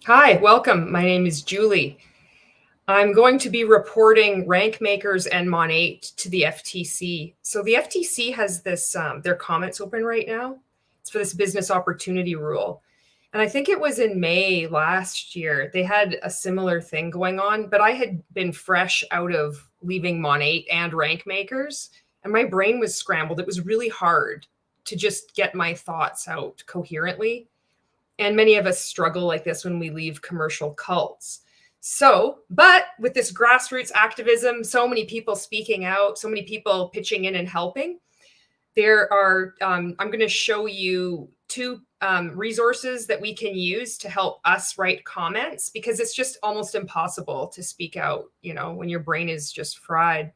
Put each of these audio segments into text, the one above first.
Hi, welcome. My name is Julie. I'm going to be reporting rank makers and Monat to the FTC. So the FTC has this, their comments open right now. It's for this business opportunity rule. And I think it was in May last year, they had a similar thing going on, but I had been fresh out of leaving Monat and rank makers, and my brain was scrambled. It was really hard to just get my thoughts out coherently. And many of us struggle like this when we leave commercial cults. So, but with this grassroots activism, so many people speaking out, so many people pitching in and helping, there are, I'm going to show you two resources that we can use to help us write comments, because it's just almost impossible to speak out, when your brain is just fried.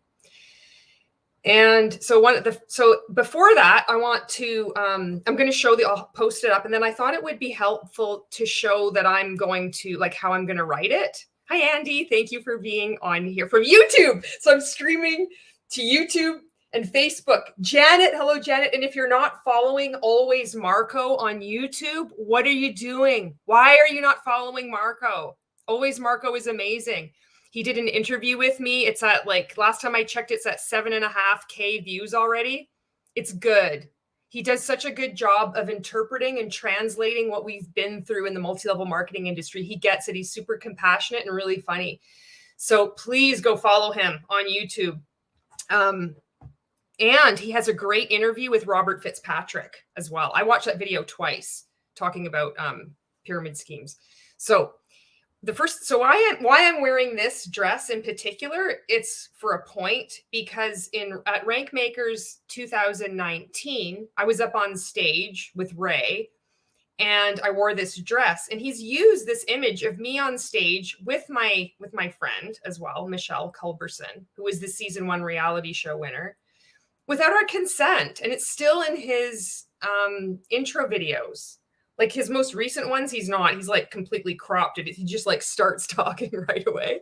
And so before that, I want to, I'm going to show I'll post it up. And then I thought it would be helpful to show that I'm going to, like, how I'm going to write it. Hi, Andy. Thank you for being on here from YouTube. So I'm streaming to YouTube and Facebook. Janet, hello, Janet. And if you're not following Always Marco on YouTube, what are you doing? Why are you not following Marco? Always Marco is amazing. He did an interview with me. It's at, like, last time I checked, it's at 7.5K views already. It's good. He does such a good job of interpreting and translating what we've been through in the multi-level marketing industry. He gets it. He's super compassionate and really funny. So please go follow him on YouTube. And he has a great interview with Robert Fitzpatrick as well. I watched that video twice talking about pyramid schemes. So why I'm wearing this dress in particular, it's for a point, because at Rank Makers 2019, I was up on stage with Ray and I wore this dress, and he's used this image of me on stage with my friend as well, Michelle Culberson, who was the season 1 reality show winner, without our consent. And it's still in his intro videos. Like his most recent ones, he's like completely cropped it. He just like starts talking right away.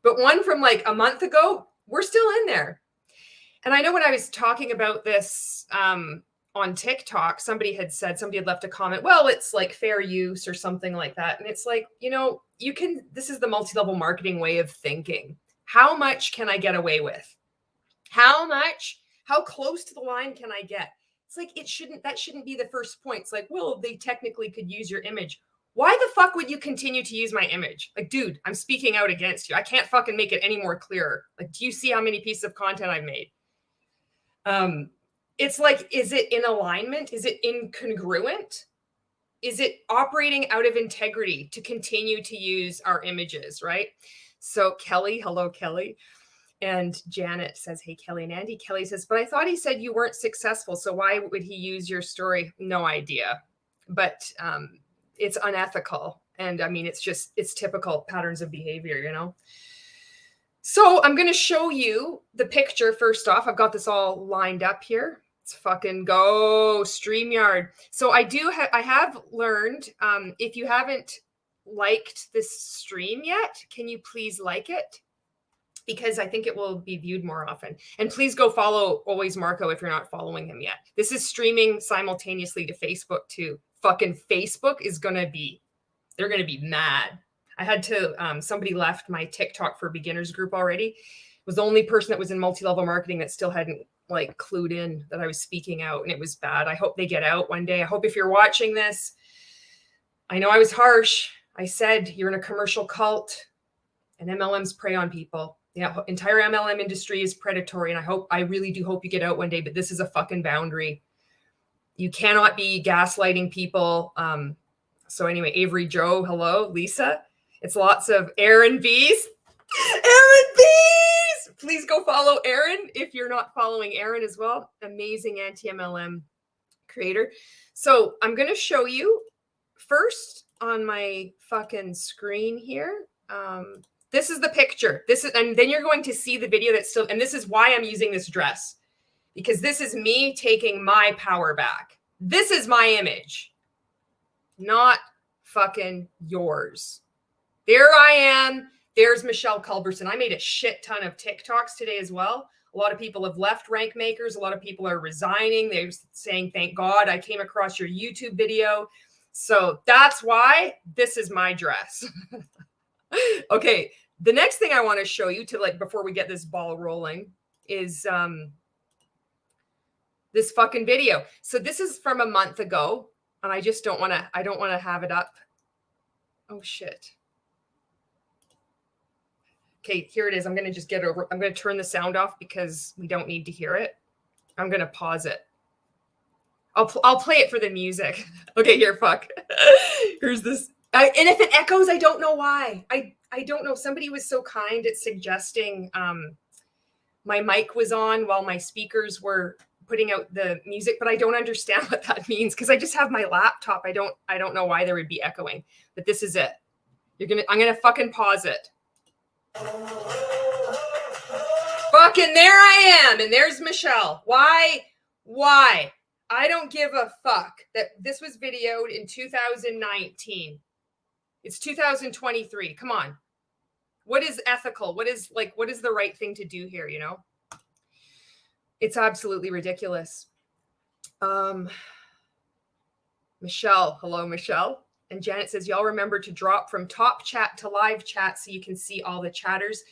But one from like a month ago, we're still in there. And I know when I was talking about this on TikTok, somebody had left a comment, well, it's like fair use or something like that. And it's like, this is the multi-level marketing way of thinking. How much can I get away with? How close to the line can I get? It's like, that shouldn't be the first point. It's like, well, they technically could use your image. Why the fuck would you continue to use my image? Like, dude, I'm speaking out against you. I can't fucking make it any more clearer. Like, do you see how many pieces of content I've made? It's like, is it in alignment? Is it incongruent? Is it operating out of integrity to continue to use our images, right? So Kelly, hello, Kelly. And Janet says, hey, Kelly and Andy. Kelly says, but I thought he said you weren't successful. So why would he use your story? No idea. But it's unethical. And I mean, it's typical patterns of behavior, So I'm going to show you the picture first off. I've got this all lined up here. Let's fucking go StreamYard. So I have learned, if you haven't liked this stream yet, can you please like it? Because I think it will be viewed more often. And please go follow Always Marco if you're not following him yet. This is streaming simultaneously to Facebook too. Fucking Facebook they're going to be mad. I had to, somebody left my TikTok for Beginners group already. It was the only person that was in multi-level marketing that still hadn't like clued in that I was speaking out, and it was bad. I hope they get out one day. I hope if you're watching this, I know I was harsh. I said you're in a commercial cult and MLMs prey on people. Yeah, entire MLM industry is predatory, and I really do hope you get out one day, but this is a fucking boundary. You cannot be gaslighting people. So anyway, Avery Joe, hello, Lisa. It's lots of Aaron B's. Aaron B's! Please go follow Aaron if you're not following Aaron as well. Amazing anti-MLM creator. So I'm going to show you first on my fucking screen here. This is the picture. And then you're going to see the video and this is why I'm using this dress, because this is me taking my power back. This is my image, not fucking yours. There I am. There's Michelle Culberson. I made a shit ton of TikToks today as well. A lot of people have left Rank Makers. A lot of people are resigning. They're saying, thank God I came across your YouTube video. So that's why this is my dress. Okay. The next thing I want to show you to like, before we get this ball rolling is, this fucking video. So this is from a month ago and I just don't want to have it up. Oh shit. Okay, here it is. I'm going to just I'm going to turn the sound off because we don't need to hear it. I'm going to pause it. I'll play it for the music. Okay, here, fuck. Here's this. And if it echoes, I don't know why. I don't know. Somebody was so kind at suggesting my mic was on while my speakers were putting out the music, but I don't understand what that means because I just have my laptop. I don't know why there would be echoing, but this is it. I'm going to fucking pause it. Fucking there I am. And there's Michelle. Why? I don't give a fuck that this was videoed in 2019. It's 2023. Come on. What is ethical? What is the right thing to do here? You know, it's absolutely ridiculous. Michelle. Hello, Michelle. And Janet says, y'all remember to drop from top chat to live chat so you can see all the chatters.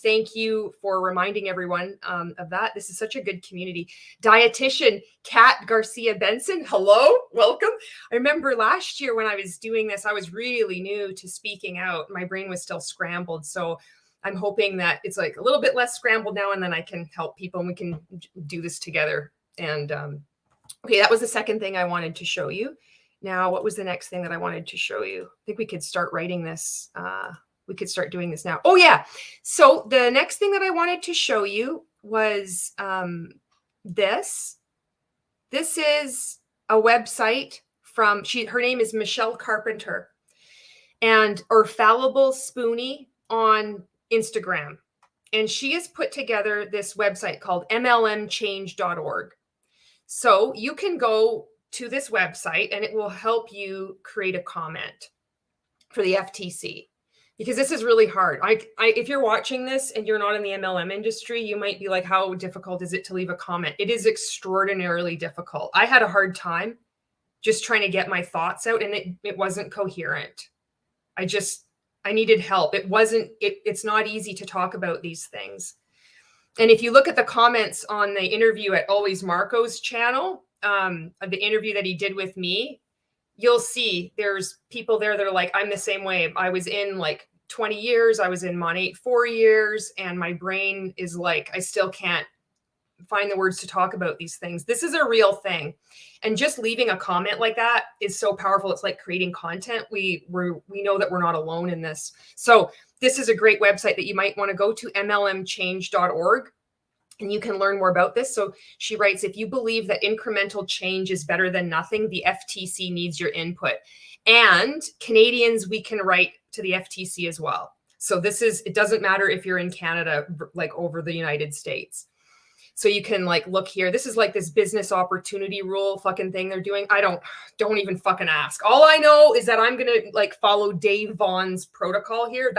Thank you for reminding everyone of that. This is such a good community. Dietitian Kat Garcia Benson. Hello, welcome. I remember last year when I was doing this, I was really new to speaking out. My brain was still scrambled. So I'm hoping that it's like a little bit less scrambled now and then I can help people and we can do this together. And okay, that was the second thing I wanted to show you. Now, what was the next thing that I wanted to show you? I think we could start writing this. We could start doing this now. Oh, yeah. So the next thing that I wanted to show you was this. This is a website from, her name is Michelle Carpenter, or Fallible Spoonie on Instagram. And she has put together this website called MLMchange.org. So you can go to this website and it will help you create a comment for the FTC. Because this is really hard. If you're watching this and you're not in the MLM industry, you might be like, how difficult is it to leave a comment? It is extraordinarily difficult. I had a hard time just trying to get my thoughts out and it wasn't coherent. I needed help. It's not easy to talk about these things. And if you look at the comments on the interview at Always Marco's channel, the interview that he did with me, you'll see there's people there that are like, I'm the same way. I was in like 20 years. I was in Monat 4 years. And my brain is like, I still can't find the words to talk about these things. This is a real thing. And just leaving a comment like that is so powerful. It's like creating content. We know that we're not alone in this. So this is a great website that you might want to go to, mlmchange.org. And you can learn more about this. So she writes, if you believe that incremental change is better than nothing, the FTC needs your input. And Canadians, we can write to the FTC as well. So it doesn't matter if you're in Canada, like over the United States. So you can like look here. This is like this business opportunity rule fucking thing they're doing. I don't even fucking ask. All I know is that I'm going to like follow Dave Vaughn's protocol here.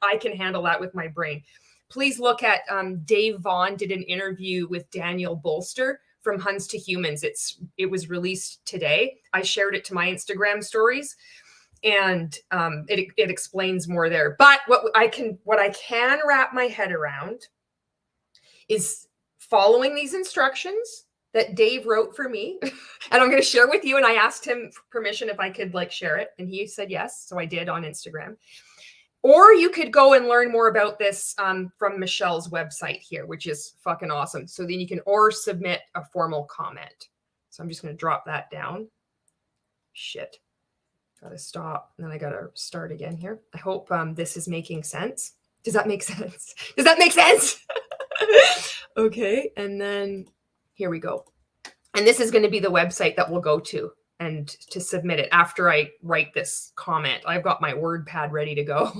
I can handle that with my brain. Please look at Dave Vaughn did an interview with Daniel Bolster from Huns to Humans. It was released today. I shared it to my Instagram stories, and it explains more there. But what I can wrap my head around is following these instructions that Dave wrote for me, and I'm going to share with you. And I asked him permission if I could like share it, and he said yes, so I did on Instagram. Or you could go and learn more about this from Michelle's website here, which is fucking awesome. So then you can submit a formal comment. So I'm just going to drop that down. Shit. Got to stop. And then I got to start again here. I hope this is making sense. Does that make sense? Does that make sense? Okay. And then here we go. And this is going to be the website that we'll go to and to submit it after I write this comment. I've got my word pad ready to go.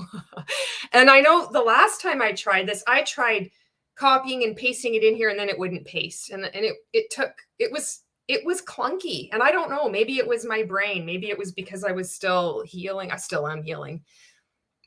And I know the last time I tried this, I tried copying and pasting it in here and then it wouldn't paste. And it was clunky. And I don't know, maybe it was my brain. Maybe it was because I was still healing. I still am healing.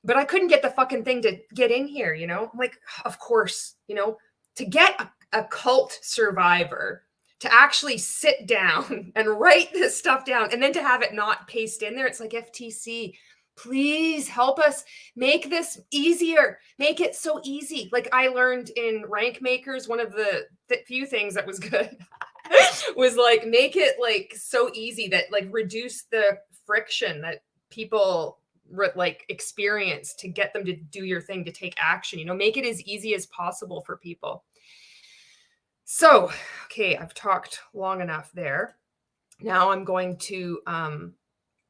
But I couldn't get the fucking thing to get in here, you know? I'm like, of course, you know, to get a cult survivor to actually sit down and write this stuff down and then to have it not paste in there. It's like, FTC, please help us make this easier. Make it so easy. Like I learned in Rank Makers, one of the few things that was good was like, make it like so easy that like reduce the friction that people like experience to get them to do your thing, to take action, make it as easy as possible for people. So, okay, I've talked long enough there. Now I'm going to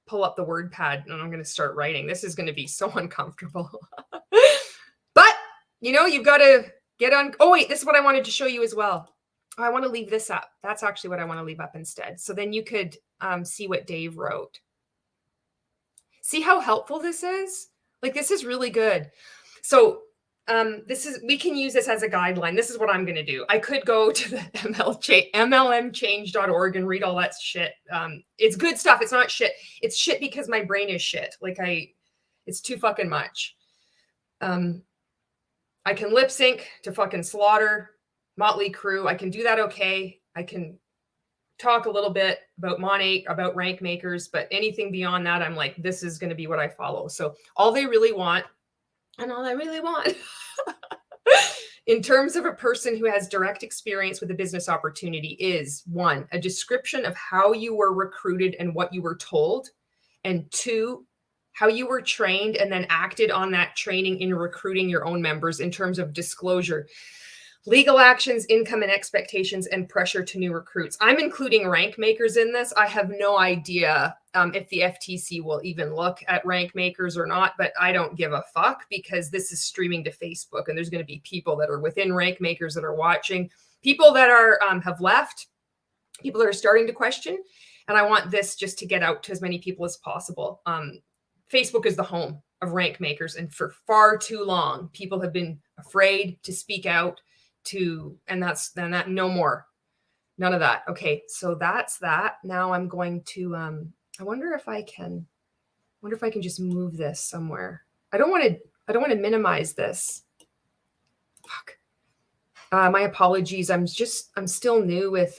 pull up the word pad and I'm going to start writing. This is going to be so uncomfortable. But, you've got to get on. Oh, wait, this is what I wanted to show you as well. I want to leave this up. That's actually what I want to leave up instead. So then you could see what Dave wrote. See how helpful this is? Like, this is really good. So we can use this as a guideline. This is what I'm going to do. I could go to the MLMchange.org and read all that shit. It's good stuff. It's not shit. It's shit because my brain is shit. Like it's too fucking much. I can lip sync to fucking Slaughter, Motley Crue. I can do that. Okay. I can talk a little bit about Monat, about Rank Makers, but anything beyond that, I'm like, this is going to be what I follow. So all they really want, and all I really want in terms of a person who has direct experience with a business opportunity is 1, a description of how you were recruited and what you were told. And 2, how you were trained and then acted on that training in recruiting your own members in terms of disclosure, legal actions, income and expectations, and pressure to new recruits. I'm including Rank Makers in this. I have no idea if the FTC will even look at Rank Makers or not, but I don't give a fuck because this is streaming to Facebook and there's going to be people that are within Rank Makers that are watching, people that are have left, people that are starting to question. And I want this just to get out to as many people as possible. Facebook is the home of Rank Makers. And for far too long, people have been afraid to speak out and that no more, none of that. Okay. So that's that. Now I'm going to, I wonder if I can just move this somewhere. I don't want to minimize this. Fuck. My apologies. I'm still new with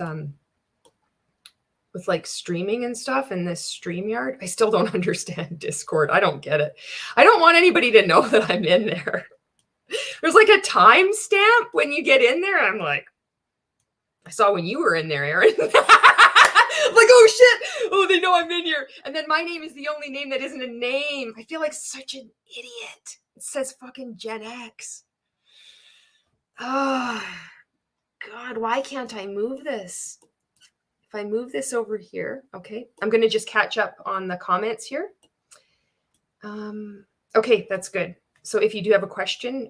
like streaming and stuff and this StreamYard. I still don't understand Discord. I don't get it. I don't want anybody to know that I'm in there. There's like a timestamp when you get in there. I'm like, I saw when you were in there, Aaron. Like, oh shit. Oh, they know I'm in here. And then my name is the only name that isn't a name. I feel like such an idiot. It says fucking Gen X. Oh, God, why can't I move this? If I move this over here, okay. I'm going to just catch up on the comments here. Okay, that's good. So if you do have a question,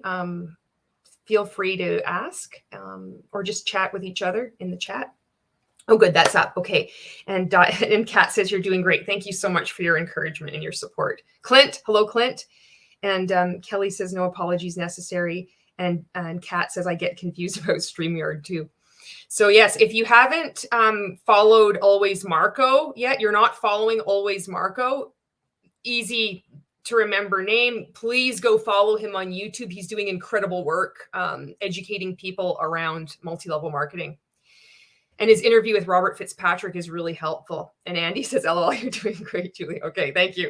feel free to ask or just chat with each other in the chat. Oh, good. That's up. Okay. And Kat says you're doing great. Thank you so much for your encouragement and your support. Clint. Hello, Clint. And Kelly says no apologies necessary. And Kat says I get confused about StreamYard too. So yes, if you haven't followed Always Marco yet, you're not following Always Marco, easy to remember name, please go follow him on YouTube. He's doing incredible work educating people around multi-level marketing. And his interview with Robert Fitzpatrick is really helpful. And Andy says, LOL, you're doing great, Julie. Okay, thank you.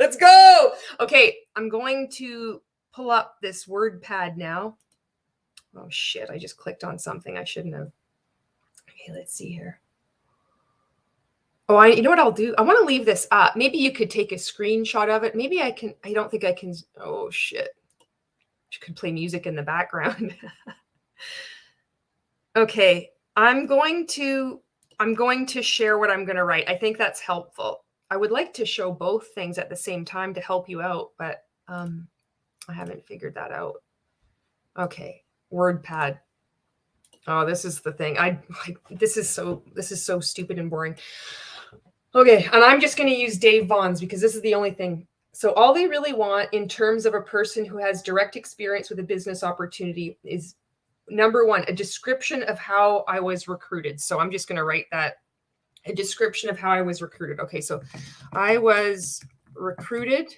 Let's go. Okay, I'm going to pull up this word pad now. Oh, shit, I just clicked on something I shouldn't have. Okay, let's see here. Oh, you know what I'll do? I want to leave this up. Maybe you could take a screenshot of it. Maybe I can. I don't think I can. Oh, shit. You could play music in the background. Okay. I'm going to share what I'm going to write. I think that's helpful. I would like to show both things at the same time to help you out, but I haven't figured that out. Okay. WordPad. Oh, this is the thing. This is so stupid and boring. Okay, and I'm just going to use Dave Vaughn's because this is the only thing. So all they really want in terms of a person who has direct experience with a business opportunity is, number 1, a description of how I was recruited. So I'm just going to write that, a description of how I was recruited. Okay, so I was recruited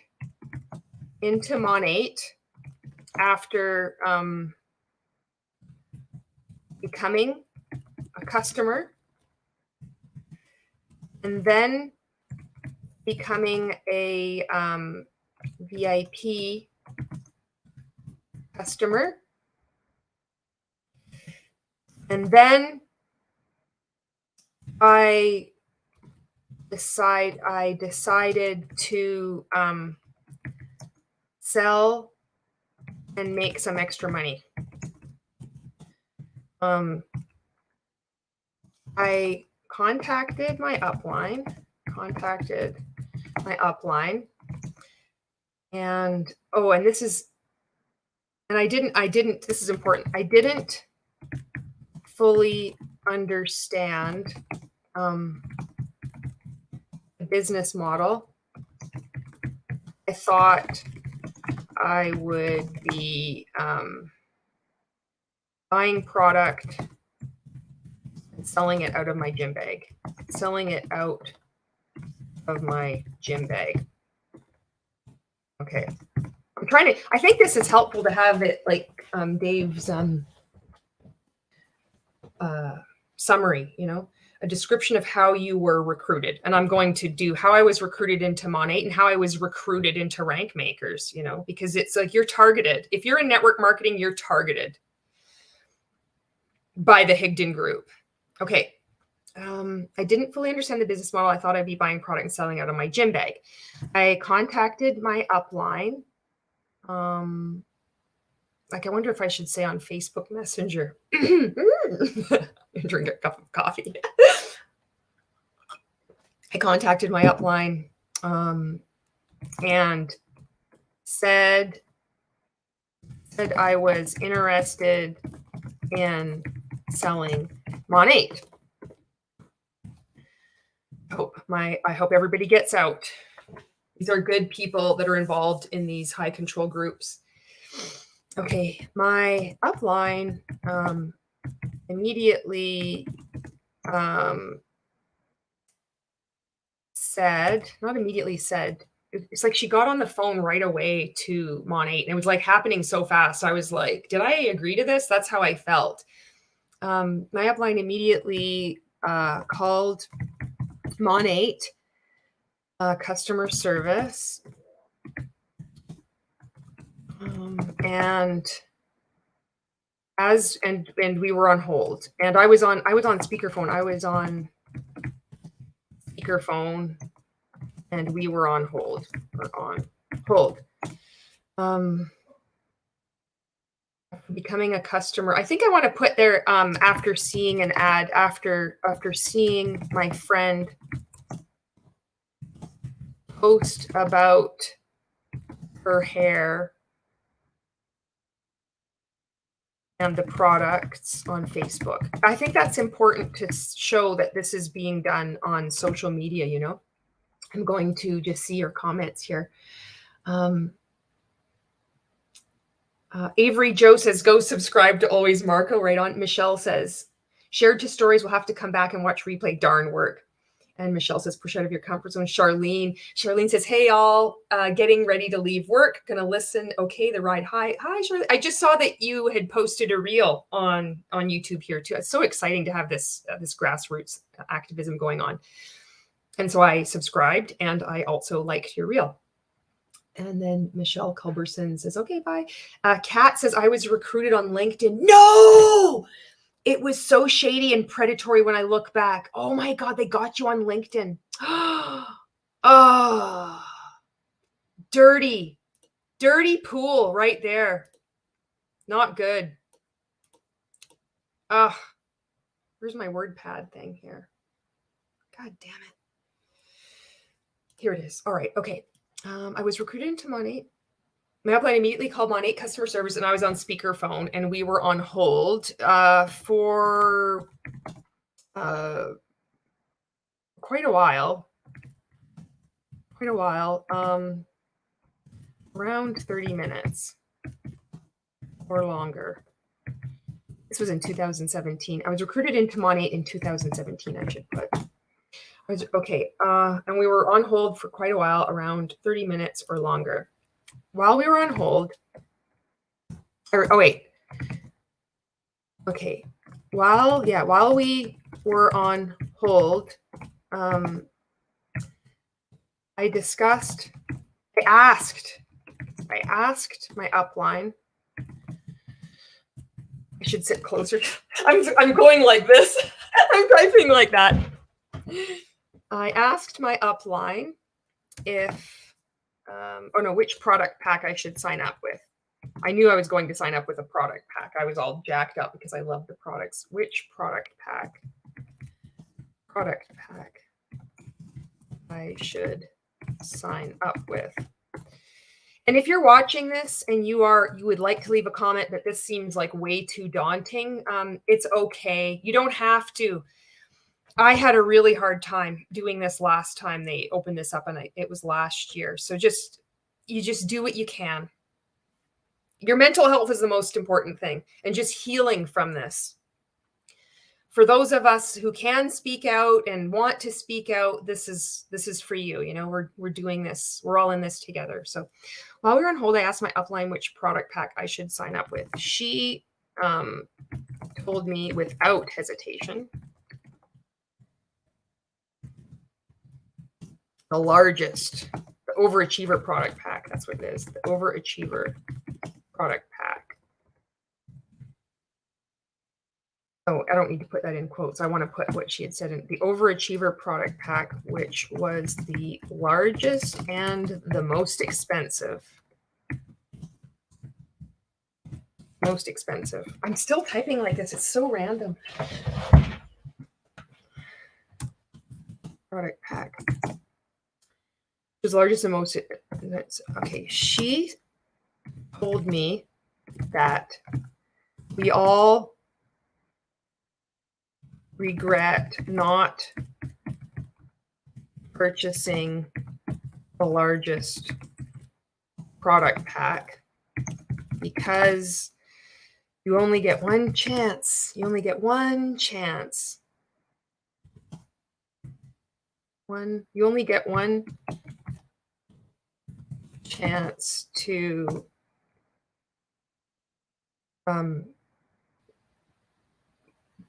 into Monat after becoming a customer, and then becoming a VIP customer. And then I decided to sell and make some extra money. I contacted my upline, and this is important. I didn't fully understand the business model. I thought I would be buying product and selling it out of my gym bag. Okay. I think this is helpful to have it like Dave's summary, a description of how you were recruited. And I'm going to do how I was recruited into Monat and how I was recruited into Rank Makers, because it's like you're targeted. If you're in network marketing, you're targeted by the Higdon group. Okay. I didn't fully understand the business model. I thought I'd be buying product and selling out of my gym bag. I contacted my upline. I wonder if I should say on Facebook Messenger. Drink a cup of coffee. I contacted my upline and said I was interested in selling Monat. I hope everybody gets out. These are good people that are involved in these high control groups. Okay, my upline immediately it's like she got on the phone right away to Monat, and it was like happening so fast. So I was like, did I agree to this? That's how I felt. My upline immediately called Monat customer service, and we were on hold, and I was on speakerphone. And we were on hold. Becoming a customer. I think I want to put there after seeing an ad, after seeing my friend post about her hair and the products on Facebook. I think that's important to show that this is being done on social media, I'm going to just see your comments here. Avery Joe says, go subscribe to Always Marco. Right on. Michelle says, shared to stories. We'll have to come back and watch replay. Darn work. And Michelle says, push out of your comfort zone. Charlene says, hey, all, getting ready to leave work. Gonna listen. Okay, the ride. Hi, Charlene. I just saw that you had posted a reel on YouTube here too. It's so exciting to have this grassroots activism going on. And so I subscribed, and I also liked your reel. And then Michelle Culberson says, okay, bye. Kat says, I was recruited on LinkedIn. No! It was so shady and predatory when I look back. Oh my God, they got you on LinkedIn. Oh, dirty pool right there. Not good. Where's my WordPad thing here? God damn it. Here it is. All right. Okay. I was recruited into Monat. My upline immediately called Monat customer service, and I was on speakerphone, and we were on hold for quite a while. Around 30 minutes or longer. This was in 2017. I was recruited into Monat in 2017, I should put. Okay. And we were on hold for quite a while, around 30 minutes or longer. While we were on hold, okay. while we were on hold, I asked my upline. I should sit closer. I'm going like this. I'm typing like that. I asked my upline if, which product pack I should sign up with. I knew I was going to sign up with a product pack. I was all jacked up because I love the products. Which product pack I should sign up with? And if you're watching this and you would like to leave a comment that this seems like way too daunting, it's okay. You don't have to. I had a really hard time doing this last time they opened this up, and it was last year. So you just do what you can. Your mental health is the most important thing, and just healing from this. For those of us who can speak out and want to speak out, this is for you. You know, we're doing this. We're all in this together. So while we were on hold, I asked my upline which product pack I should sign up with. She told me without hesitation, the largest, the overachiever product pack. That's what it is. The overachiever product pack. Oh, I don't need to put that in quotes. I want to put what she had said in the overachiever product pack, which was the largest and the most expensive. Most expensive. I'm still typing like this. It's so random. Product pack. It was largest and most. Okay. She told me that we all regret not purchasing the largest product pack because you only get one chance. You only get one chance. You only get one chance to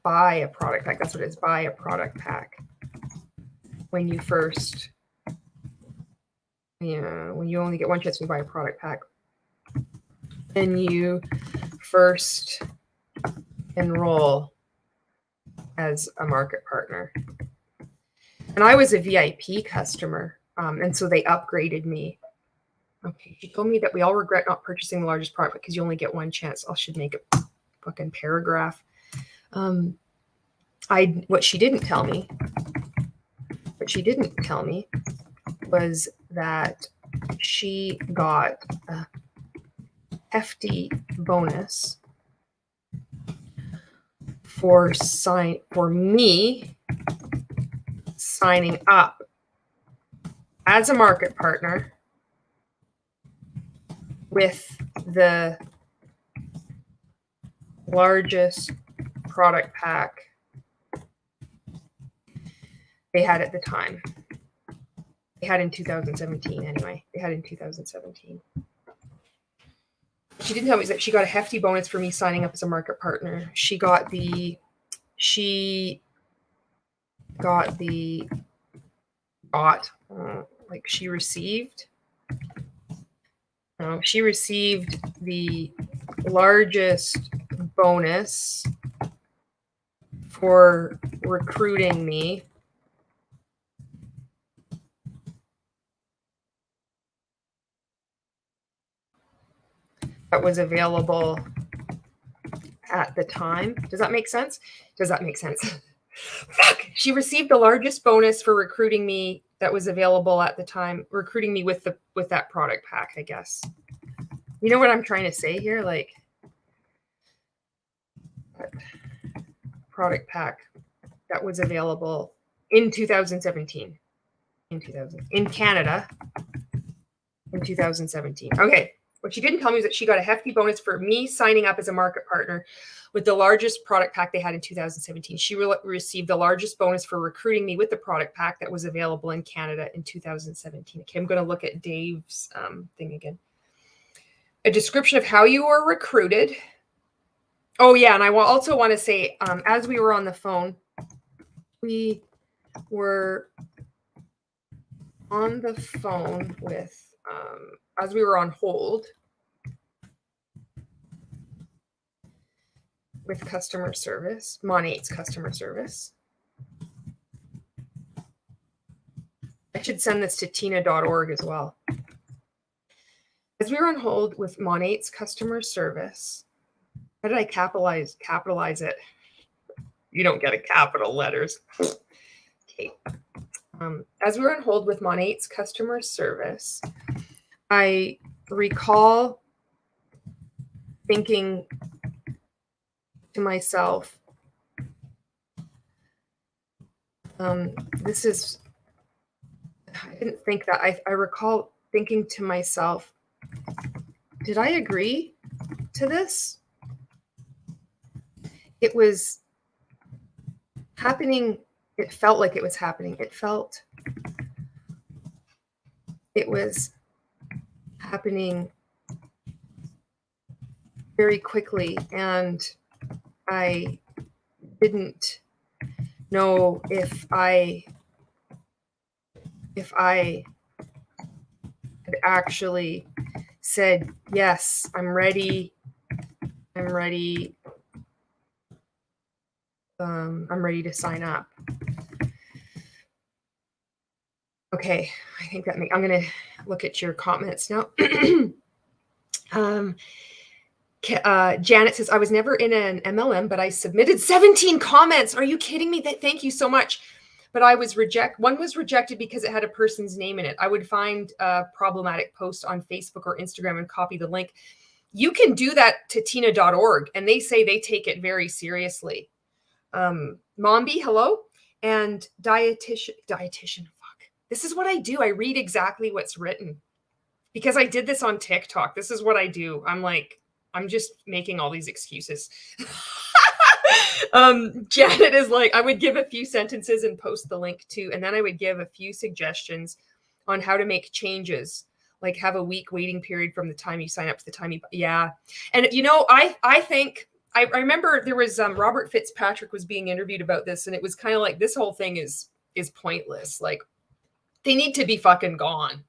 buy a product pack. That's what it is. Buy a product pack. When you first, when you only get one chance to buy a product pack, and you first enroll as a market partner. And I was a VIP customer, and so they upgraded me. Okay, she told me that we all regret not purchasing the largest product because you only get one chance. I should make a fucking paragraph. What she didn't tell me was that she got a hefty bonus for me signing up as a market partner with the largest product pack they had at the time. They had in 2017 anyway. They had in 2017. She didn't tell me that she got a hefty bonus for me signing up as a market partner. She received the largest bonus for recruiting me that was available at the time. Does that make sense? Fuck. She received the largest bonus for recruiting me that was available at the time, recruiting me with that product pack, I guess. You know what I'm trying to say here? Like, product pack that was available in 2017 in Canada in 2017. Okay. What she didn't tell me was that she got a hefty bonus for me signing up as a market partner with the largest product pack they had in 2017. She received the largest bonus for recruiting me with the product pack that was available in Canada in 2017. Okay, I'm going to look at Dave's thing again. A description of how you were recruited. Oh yeah, and I also want to say, as we were on the phone, we were on the phone with, as we were on hold with customer service, Monat's customer service. I should send this to tina.org as well. As we were on hold with Monat's customer service, how did I capitalize it? You don't get a capital letters. Okay. As we were on hold with Monat's customer service, I recall thinking to myself, I didn't think that. I recall thinking to myself, did I agree to this? It was happening. It felt like it was happening. It was happening very quickly, and I didn't know if I had actually said, yes, I'm ready. I'm ready to sign up. Okay, I think that I'm going to look at your comments now. Janet says, I was never in an MLM, but I submitted 17 comments. Are you kidding me? Thank you so much. But one was rejected because it had a person's name in it. I would find a problematic post on Facebook or Instagram and copy the link. You can do that to tina.org, and they say they take it very seriously. Mombi, hello. And dietitian, fuck. This is what I do. I read exactly what's written because I did this on TikTok. This is what I do. I'm just making all these excuses. Janet is like, I would give a few sentences and post the link too. And then I would give a few suggestions on how to make changes, like have a week waiting period from the time you sign up to the time yeah. And I think, I remember there was Robert Fitzpatrick was being interviewed about this, and it was kind of like, this whole thing is pointless. Like, they need to be fucking gone.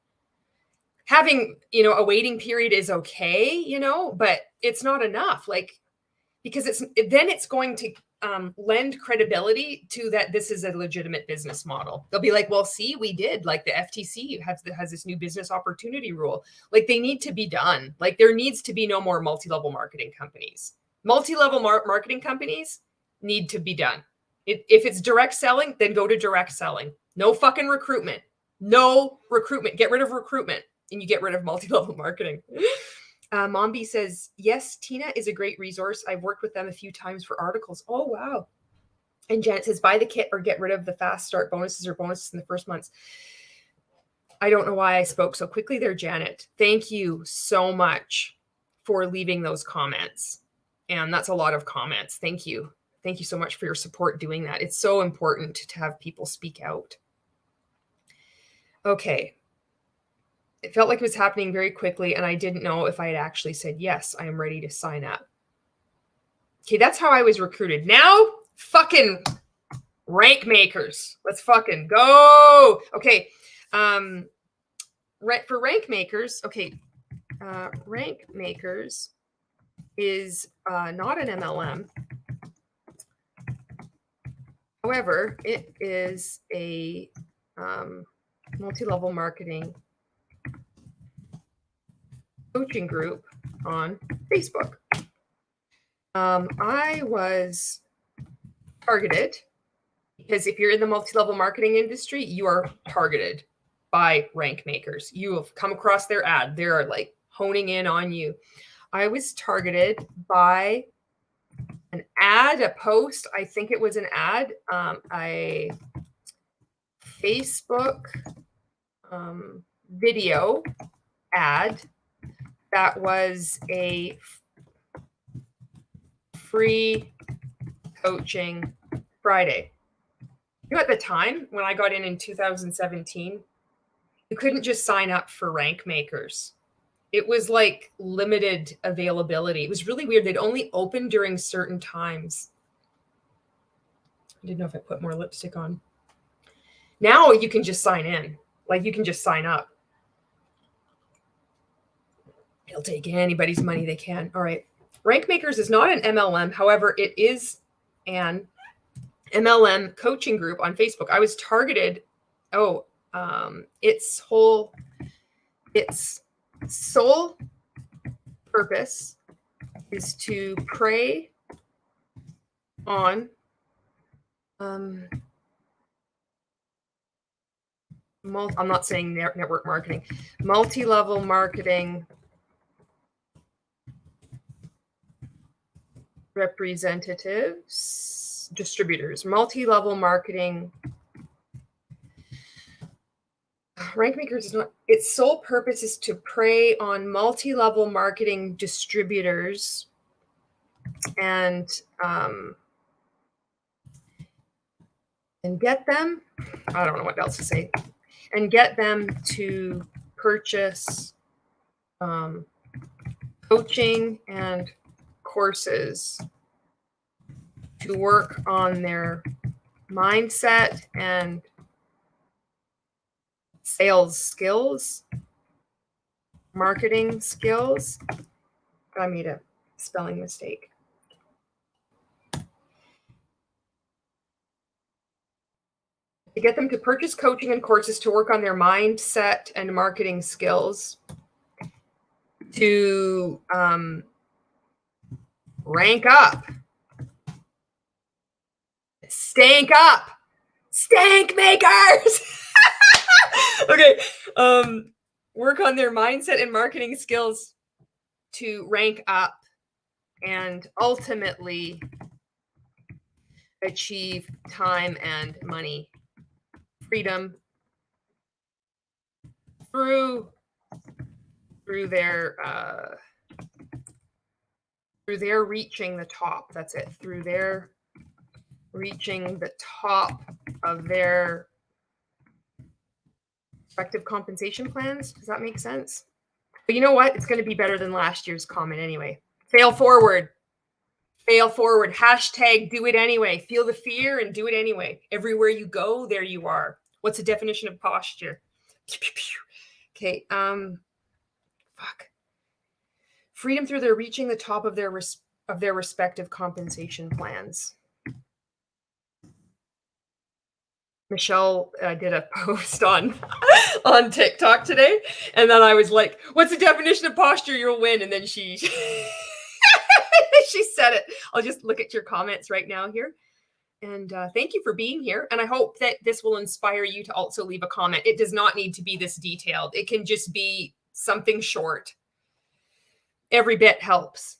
Having, a waiting period is okay, but it's not enough. Like, because it's going to lend credibility to that this is a legitimate business model. They'll be like, well, see, we did, like the FTC has this new business opportunity rule. Like, they need to be done. Like, there needs to be no more multi-level marketing companies. Multi-level marketing companies need to be done. If it's direct selling, then go to direct selling. No fucking recruitment. No recruitment. Get rid of recruitment, and you get rid of multi-level marketing. Mombi says, yes, Tina is a great resource. I've worked with them a few times for articles. Oh, wow. And Janet says, buy the kit or get rid of the fast start bonuses or bonuses in the first months. I don't know why I spoke so quickly there, Janet. Thank you so much for leaving those comments. And that's a lot of comments. Thank you. Thank you so much for your support doing that. It's so important to have people speak out. Okay. It felt like it was happening very quickly, and I didn't know if I had actually said, yes, I am ready to sign up. Okay, that's how I was recruited. Now, fucking rank makers. Let's fucking go. Okay. For rank makers, okay. Rank makers is not an MLM. However, it is a multi-level marketing coaching group on Facebook. I was targeted because if you're in the multi-level marketing industry, you are targeted by rank makers. You have come across their ad. They're like honing in on you. I was targeted by an ad, a post. I think it was an ad, a Facebook video ad that was a free coaching Friday. At the time when I got in 2017, you couldn't just sign up for rank makers. It was like limited availability. It was really weird. They'd only open during certain times. I didn't know if I put more lipstick on. Now you can just sign in. Like you can just sign up. They'll take anybody's money they can. All right. Rank Makers is not an MLM. However, it is an MLM coaching group on Facebook. I was targeted. Its sole purpose is to prey on I'm not saying network marketing, multi-level marketing representatives, distributors, multi-level marketing. Rank Makers is not, its sole purpose is to prey on multi-level marketing distributors and get them, I don't know what else to say, and get them to purchase coaching and courses to work on their mindset and sales skills, marketing skills. I made a spelling mistake. To get them to purchase coaching and courses to work on their mindset and marketing skills, to rank up, stank up, stank makers. Okay. Work on their mindset and marketing skills to rank up and ultimately achieve time and money freedom through their reaching the top. That's it. Through their reaching the top of their respective compensation plans. Does that make sense? But you know what? It's going to be better than last year's comment anyway. Fail forward. Fail forward. Hashtag do it anyway. Feel the fear and do it anyway. Everywhere you go, there you are. What's the definition of posture? Okay. Freedom through their reaching the top of their respective compensation plans. Michelle did a post on TikTok today, and then I was like, "What's the definition of posture? You'll win." And then she she said it. I'll just look at your comments right now here, and thank you for being here. And I hope that this will inspire you to also leave a comment. It does not need to be this detailed. It can just be something short. Every bit helps.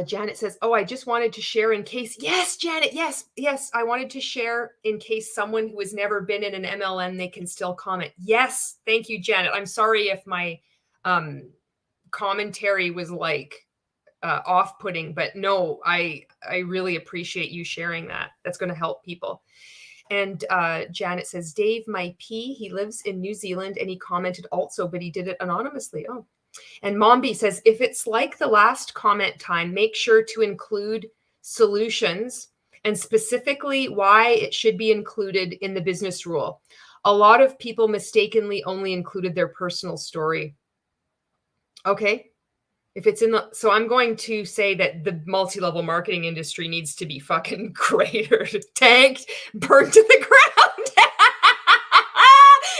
Janet says, "Oh, I just wanted to share in case." Yes, Janet. Yes. I wanted to share in case someone who has never been in an MLM, they can still comment. Yes. Thank you, Janet. I'm sorry if my commentary was like off-putting, but no, I really appreciate you sharing that. That's going to help people. And Janet says, "Dave, my P, he lives in New Zealand and he commented also, but he did it anonymously." Oh. And Mombi says, "If it's like the last comment time, make sure to include solutions and specifically why it should be included in the business rule. A lot of people mistakenly only included their personal story." Okay. If it's in the, so I'm going to say that the multi-level marketing industry needs to be fucking cratered, tanked, burnt to the ground.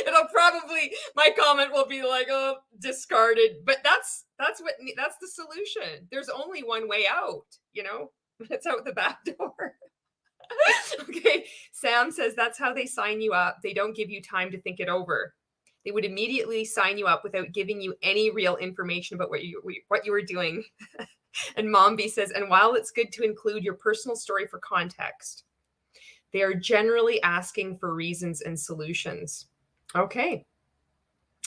It'll probably, my comment will be like, "Oh, discarded." But that's the solution. There's only one way out, you know, it's out the back door. Okay. Sam says, "That's how they sign you up. They don't give you time to think it over. They would immediately sign you up without giving you any real information about what you were doing." And Mombi says, "And while it's good to include your personal story for context, they are generally asking for reasons and solutions." Okay.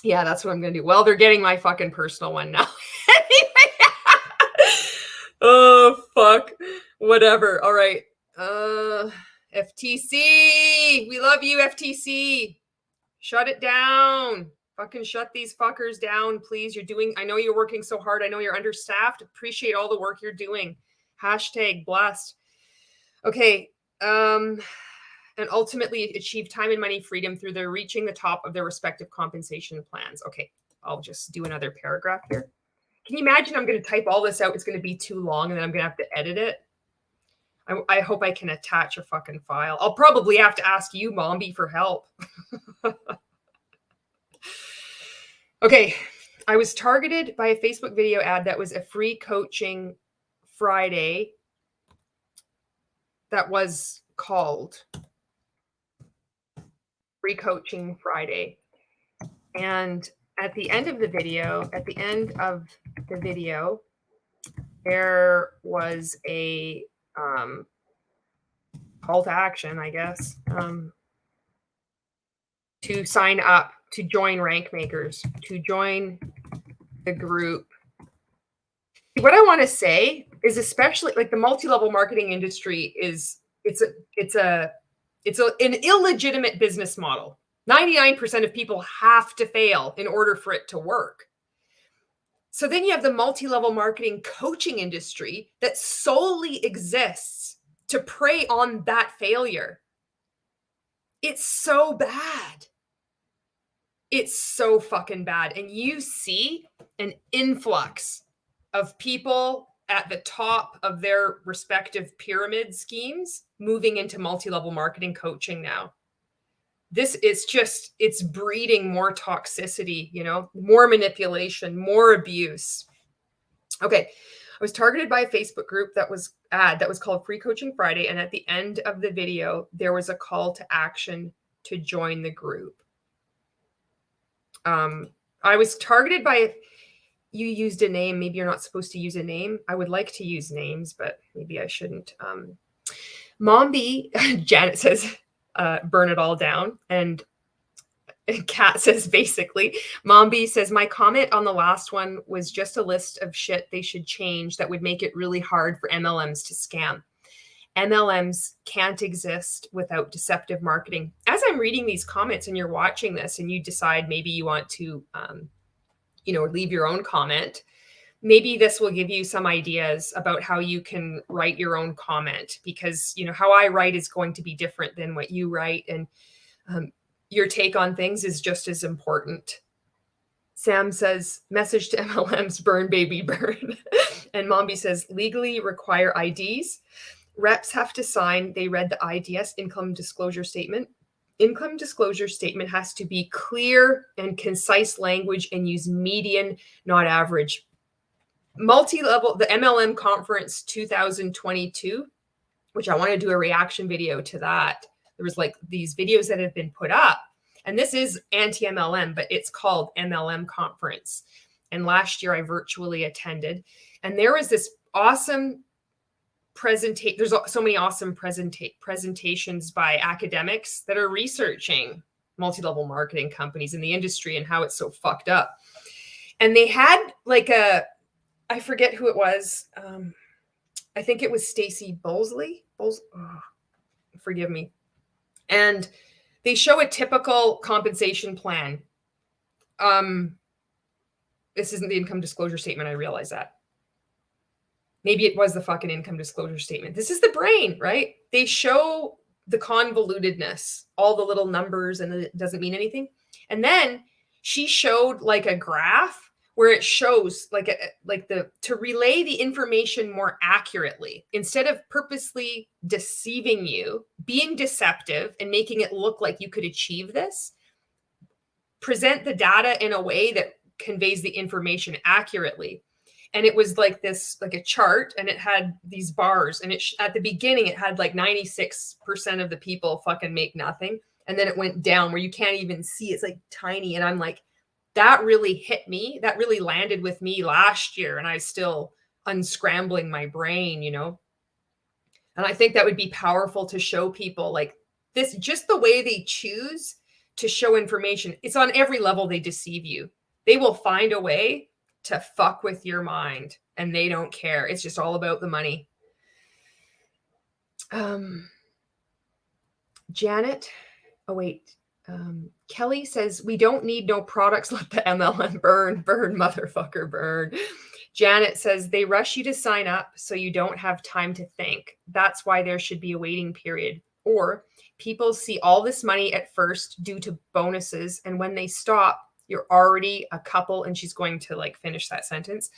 Yeah, that's what I'm going to do. Well, they're getting my fucking personal one now. Oh, fuck. Whatever. All right. FTC. We love you, FTC. Shut it down. Fucking shut these fuckers down, please. I know you're working so hard. I know you're understaffed. Appreciate all the work you're doing. Hashtag blessed. Okay. And ultimately achieve time and money freedom through their reaching the top of their respective compensation plans. Okay. I'll just do another paragraph here. Can you imagine I'm going to type all this out? It's going to be too long and then I'm going to have to edit it. I hope I can attach a fucking file. I'll probably have to ask you, Mombi, for help. Okay. I was targeted by a Facebook video ad that was a free coaching Friday that was called Free Coaching Friday. And at the end of the video, there was a call to action, I guess, to sign up, to join Rank Makers, to join the group. What I want to say is, especially like the multi-level marketing industry it's an illegitimate business model. 99% of people have to fail in order for it to work. So then you have the multi-level marketing coaching industry that solely exists to prey on that failure. It's so bad. It's so fucking bad. And you see an influx of people at the top of their respective pyramid schemes moving into multi-level marketing coaching now. This is just, it's breeding more toxicity, more manipulation, more abuse. Okay. I was targeted by a Facebook group that was called Free Coaching Friday. And at the end of the video, there was a call to action to join the group. I was targeted by, you used a name. Maybe you're not supposed to use a name. I would like to use names, but maybe I shouldn't. Mombi, Janet says, burn it all down. And Kat says, basically, Mombi says, my comment on the last one was just a list of shit they should change that would make it really hard for MLMs to scam. MLMs can't exist without deceptive marketing. As I'm reading these comments and you're watching this and you decide maybe you want to, leave your own comment, maybe this will give you some ideas about how you can write your own comment, because, how I write is going to be different than what you write. And your take on things is just as important. Sam says, message to MLMs, burn, baby, burn. And Mombi says, legally require IDs. Reps have to sign. They read the IDS, income disclosure statement. Income disclosure statement has to be clear and concise language and use median, not average. Multi-level, the MLM conference 2022, which I want to do a reaction video to that. There was like these videos that have been put up, and this is anti-MLM, but it's called MLM conference. And last year I virtually attended, and there was this awesome presentation. There's so many awesome presentations by academics that are researching multi-level marketing companies in the industry and how it's so fucked up. And they had like I forget who it was. I think it was Stacy Bowlesley. Forgive me. And they show a typical compensation plan. This isn't the income disclosure statement. I realize that. Maybe it was the fucking income disclosure statement. This is the brain, right? They show the convolutedness, all the little numbers, and it doesn't mean anything. And then she showed like a graph where it shows to relay the information more accurately, instead of purposely deceiving you, being deceptive and making it look like you could achieve this. Present the data in a way that conveys the information accurately. And it was like this, like a chart, and it had these bars, and at the beginning it had like 96% of the people fucking make nothing. And then it went down where you can't even see. It's like tiny. And I'm like, that really hit me. That really landed with me last year. And I was still unscrambling my brain, And I think that would be powerful to show people like this, just the way they choose to show information. It's on every level. They deceive you. They will find a way to fuck with your mind, and they don't care. It's just all about the money. Janet. Oh, wait. Kelly says, we don't need no products. Let the MLM burn, motherfucker, burn. Janet says, they rush you to sign up so you don't have time to think. That's why there should be a waiting period. Or people see all this money at first due to bonuses. And when they stop, you're already a couple. And she's going to like finish that sentence.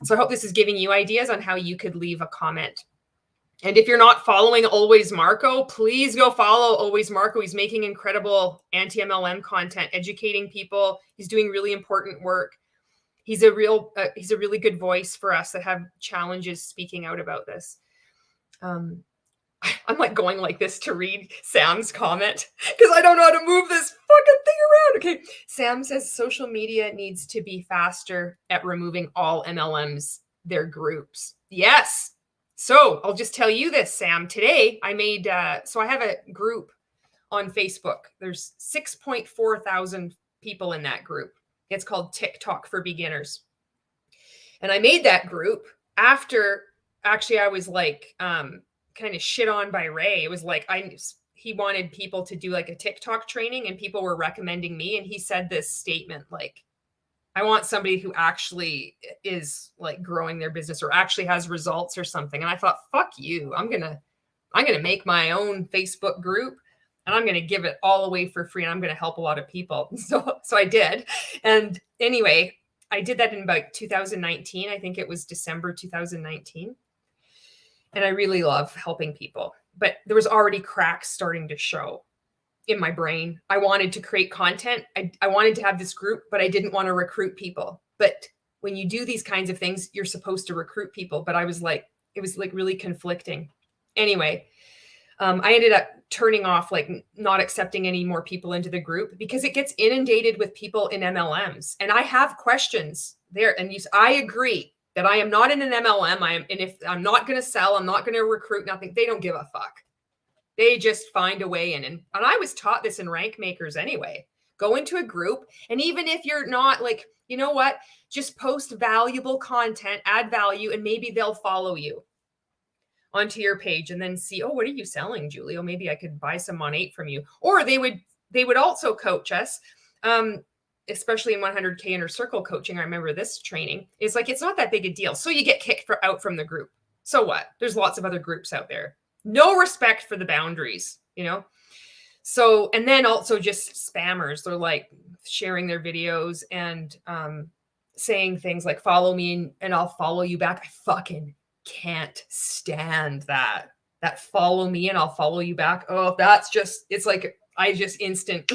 So I hope this is giving you ideas on how you could leave a comment. And if you're not following Always Marco, please go follow Always Marco. He's making incredible anti-MLM content, educating people. He's doing really important work. He's a really good voice for us that have challenges speaking out about this. I'm like going like this to read Sam's comment because I don't know how to move this fucking thing around. Okay. Sam says social media needs to be faster at removing all MLMs, their groups. Yes. So I'll just tell you this, Sam. Today I made, so I have a group on Facebook. There's 6.4 thousand people in that group. It's called TikTok for Beginners. And I made that group after, actually, I was like, kind of shit on by Ray. It was like, he wanted people to do like a TikTok training and people were recommending me. And he said this statement, like, I want somebody who actually is like growing their business or actually has results or something. And I thought, fuck you. I'm going to make my own Facebook group and I'm going to give it all away for free. And I'm going to help a lot of people. So I did. And anyway, I did that in about 2019. I think it was December 2019. And I really love helping people, but there was already cracks starting to show in my brain. I wanted to create content. I wanted to have this group, but I didn't want to recruit people. But when you do these kinds of things, you're supposed to recruit people. But I was like, it was like really conflicting. Anyway, I ended up turning off, like not accepting any more people into the group because it gets inundated with people in MLMs. And I have questions there. And I agree that I am not in an MLM. And if I'm not going to sell, I'm not going to recruit, nothing. They don't give a fuck. They just find a way in. And I was taught this in Rank Makers anyway. Go into a group. And even if you're not like, you know what, just post valuable content, add value, and maybe they'll follow you onto your page and then see, oh, what are you selling, Julie? Oh, maybe I could buy some Monat from you. Or they would also coach us, especially in 100K Inner Circle coaching. I remember this training. It's like, it's not that big a deal. So you get kicked out from the group. So what? There's lots of other groups out there. No respect for the boundaries, you know? So, and then also just spammers. They're like sharing their videos and saying things like, follow me and I'll follow you back. I fucking can't stand that follow me and I'll follow you back. Oh, that's just, it's like, I just instant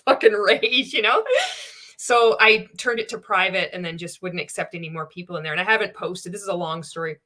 fucking rage, you know? So I turned it to private and then just wouldn't accept any more people in there. And I haven't posted, this is a long story.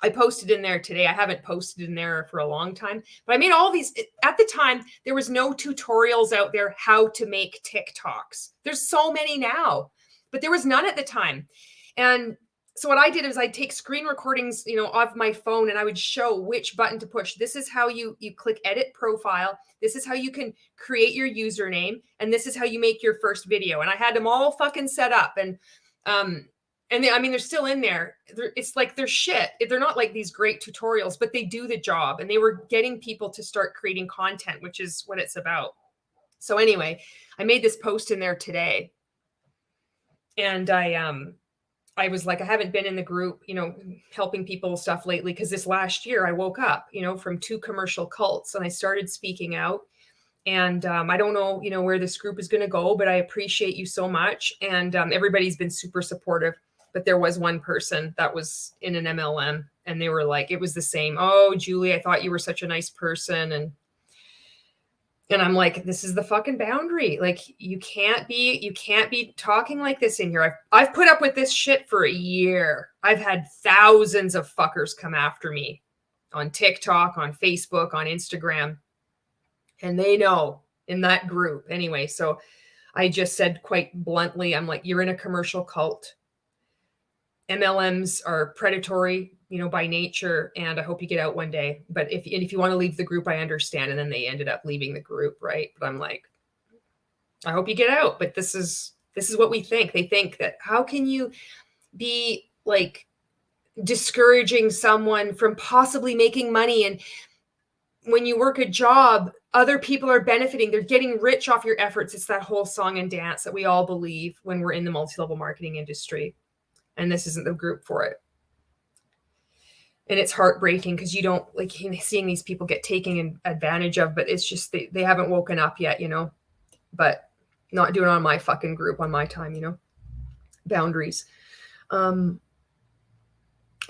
I posted in there today. I haven't posted in there for a long time, but I made all these at the time. There was no tutorials out there how to make TikToks. There's so many now, but there was none at the time. And so what I did is I'd take screen recordings, you know, of my phone and I would show which button to push. This is how you click edit profile. This is how you can create your username. And this is how you make your first video. And I had them all fucking set up. And I mean, they're still in there. It's like they're shit. They're not like these great tutorials, but they do the job. And they were getting people to start creating content, which is what it's about. So anyway, I made this post in there today. And I was like, I haven't been in the group, you know, helping people stuff lately. Because this last year I woke up, you know, from 2 commercial cults and I started speaking out. And I don't know, you know, where this group is going to go, but I appreciate you so much. And everybody's been super supportive. But there was one person that was in an MLM and they were like, it was the same. Oh, Julie, I thought you were such a nice person. And I'm like, this is the fucking boundary. Like you can't be talking like this in here. I've put up with this shit for a year. I've had thousands of fuckers come after me on TikTok, on Facebook, on Instagram. And they know in that group anyway. So I just said quite bluntly, I'm like, you're in a commercial cult. MLMs are predatory, you know, by nature, and I hope you get out one day. But if you want to leave the group, I understand. And then they ended up leaving the group, right? But I'm like, I hope you get out. But this is what we think. They think that how can you be like discouraging someone from possibly making money? And when you work a job other people are benefiting. They're getting rich off your efforts. It's that whole song and dance that we all believe when we're in the multi-level marketing industry. And this isn't the group for it. And it's heartbreaking because you don't like seeing these people get taken advantage of, but it's just they haven't woken up yet, you know. But not doing it on my fucking group on my time, you know. Boundaries.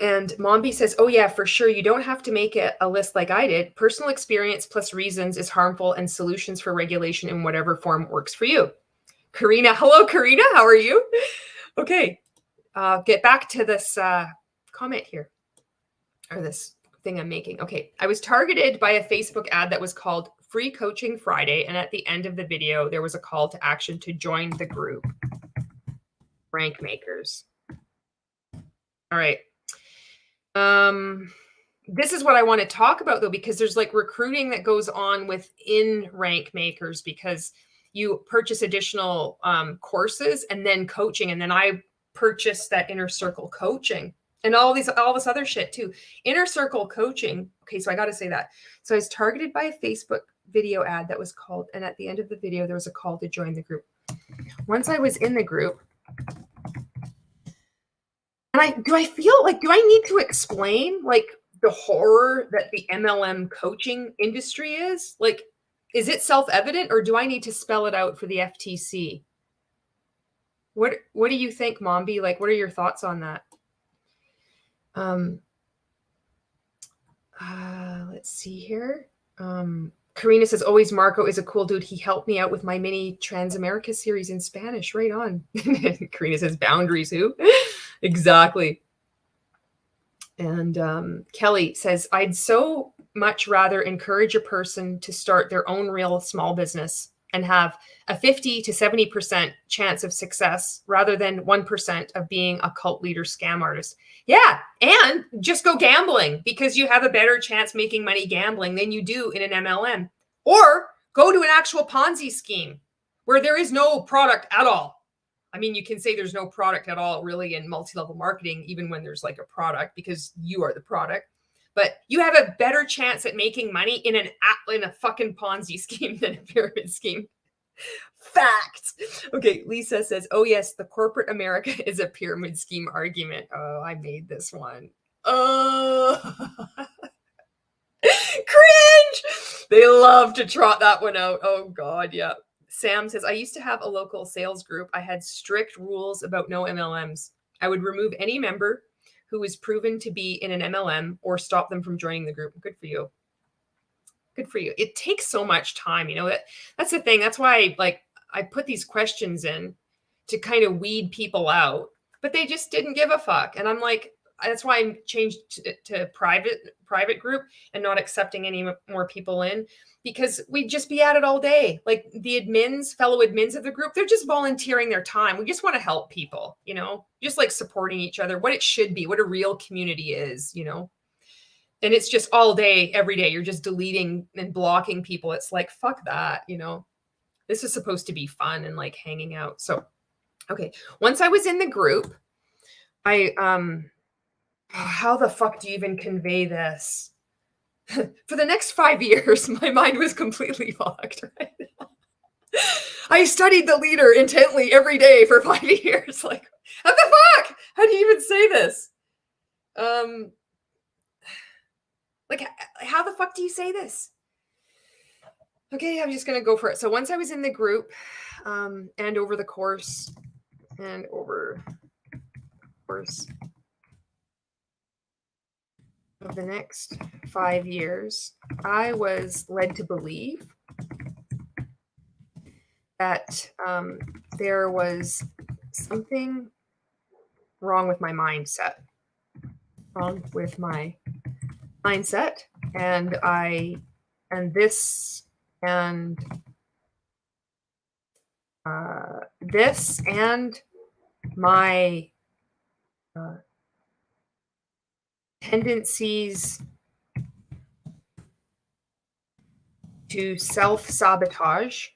And Mombi says, oh yeah, for sure. You don't have to make it a list like I did. Personal experience plus reasons is harmful and solutions for regulation in whatever form works for you. Karina. Hello, Karina. How are you? Okay. Get back to this comment here, or this thing I'm making. Okay. I was targeted by a Facebook ad that was called Free Coaching Friday. And at the end of the video, there was a call to action to join the group. Rank makers. All right. This is what I want to talk about though, because there's like recruiting that goes on within rank makers because you purchase additional courses and then coaching. And then I purchased that inner circle coaching and all this other shit too. Inner circle coaching. Okay. So I got to say that. So I was targeted by a Facebook video ad that was called, and at the end of the video, there was a call to join the group. Once I was in the group, and do I need to explain like the horror that the MLM coaching industry is? Like, is it self-evident or do I need to spell it out for the FTC? What do you think, Mombi? Like, what are your thoughts on that? Let's see here. Karina says, always Marco is a cool dude. He helped me out with my mini Transamerica series in Spanish. Right on. Karina says, boundaries, who? Exactly. And Kelly says, I'd so much rather encourage a person to start their own real small business and have a 50 to 70% chance of success rather than 1% of being a cult leader scam artist. Yeah. And just go gambling because you have a better chance making money gambling than you do in an MLM, or go to an actual Ponzi scheme where there is no product at all. I mean, you can say there's no product at all really in multi-level marketing, even when there's like a product because you are the product, but you have a better chance at making money in a fucking Ponzi scheme than a pyramid scheme. Fact. Okay. Lisa says, oh yes, the corporate America is a pyramid scheme argument. Oh, I made this one. Oh, cringe. They love to trot that one out. Oh God. Yeah. Sam says, I used to have a local sales group. I had strict rules about no MLMs. I would remove any member who was proven to be in an MLM or stop them from joining the group. Good for you. Good for you. It takes so much time. You know, that's the thing. That's why I put these questions in to kind of weed people out, but they just didn't give a fuck. And I'm like, that's why I changed to private group and not accepting any more people in, because we'd just be at it all day. Like the fellow admins of the group, they're just volunteering their time. We just want to help people, you know, just like supporting each other, what it should be, what a real community is, you know. And it's just all day, every day. You're just deleting and blocking people. It's like, fuck that, you know. This is supposed to be fun and like hanging out. So, okay. Once I was in the group, how the fuck do you even convey this? For the next 5 years, my mind was completely fogged. Right? I studied the leader intently every day for 5 years. Like, what the fuck? How do you even say this? Like, how the fuck do you say this? Okay, I'm just going to go for it. So once I was in the group and over the course of the next 5 years, I was led to believe that there was something wrong with my mindset. And this and my tendencies to self-sabotage,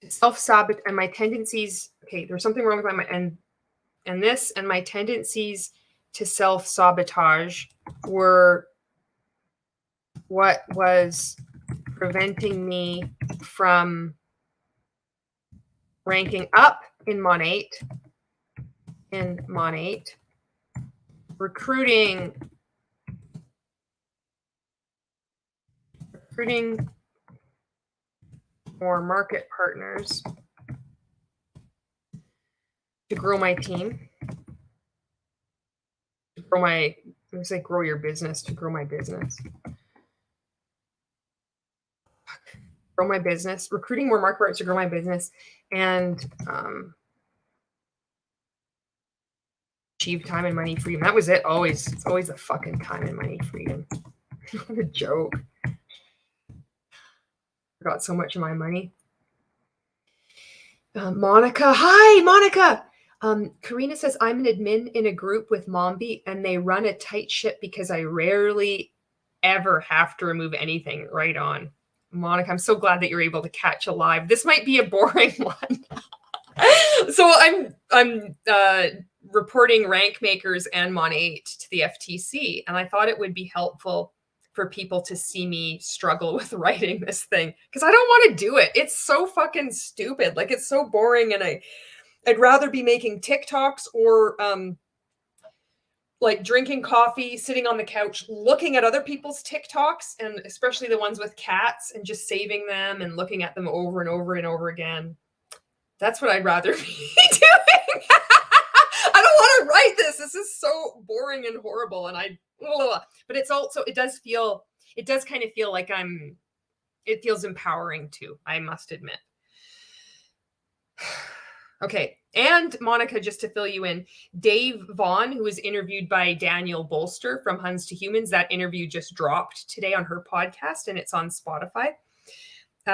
and my tendencies, okay, there's something wrong with my mind, and this and my tendencies to self-sabotage were what was preventing me from ranking up in Monat, recruiting more market partners to grow my team, to grow my, let's say grow your business, to grow my business. Grow my business, recruiting more market partners to grow my business, and achieve time and money freedom. That was it. It's always the fucking time and money freedom. What a joke. Got so much of my money. Monica. Hi, Monica. Karina says, I'm an admin in a group with Mombi and they run a tight ship because I rarely ever have to remove anything. Right on. Monica, I'm so glad that you're able to catch a live. This might be a boring one. So I'm reporting rank makers and Monat to the FTC. And I thought it would be helpful for people to see me struggle with writing this thing because I don't want to do it. It's so fucking stupid. Like, it's so boring. And I'd rather be making TikToks or like drinking coffee, sitting on the couch, looking at other people's TikToks, and especially the ones with cats, and just saving them and looking at them over and over and over again. That's what I'd rather be doing. I don't want to write this. This is so boring and horrible. And but it's also, it does kind of feel like it feels empowering too, I must admit. Okay. And Monica, just to fill you in, Dave Vaughn, who was interviewed by Daniel Bolster from Huns to Humans, that interview just dropped today on her podcast and it's on Spotify,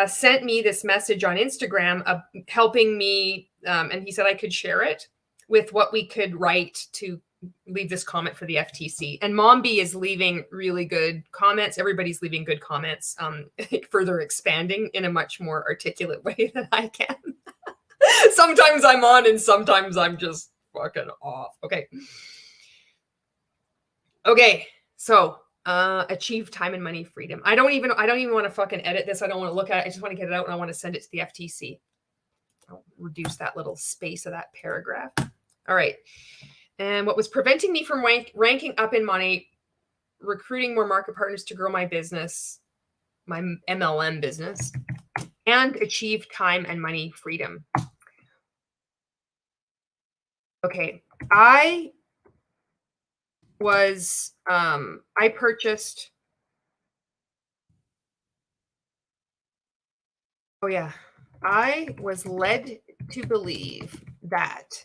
sent me this message on Instagram helping me, and he said I could share it with what we could write to leave this comment for the FTC. And Mombi is leaving really good comments. Everybody's leaving good comments, further expanding in a much more articulate way than I can. Sometimes I'm on and sometimes I'm just fucking off. Okay. So achieve time and money freedom. I don't even want to fucking edit this. I don't want to look at it. I just want to get it out and I want to send it to the FTC. I'll reduce that little space of that paragraph. All right. And what was preventing me from ranking up in Monat, recruiting more market partners to grow my business, my MLM business, and achieve time and money freedom. Okay. I purchased, I was led to believe that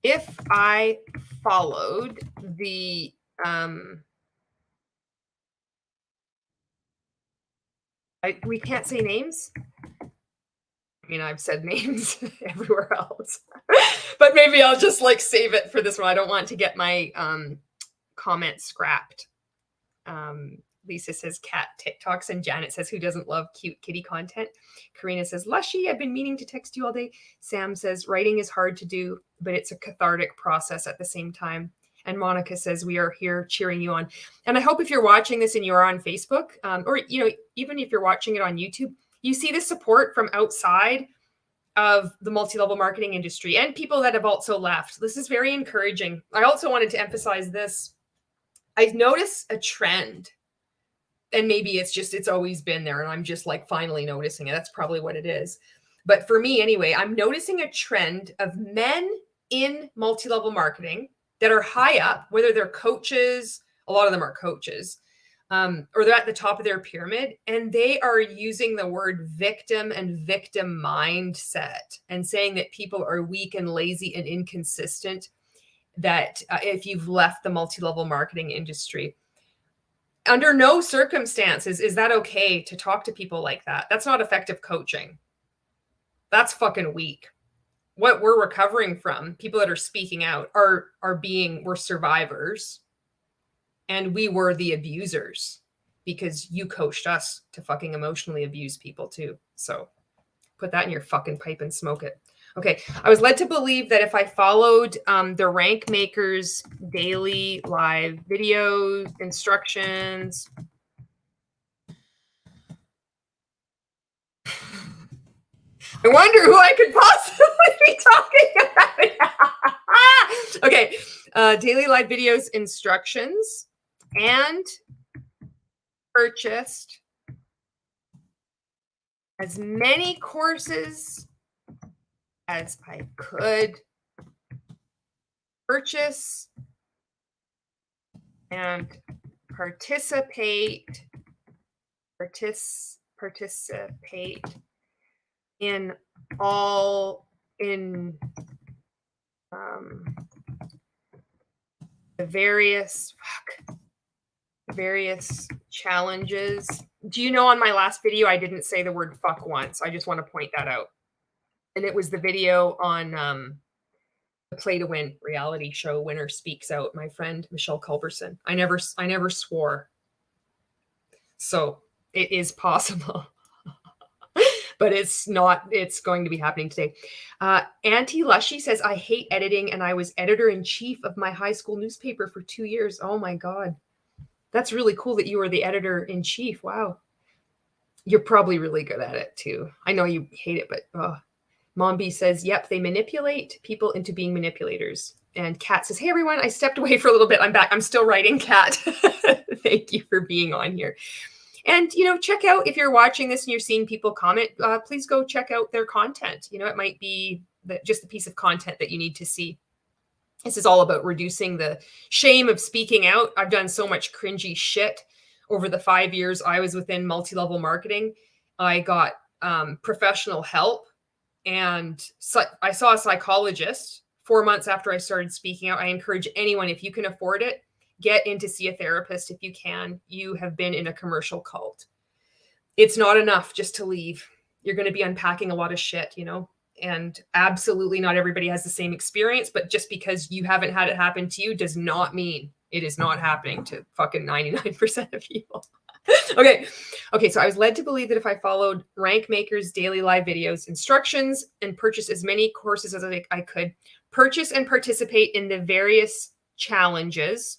if I followed the we can't say names. I mean, I've said names everywhere else, but maybe I'll just like save it for this one. I don't want to get my comment scrapped. Lisa says cat TikToks, and Janet says, who doesn't love cute kitty content? Karina says, Lushy, I've been meaning to text you all day. Sam says, writing is hard to do, but it's a cathartic process at the same time. And Monica says, we are here cheering you on. And I hope if you're watching this and you're on Facebook, or, even if you're watching it on YouTube, you see the support from outside of the multi-level marketing industry and people that have also left. This is very encouraging. I also wanted to emphasize this. I've noticed a trend, and maybe it's always been there and I'm just like finally noticing it. That's probably what it is. But for me anyway, I'm noticing a trend of men in multi-level marketing that are high up, whether they're coaches, a lot of them are coaches, or they're at the top of their pyramid, and they are using the word victim and victim mindset and saying that people are weak and lazy and inconsistent, that if you've left the multi-level marketing industry. Under no circumstances is that okay to talk to people like that. That's not effective coaching. That's fucking weak. What we're recovering from, people that are speaking out, we're survivors. And we were the abusers because you coached us to fucking emotionally abuse people too. So Put that in your fucking pipe and smoke it. Okay. I was led to believe that if I followed the rank makers daily live videos, instructions. I wonder who I could possibly be talking about. Okay. Daily live videos, instructions, and purchased as many courses as I could purchase and participate in all the various challenges. Do you know on my last video I didn't say the word fuck once? I just want to point that out. And it was the video on the Play to Win reality show Winner Speaks Out, my friend Michelle Culberson. I never swore. So it is possible. But it's going to be happening today. Auntie Lushy says, I hate editing and I was editor-in-chief of my high school newspaper for 2 years. Oh my God. That's really cool that you were the editor-in-chief. Wow. You're probably really good at it too. I know you hate it, but Mom B says, yep, they manipulate people into being manipulators. And Kat says, hey everyone, I stepped away for a little bit. I'm back. I'm still writing, Kat. Thank you for being on here. And, check out, if you're watching this and you're seeing people comment, please go check out their content. It might be just the piece of content that you need to see. This is all about reducing the shame of speaking out. I've done so much cringy shit over the 5 years I was within multi-level marketing. I got professional help, and I saw a psychologist 4 months after I started speaking out. I encourage anyone, if you can afford it, get in to see a therapist if you can. You have been in a commercial cult. It's not enough just to leave. You're going to be unpacking a lot of shit, and absolutely not everybody has the same experience, but just because you haven't had it happen to you does not mean it is not happening to fucking 99% of people. Okay. So I was led to believe that if I followed Rank Maker's daily live videos, instructions, and purchased as many courses as I could, purchase and participate in the various challenges.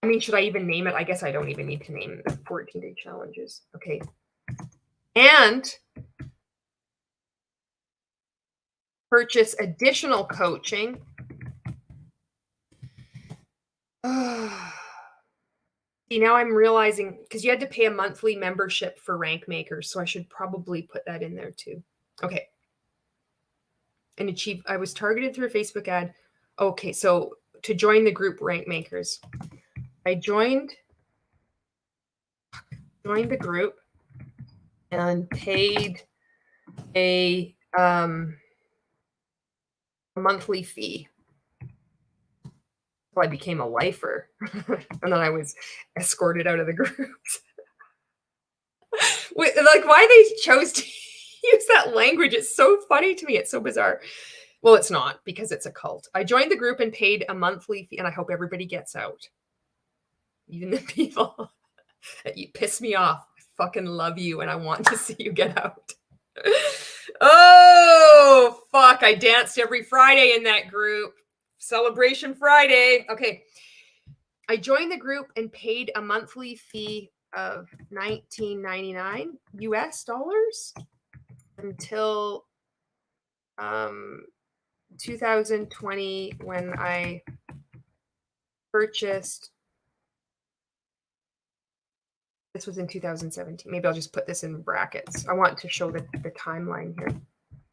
I mean, should I even name it? I guess I don't even need to name the 14-day challenges. Okay. And purchase additional coaching. See, now I'm realizing, because you had to pay a monthly membership for Rank Makers, so I should probably put that in there too. Okay. And achieve, I was targeted through a Facebook ad. Okay, so to join the group Rank Makers, I joined the group and paid a monthly fee. So I became a lifer, and then I was escorted out of the groups. Like, why they chose to use that language? It's so funny to me. It's so bizarre. Well, it's not, because it's a cult. I joined the group and paid a monthly fee, and I hope everybody gets out. Even the people that you piss me off. I fucking love you, and I want to see you get out. Oh, fuck. I danced every Friday in that group. Celebration Friday. Okay. I joined the group and paid a monthly fee of $19.99 US dollars until 2020, when I purchased. This was in 2017. Maybe I'll just put this in brackets. I want to show the timeline here.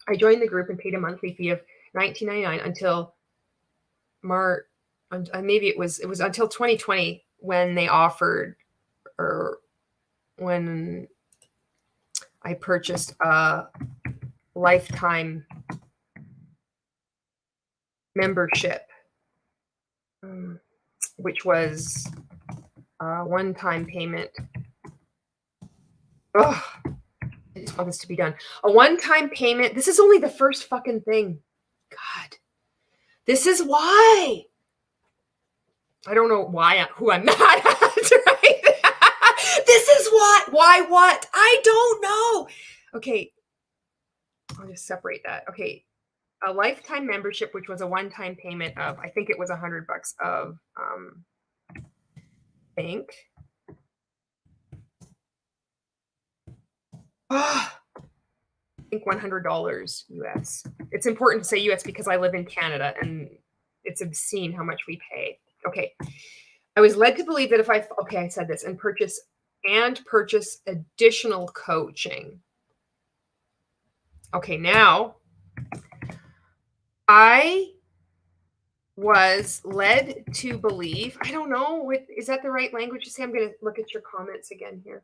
I joined the group and paid a monthly fee of $19.99 until March. Maybe it was until 2020 when they offered, or when I purchased a lifetime membership, which was a one-time payment. Oh, I just want this to be done. A one-time payment. This is only the first fucking thing. God, this is why. I don't know who I'm mad at, right? This is what? I don't know. Okay, I'll just separate that. Okay, a lifetime membership, which was a one-time payment of, I think it was $100 of bank. I think $100 US. It's important to say US because I live in Canada and it's obscene how much we pay. Okay. I was led to believe that if I said this, and purchase additional coaching. Okay, now I was led to believe, I don't know, is that the right language to say? I'm going to look at your comments again here.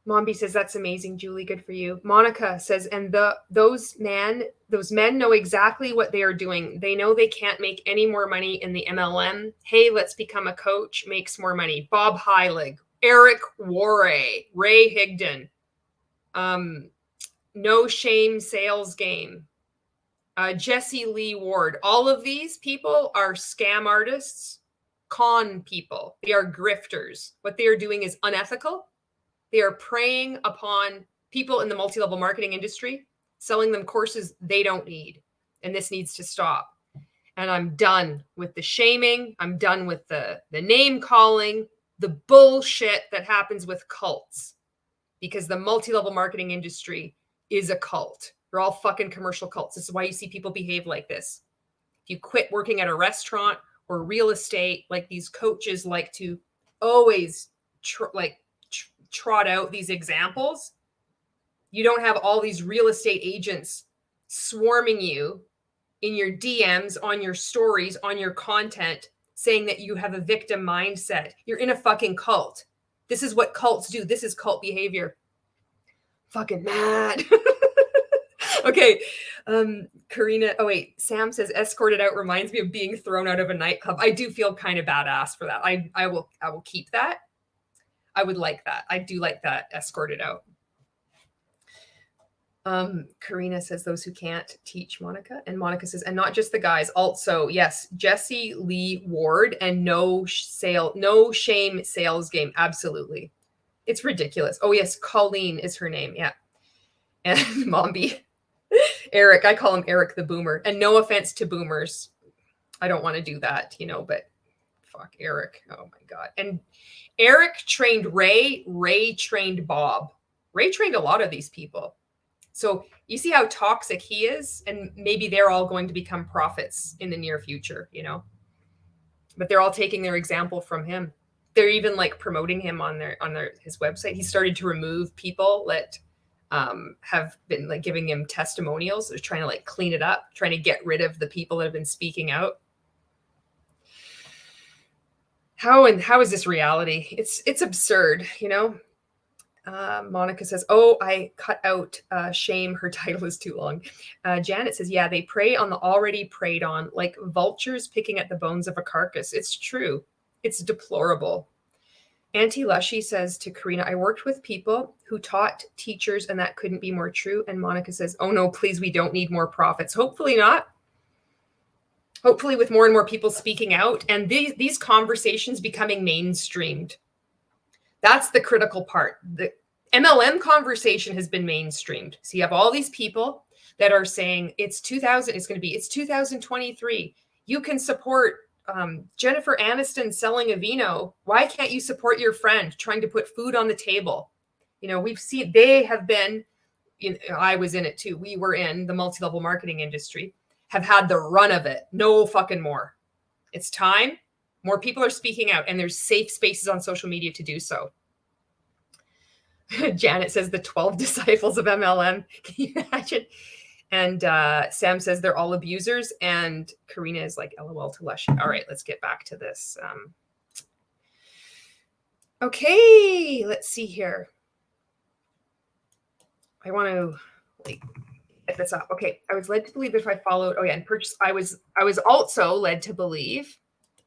Mombi says, that's amazing, Julie. Good for you. Monica says, and those men know exactly what they are doing. They know they can't make any more money in the MLM. Hey, let's become a coach, makes more money. Bob Heilig, Eric Warray, Ray Higdon, No Shame Sales Game, Jesse Lee Ward. All of these people are scam artists, con people. They are grifters. What they are doing is unethical. They are preying upon people in the multi-level marketing industry, selling them courses they don't need. And this needs to stop. And I'm done with the shaming. I'm done with the name calling, the bullshit that happens with cults, because the multi-level marketing industry is a cult. They're all fucking commercial cults. This is why you see people behave like this. If you quit working at a restaurant or real estate, like these coaches like to always trot out these examples, you don't have all these real estate agents swarming you in your DMs, on your stories, on your content, saying that you have a victim mindset. You're in a fucking cult. This is what cults do. This is cult behavior. Fucking mad. Okay. Karina, Sam says escorted out reminds me of being thrown out of a nightclub. I do feel kind of badass for that. I will keep that. I would like that. I do like that, escorted out. Karina says those who can't teach Monica. And Monica says, and not just the guys. Also, yes, Jesse Lee Ward and No Shame Sales Game. Absolutely. It's ridiculous. Oh, yes, Colleen is her name. Yeah. And Mombi. Eric, I call him Eric the Boomer. And no offense to boomers. I don't want to do that, but fuck Eric. Oh my God. And Eric trained Ray. Ray trained Bob. Ray trained a lot of these people. So you see how toxic he is, and maybe they're all going to become prophets in the near future, but they're all taking their example from him. They're even like promoting him on his website. He started to remove people that have been like giving him testimonials. They're trying to like clean it up, trying to get rid of the people that have been speaking out. How is this reality? It's absurd, Monica says, oh, I cut out shame. Her title is too long. Janet says, yeah, they prey on the already preyed on, like vultures picking at the bones of a carcass. It's true. It's deplorable. Auntie Lushy says to Karina, I worked with people who taught teachers and that couldn't be more true. And Monica says, oh no, please, we don't need more prophets. Hopefully not. Hopefully with more and more people speaking out and these conversations becoming mainstreamed. That's the critical part. The MLM conversation has been mainstreamed. So you have all these people that are saying it's 2023. You can support Jennifer Aniston selling a vino. Why can't you support your friend trying to put food on the table? We've seen, they have been, I was in it too. We were in the multi-level marketing industry, have had the run of it. No fucking more. It's time. More people are speaking out, and there's safe spaces on social media to do so. Janet says the 12 disciples of MLM. Can you imagine? And Sam says they're all abusers. And Karina is like, LOL to Lush. All right, let's get back to this. Okay, let's see here. I want to get this up. Okay, I was led to believe that if I followed, and purchase. I was also led to believe.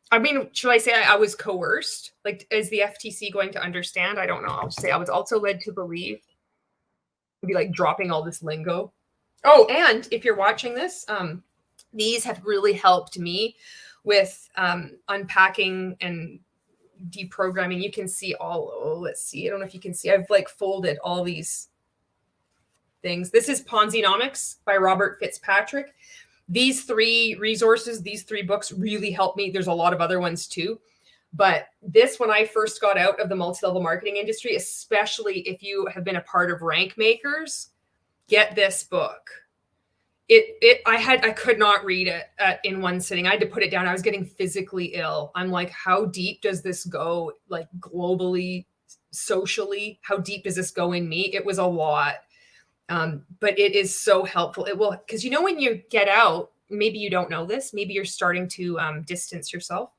I mean, should I say I was coerced? Like, is the FTC going to understand? I don't know. I'll just say I was also led to believe. I'd be like dropping all this lingo. Oh, and if you're watching this, these have really helped me with unpacking and deprogramming. You can see let's see. I don't know if you can see. I've like folded all these things. This is Ponzinomics by Robert Fitzpatrick. These 3 resources, these 3 books really helped me. There's a lot of other ones too. But this, when I first got out of the multi-level marketing industry, especially if you have been a part of rank makers, get this book. I could not read it in one sitting. I had to put it down. I was getting physically ill. I'm like, how deep does this go? Like globally, socially, how deep does this go in me? It was a lot. But it is so helpful. It will, because you know, when you get out, maybe you don't know this, maybe you're starting to distance yourself.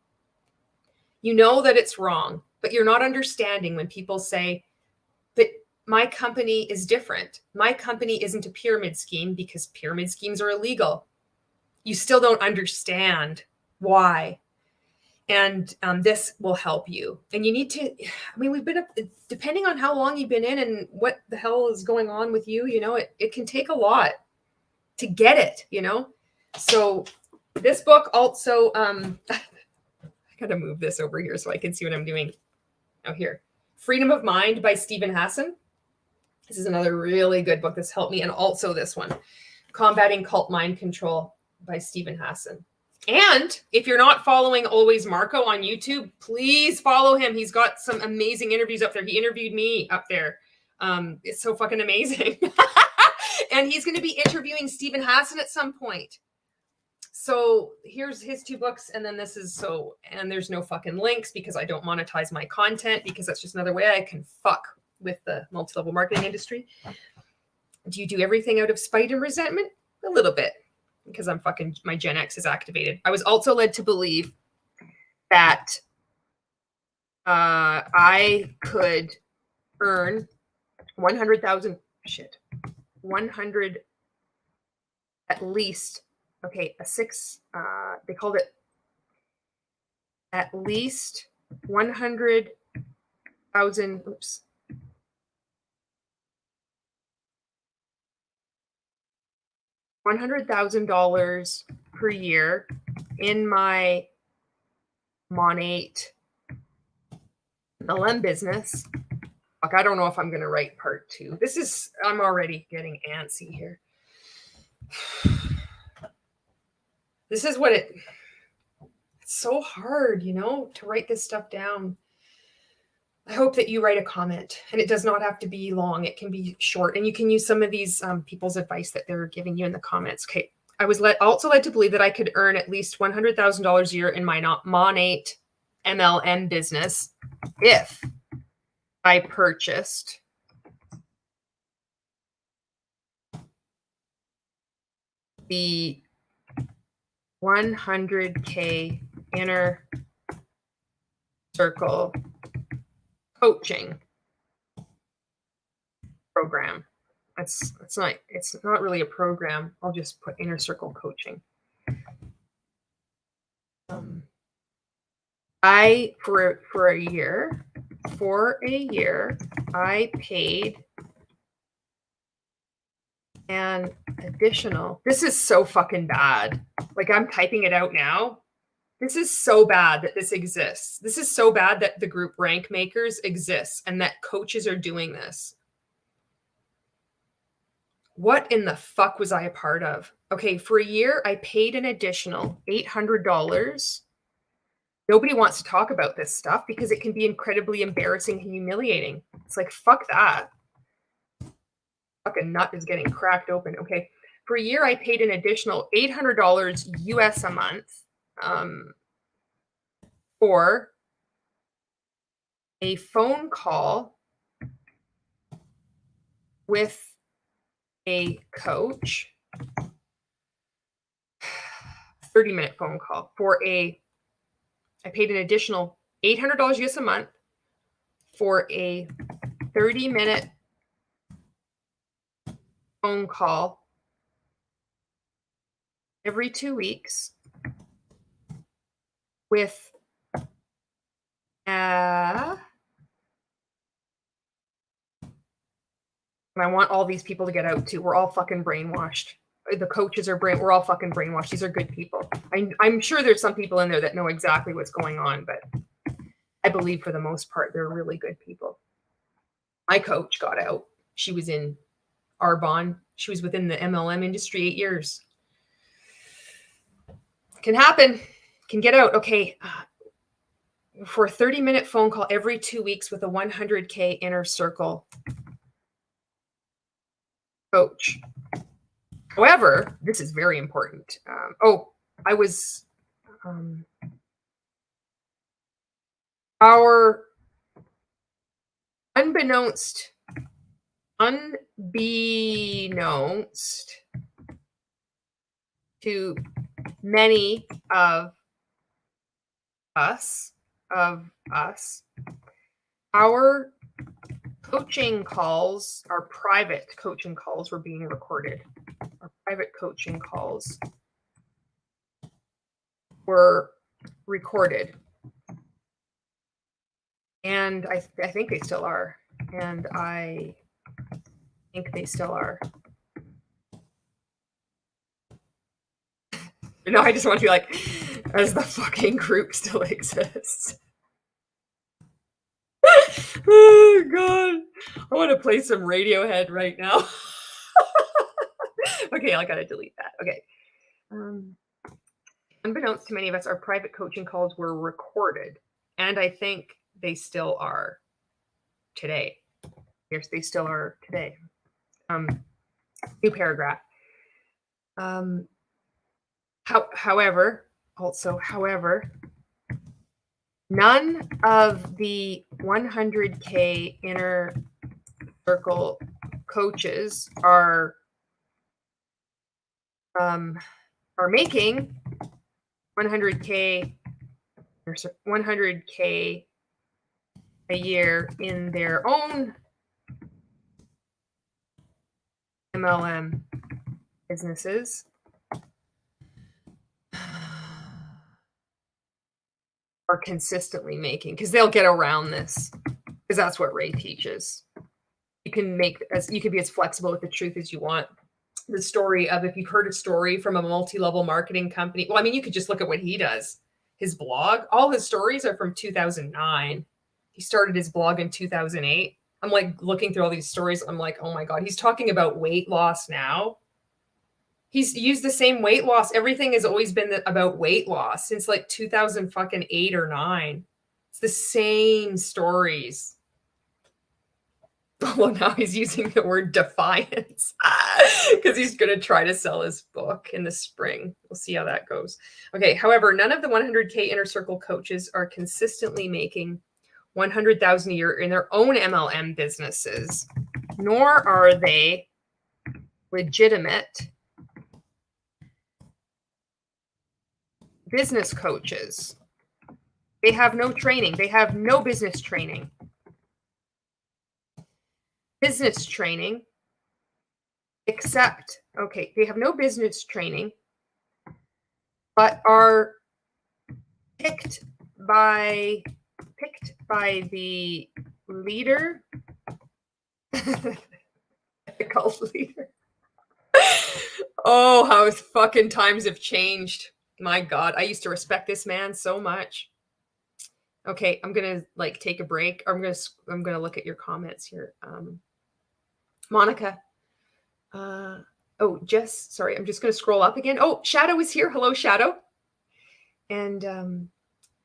You know that it's wrong, but you're not understanding when people say, but my company is different. My company isn't a pyramid scheme because pyramid schemes are illegal. You still don't understand why. And this will help you. And you need to, we've been, depending on how long you've been in and what the hell is going on with you, it can take a lot to get it, So this book also, I got to move this over here so I can see what I'm doing. Oh, here. Freedom of Mind by Stephen Hassan. This is another really good book that's helped me. And also this one, Combating Cult Mind Control by Stephen Hassan. And if you're not following Always Marco on YouTube, please follow him. He's got some amazing interviews up there. He interviewed me up there. It's so fucking amazing. And he's going to be interviewing Stephen Hassan at some point. So here's his 2 books. And then this is and there's no fucking links because I don't monetize my content, because that's just another way I can fuck with the multi-level marketing industry. Do you do everything out of spite and resentment? A little bit, because my Gen X is activated. I was also led to believe that I could earn 100 at least. Okay, they called it at least 100,000. Oops. $100,000 per year in my Monat MLM business. Fuck, I don't know if I'm going to write part 2. I'm already getting antsy here. This is it's so hard, to write this stuff down. I hope that you write a comment, and it does not have to be long. It can be short, and you can use some of these people's advice that they're giving you in the comments. Okay. I was also led to believe that I could earn at least $100,000 a year in my Monat MLM business if I purchased the 100K inner circle coaching program. It's not really a program. I'll just put inner circle coaching. For a year, I paid an additional. This is so fucking bad. Like, I'm typing it out now. This is so bad that this exists. This is so bad that the group Rank Makers exists and that coaches are doing this. What in the fuck was I a part of? Okay, for a year, I paid an additional $800. Nobody wants to talk about this stuff because it can be incredibly embarrassing and humiliating. It's like, fuck that. Fucking nut is getting cracked open. Okay, for a year, I paid an additional $800 US a month for a phone call with a coach, 30-minute phone call I paid an additional $800 US a month for a 30-minute phone call every 2 weeks with and I want all these people to get out too. We're all fucking brainwashed. The coaches are we're all fucking brainwashed. These are good people. I'm sure there's some people in there that know exactly what's going on, but I believe for the most part, they're really good people. My coach got out. She was in Arbonne. She was within the MLM industry 8 years. Can happen. Can get out. Okay. For a 30-minute phone call every 2 weeks with a 100K inner circle coach. However, this is very important. I was our unbeknownst to many of us, our coaching calls, our private coaching calls were being recorded. Our private coaching calls were recorded. And I think they still are. And I think they still are. No, I just want to be like, as the fucking group still exists. Oh, God. I want to play some Radiohead right now. Okay, I got to delete that. Okay. Unbeknownst to many of us, our private coaching calls were recorded. And I think they still are today. Yes, they still are today. New paragraph. However, none of the 100K inner circle coaches are making 100K a year in their own MLM businesses. Are consistently making, because they'll get around this, because that's what Ray teaches. You can be as flexible with the truth as you want. The story of, if you've heard a story from a multi-level marketing company, well, I mean, you could just look at what he does. His blog, all his stories are from 2009. He started his blog in 2008. I'm like looking through all these stories. I'm like, oh my God, he's talking about weight loss now. He's used the same weight loss. Everything has always been about weight loss since like 2008 or 9. It's the same stories. Well, now he's using the word defiance because he's going to try to sell his book in the spring. We'll see how that goes. Okay. However, none of the 100K inner circle coaches are consistently making $100,000 a year in their own MLM businesses, nor are they legitimate business coaches. They have no training. They have no business training. Business training, except, okay, they have no business training, but are picked by the leader, cult leader. Oh, how fucking times have changed. My God, I used to respect this man so much. Okay, I'm gonna like take a break. I'm gonna look at your comments here. Monica. Jess, sorry, I'm just gonna scroll up again. Oh, Shadow is here. Hello, Shadow. And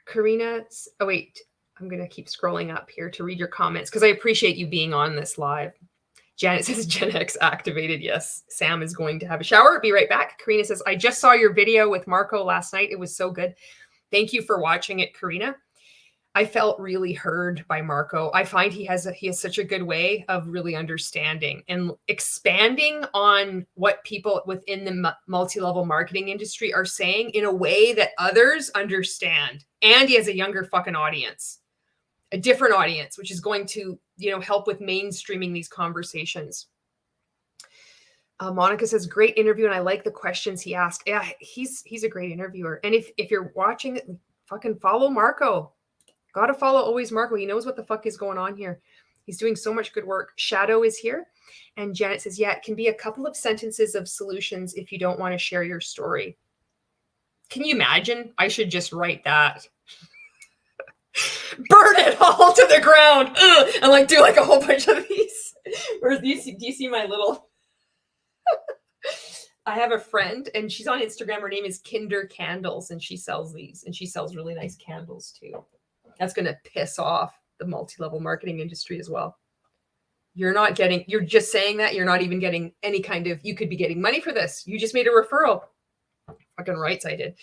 Karina. Oh wait, I'm gonna keep scrolling up here to read your comments because I appreciate you being on this live. Janet says Gen X activated. Yes, Sam is going to have a shower. Be right back. Karina says, I just saw your video with Marco last night. It was so good. Thank you for watching it, Karina. I felt really heard by Marco. I find he has such a good way of really understanding and expanding on what people within the multi-level marketing industry are saying in a way that others understand. And he has a younger fucking audience, a different audience, which is going to, help with mainstreaming these conversations. Monica says, great interview. And I like the questions he asked. Yeah, he's a great interviewer. And if you're watching it, fucking follow Marco. Got to follow always Marco. He knows what the fuck is going on here. He's doing so much good work. Shadow is here. And Janet says, yeah, it can be a couple of sentences of solutions if you don't want to share your story. Can you imagine? I should just write that. burn it all to the ground. Ugh, and like do like a whole bunch of these. Or do you see my little? I have a friend and she's on Instagram. Her name is Kinder Candles and she sells these and she sells really nice candles too. That's going to piss off the multi-level marketing industry as well. You're just saying that you're not even getting any kind of, you could be getting money for this. You just made a referral. Fucking rights I did.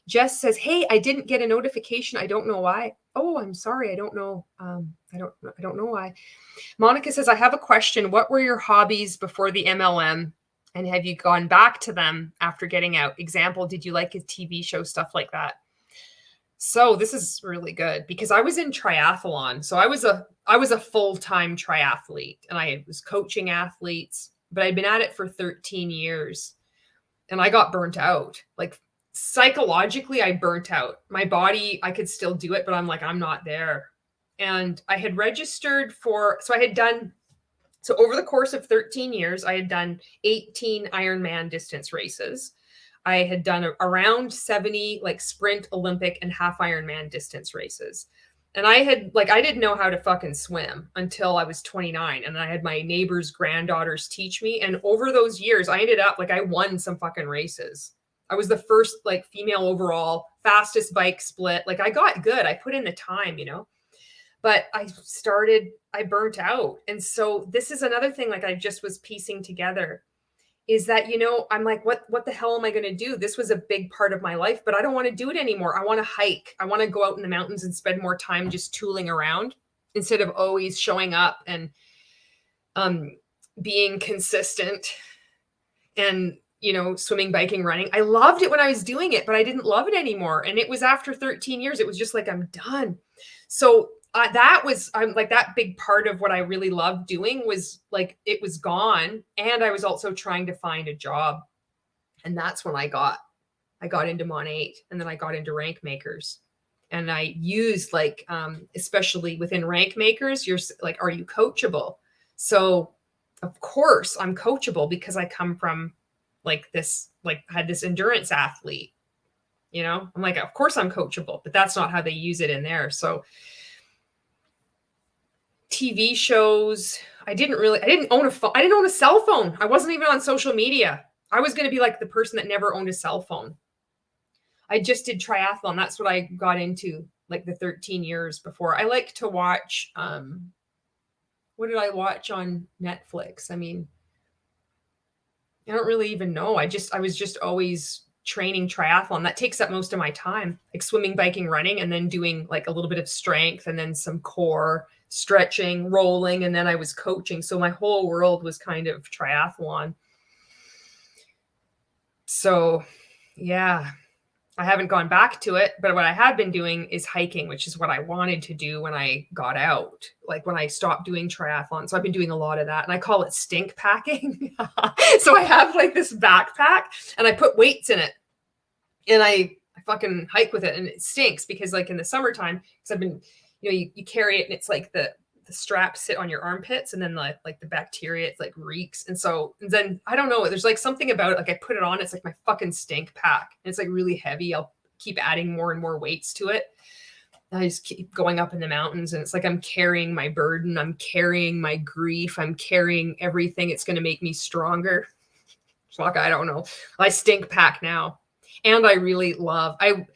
Jess says, hey, I didn't get a notification. I don't know why. Oh, I'm sorry. I don't know. I don't know why. Monica says, I have a question. What were your hobbies before the MLM? And have you gone back to them after getting out? Example, did you like a TV show, stuff like that? So this is really good because I was in triathlon. So I was a full-time triathlete and I was coaching athletes, but I'd been at it for 13 years and I got burnt out. Like psychologically, I burnt out. My body, I could still do it, but I'm like, I'm not there. And I had registered so over the course of 13 years, I had done 18 Ironman distance races. I had done around 70 like sprint, Olympic, and half Ironman distance races. And I didn't know how to fucking swim until I was 29. And I had my neighbor's granddaughters teach me. And over those years, I ended up I won some fucking races. I was the first like female overall, fastest bike split. Like I got good. I put in the time, but I burnt out. And so this is another thing, like I just was piecing together is that, I'm like, what the hell am I going to do? This was a big part of my life, but I don't want to do it anymore. I want to hike. I want to go out in the mountains and spend more time just tooling around instead of always showing up and being consistent and, swimming, biking, running. I loved it when I was doing it, but I didn't love it anymore. And it was after 13 years, it was just like, I'm done. So that big part of what I really loved doing was like, it was gone. And I was also trying to find a job. And that's when I got into Monat and then I got into rank makers. And I used especially within rank makers, you're like, are you coachable? So of course I'm coachable because I come from had this endurance athlete, I'm like, of course I'm coachable, but that's not how they use it in there. So TV shows, I didn't own a phone. I didn't own a cell phone. I wasn't even on social media. I was going to be like the person that never owned a cell phone. I just did triathlon. That's what I got into like the 13 years before. I like to watch, what did I watch on Netflix? I mean, I don't really even know. I was just always training triathlon. That takes up most of my time, like swimming, biking, running, and then doing like a little bit of strength and then some core stretching, rolling, and then I was coaching. So my whole world was kind of triathlon. So yeah, I haven't gone back to it, but what I have been doing is hiking, which is what I wanted to do when I got out, like when I stopped doing triathlon. So I've been doing a lot of that and I call it stink packing. So I have like this backpack and I put weights in it and I fucking hike with it and it stinks because like in the summertime, because I've been, you carry it and it's like the straps sit on your armpits and then like the bacteria, it's like reeks. And then I don't know, there's like something about it. Like I put it on, it's like my fucking stink pack and it's like really heavy. I'll keep adding more and more weights to it. I just keep going up in the mountains and it's like, I'm carrying my burden. I'm carrying my grief. I'm carrying everything. It's going to make me stronger. Fuck, I don't know. I stink pack now. And I really love, I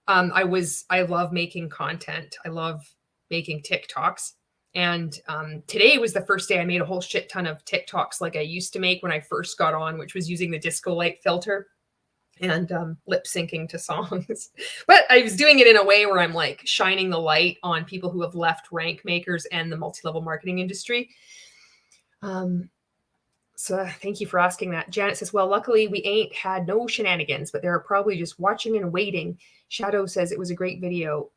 love making content. I love making TikToks. And today was the first day I made a whole shit ton of TikToks like I used to make when I first got on, which was using the disco light filter and lip syncing to songs. But I was doing it in a way where I'm like shining the light on people who have left rank makers and the multi-level marketing industry. So thank you for asking that. Janet says, well, luckily we ain't had no shenanigans, but they're probably just watching and waiting. Shadow says it was a great video.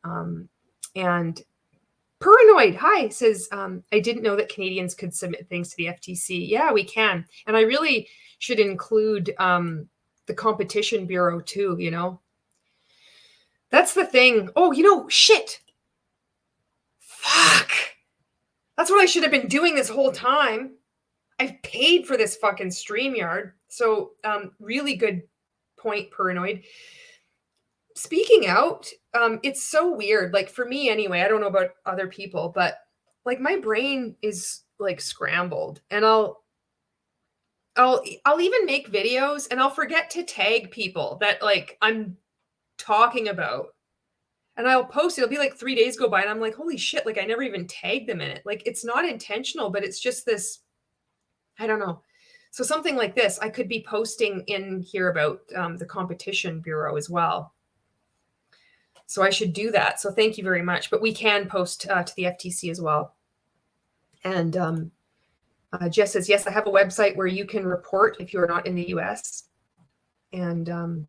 And Paranoid, hi, says, I didn't know that Canadians could submit things to the FTC. Yeah, we can. And I really should include the Competition Bureau too, That's the thing. Oh, shit. Fuck. That's what I should have been doing this whole time. I've paid for this fucking StreamYard. So really good point, Paranoid. speaking out, it's so weird. Like for me anyway, I don't know about other people, but like my brain is like scrambled, and I'll even make videos and I'll forget to tag people that like I'm talking about. And I'll post it. It'll be like 3 days go by and I'm like, holy shit, like I never even tagged them in it. Like it's not intentional, but it's just this, I don't know. So something like this, I could be posting in here about the Competition Bureau as well. So I should do that. So thank you very much. But we can post to the FTC as well. And Jess says, yes, I have a website where you can report if you are not in the US. And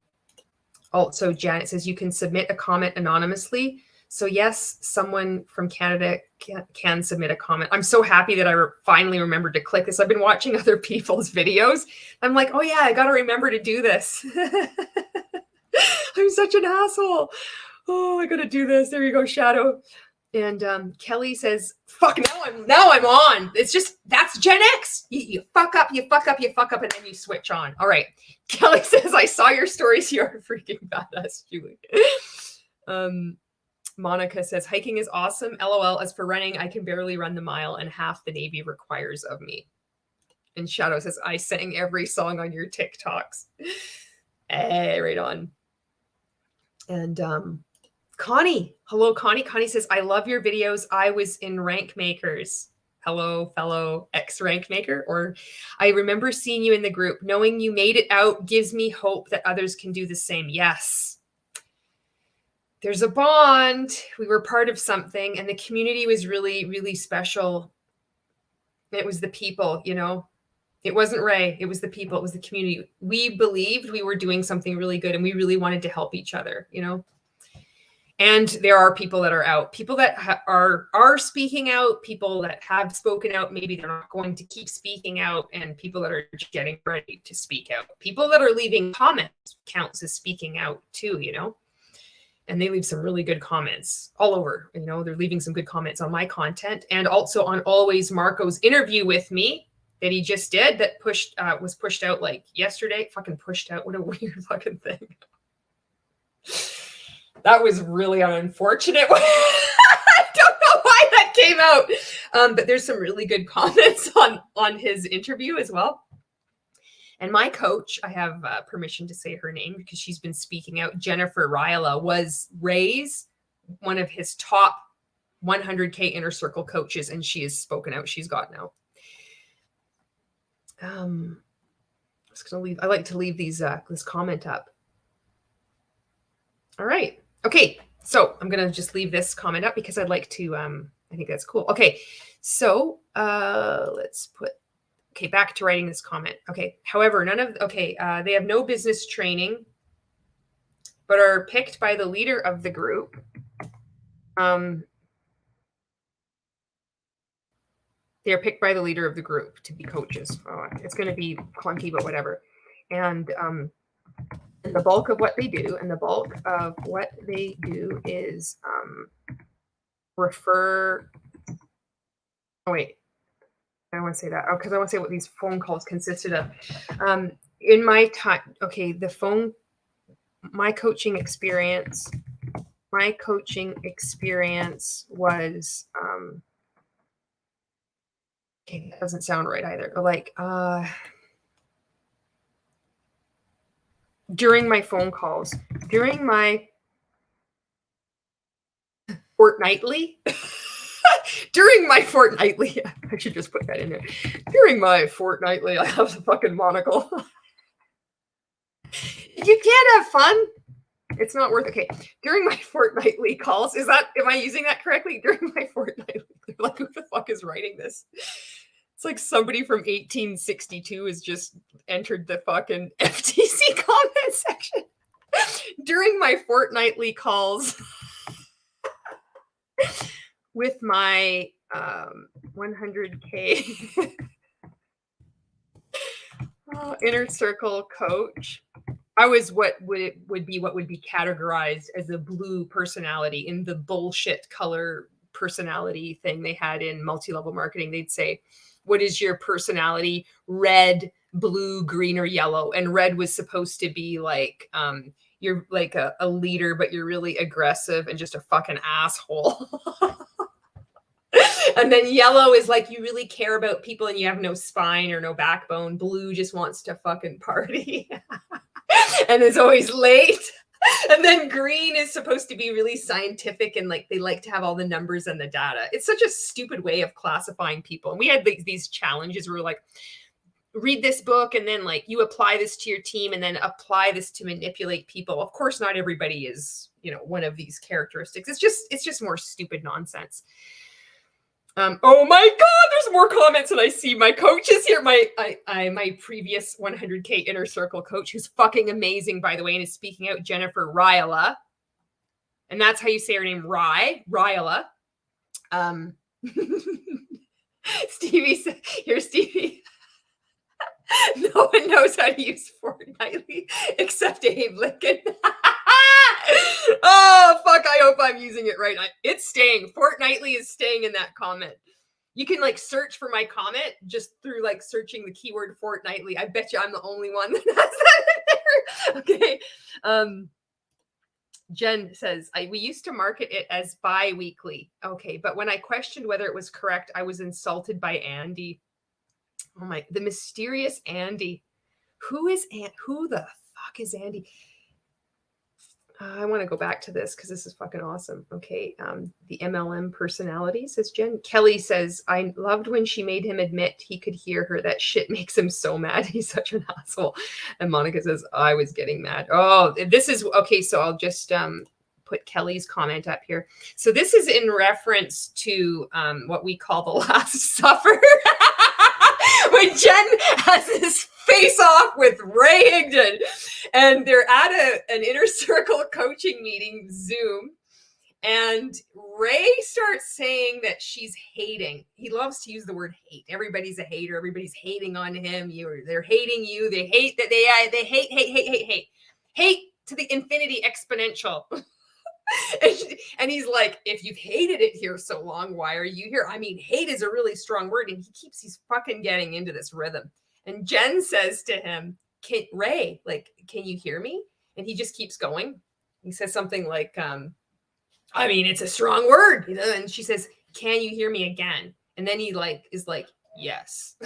also Janet says you can submit a comment anonymously. So yes, someone from Canada can submit a comment. I'm so happy that I finally remembered to click this. I've been watching other people's videos. I'm like, oh yeah, I got to remember to do this. I'm such an asshole. Oh, I got to do this. There you go, Shadow. And Kelly says, fuck, now I'm on. It's just, that's Gen X. You fuck up, and then you switch on. All right. Kelly says, I saw your stories. You are freaking badass, Julie. Monica says, hiking is awesome. LOL. As for running, I can barely run the mile and half the Navy requires of me. And Shadow says, I sang every song on your TikToks. Hey, right on. And Connie. Hello, Connie. Connie says, I love your videos. I was in Rank Makers. Hello, fellow ex-rank maker. Or I remember seeing you in the group. Knowing you made it out gives me hope that others can do the same. Yes. There's a bond. We were part of something, and the community was really, really special. It was the people, you know. It wasn't Ray. It was the people. It was the community. We believed we were doing something really good, and we really wanted to help each other, you know. And there are people that are out, people that are speaking out, people that have spoken out. Maybe they're not going to keep speaking out, and people that are getting ready to speak out. People that are leaving comments counts as speaking out too, you know. And they leave some really good comments all over. You know, they're leaving some good comments on my content and also on Always Marco's interview with me that he just did that was pushed out like yesterday. Fucking pushed out. What a weird fucking thing. That was really unfortunate. I don't know why that came out. But there's some really good comments on his interview as well. And my coach, I have permission to say her name because she's been speaking out. Jennifer Ryla was Ray's one of his top 100K inner circle coaches, and she has spoken out. She's gotten out. I'm just gonna leave. I like to leave these this comment up. All right. Okay. So I'm gonna just leave this comment up because I'd like to. I think that's cool. Okay. So let's put. Okay, back to writing this comment. Okay. However, they have no business training, but are picked by the leader of the group. They are picked by the leader of the group to be coaches. It's going to be clunky, but whatever. And the bulk of what they do, is refer. Oh, wait. I don't want to say that because I want to say what these phone calls consisted of. In my time, my coaching experience was, okay, that doesn't sound right either. But like, during my phone calls, during my fortnightly, I should just put that in there. During my fortnightly, I have the fucking monocle. You can't have fun. It's not worth it. Okay. During my fortnightly calls, am I using that correctly? During my fortnightly, like who the fuck is writing this? It's like somebody from 1862 has just entered the fucking FTC comment section. During my fortnightly calls with my 100K inner circle coach, I was what would be categorized as a blue personality in the bullshit color personality thing they had in multi-level marketing. They'd say, what is your personality? Red, blue, green, or yellow. And red was supposed to be like, you're like a leader, but you're really aggressive and just a fucking asshole. And then yellow is like you really care about people and you have no spine or no backbone. Blue just wants to fucking party and is always late. And then green is supposed to be really scientific and like they like to have all the numbers and the data. It's such a stupid way of classifying people. And we had these challenges where we're like, read this book and then like you apply this to your team and then apply this to manipulate people. Of course, not everybody is, one of these characteristics. It's just more stupid nonsense. Oh my God, there's more comments and I see my coach is here. My previous 100K inner circle coach, who's fucking amazing, by the way, and is speaking out, Jennifer Ryala. And that's how you say her name, Ryala. Stevie said, here's Stevie. No one knows how to use Fortnightly except Abe Lincoln. Oh, fuck. I hope I'm using it right. It's staying. Fortnightly is staying in that comment. You can like search for my comment just through like searching the keyword Fortnightly. I bet you I'm the only one that has that in there. Okay. Jen says, we used to market it as bi-weekly. Okay. But when I questioned whether it was correct, I was insulted by Andy. Oh my, the mysterious Andy. Who the fuck is Andy? I want to go back to this because this is fucking awesome. Okay. The MLM personality, says Jen. Kelly says, I loved when she made him admit he could hear her. That shit makes him so mad. He's such an asshole. And Monica says, I was getting mad. Oh, this is okay. So I'll just put Kelly's comment up here. So this is in reference to what we call the Last Supper. When Jen has this face off with Ray Higdon and they're at an inner circle coaching meeting, Zoom, and Ray starts saying that she's hating. He loves to use the word hate. Everybody's a hater. Everybody's hating on him. They're hating you. They hate that they hate to the infinity exponential. And he's like, if you've hated it here so long, why are you here? I mean, hate is a really strong word. And he's fucking getting into this rhythm. And Jen says to him, Ray, like, can you hear me? And he just keeps going. He says something like, I mean, it's a strong word, and she says, can you hear me again? And then he is like, yes.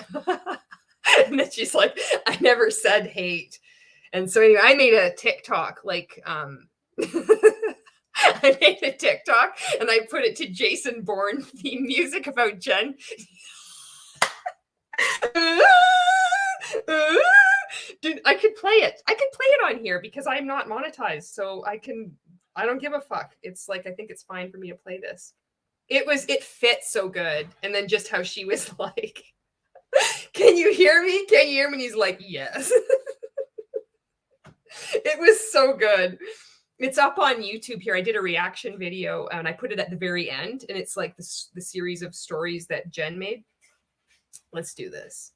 And then she's like, I never said hate. And so anyway, I made a TikTok, I made a TikTok and I put it to Jason Bourne theme music about Jen. Dude, I could play it. I could play it on here because I'm not monetized. So I don't give a fuck. It's like, I think it's fine for me to play this. It fits so good. And then just how she was like, can you hear me? Can you hear me? And he's like, yes. It was so good. It's up on YouTube here. I did a reaction video and I put it at the very end. And it's like the series of stories that Jen made. Let's do this.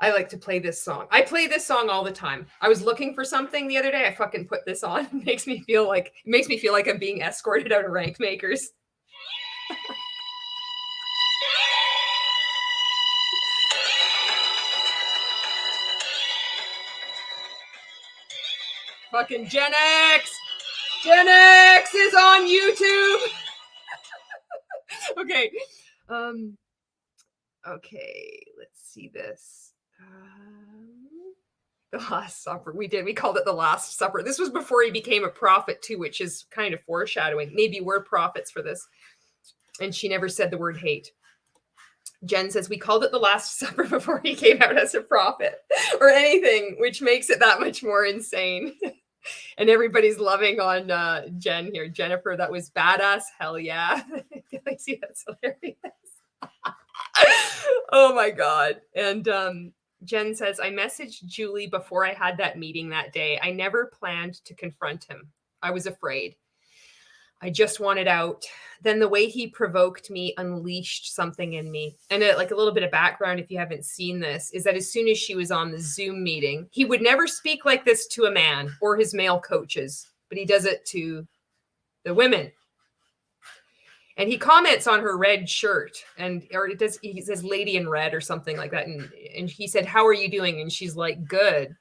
I like to play this song. I play this song all the time. I was looking for something the other day. I fucking put this on. It makes me feel like I'm being escorted out of Rank Makers. Fucking Gen X. Gen X is on YouTube. Okay. Okay, let's see this. The Last Supper. We called it The Last Supper. This was before he became a prophet too, which is kind of foreshadowing. Maybe we're prophets for this. And she never said the word hate. Jen says, we called it The Last Supper before he came out as a prophet or anything, which makes it that much more insane. And everybody's loving on Jen here. Jennifer, that was badass. Hell yeah. I see, that's hilarious. Oh my God. And Jen says, I messaged Julie before I had that meeting that day. I never planned to confront him. I was afraid. I just wanted out. Then the way he provoked me unleashed something in me. And like a little bit of background, if you haven't seen this, is that as soon as she was on the Zoom meeting, he would never speak like this to a man or his male coaches, but he does it to the women. And he comments on her red shirt he says lady in red or something like that. And he said, how are you doing? And she's like, good.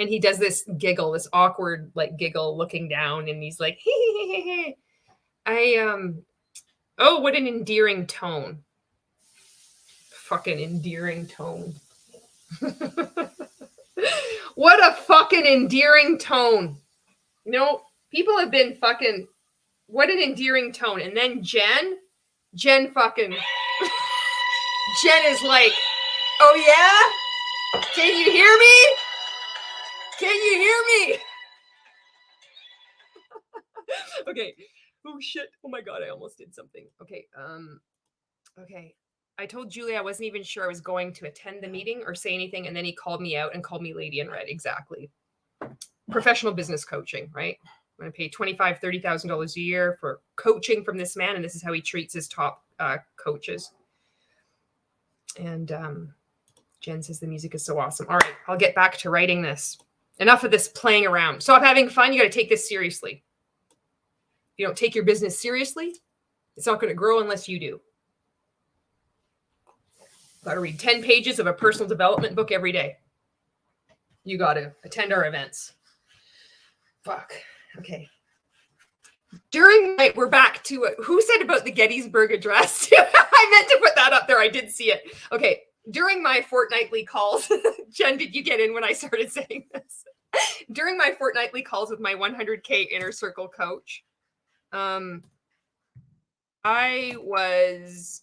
And he does this giggle, this awkward like giggle looking down, and he's like, hey. Oh, what an endearing tone. Fucking endearing tone. What a fucking endearing tone. You know, people have been fucking, what an endearing tone. And then Jen fucking, Jen is like, oh yeah? Can you hear me? Can you hear me? Okay. Oh shit. Oh my God, I almost did something. Okay. Okay. I told Julie I wasn't even sure I was going to attend the meeting or say anything, and then he called me out and called me Lady in Red. Exactly. Professional business coaching, right? I'm going to pay $25,000, $30,000 a year for coaching from this man, and this is how he treats his top coaches. And Jen says the music is so awesome. All right, I'll get back to writing this. Enough of this playing around. Stop having fun. You got to take this seriously. If you don't take your business seriously, it's not going to grow unless you do. Got to read 10 pages of a personal development book every day. You got to attend our events. Fuck. Okay. We're back to who said about the Gettysburg Address? I meant to put that up there. I did see it. Okay. During my fortnightly calls, Jen, did you get in when I started saying this? During my fortnightly calls with my 100K inner circle coach, I was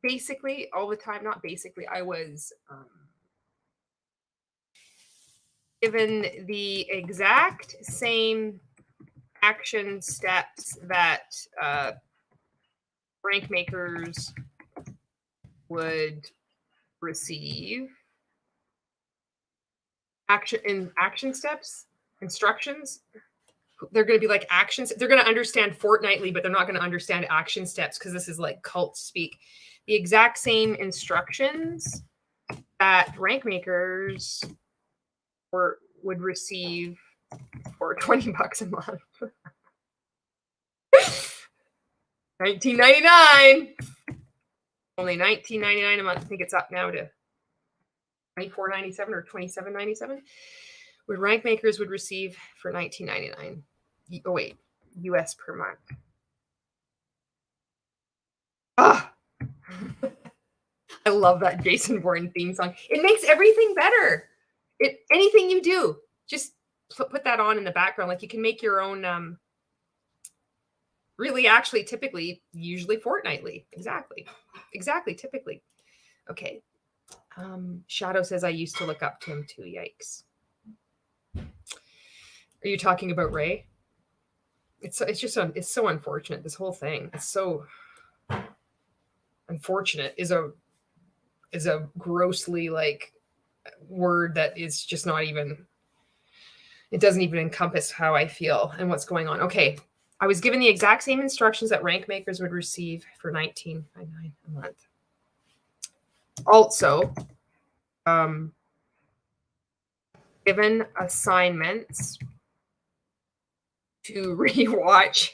basically all the time, not basically, I was given the exact same action steps that rank makers would receive. Action steps, instructions. They're going to be like actions. They're going to understand fortnightly, but they're not going to understand action steps because this is like cult speak. The exact same instructions that rank makers would receive for $20 a month. $19.99. Only $19.99 a month. I think it's up now to $24.97 or $27.97. What rank makers would receive for $19.99. Oh wait, US per month. Ah, I love that Jason Bourne theme song. It makes everything better. Anything you do, just put that on in the background. Like you can make your own. Really, actually, typically, usually fortnightly. Exactly, typically. Okay. Shadow says I used to look up to him too. Yikes. Are you talking about Ray? It's so unfortunate. This whole thing. It's so unfortunate. Is a grossly like word that is just not even. It doesn't even encompass how I feel and what's going on. Okay. I was given the exact same instructions that rank makers would receive for $19.99 a month. Also, given assignments to rewatch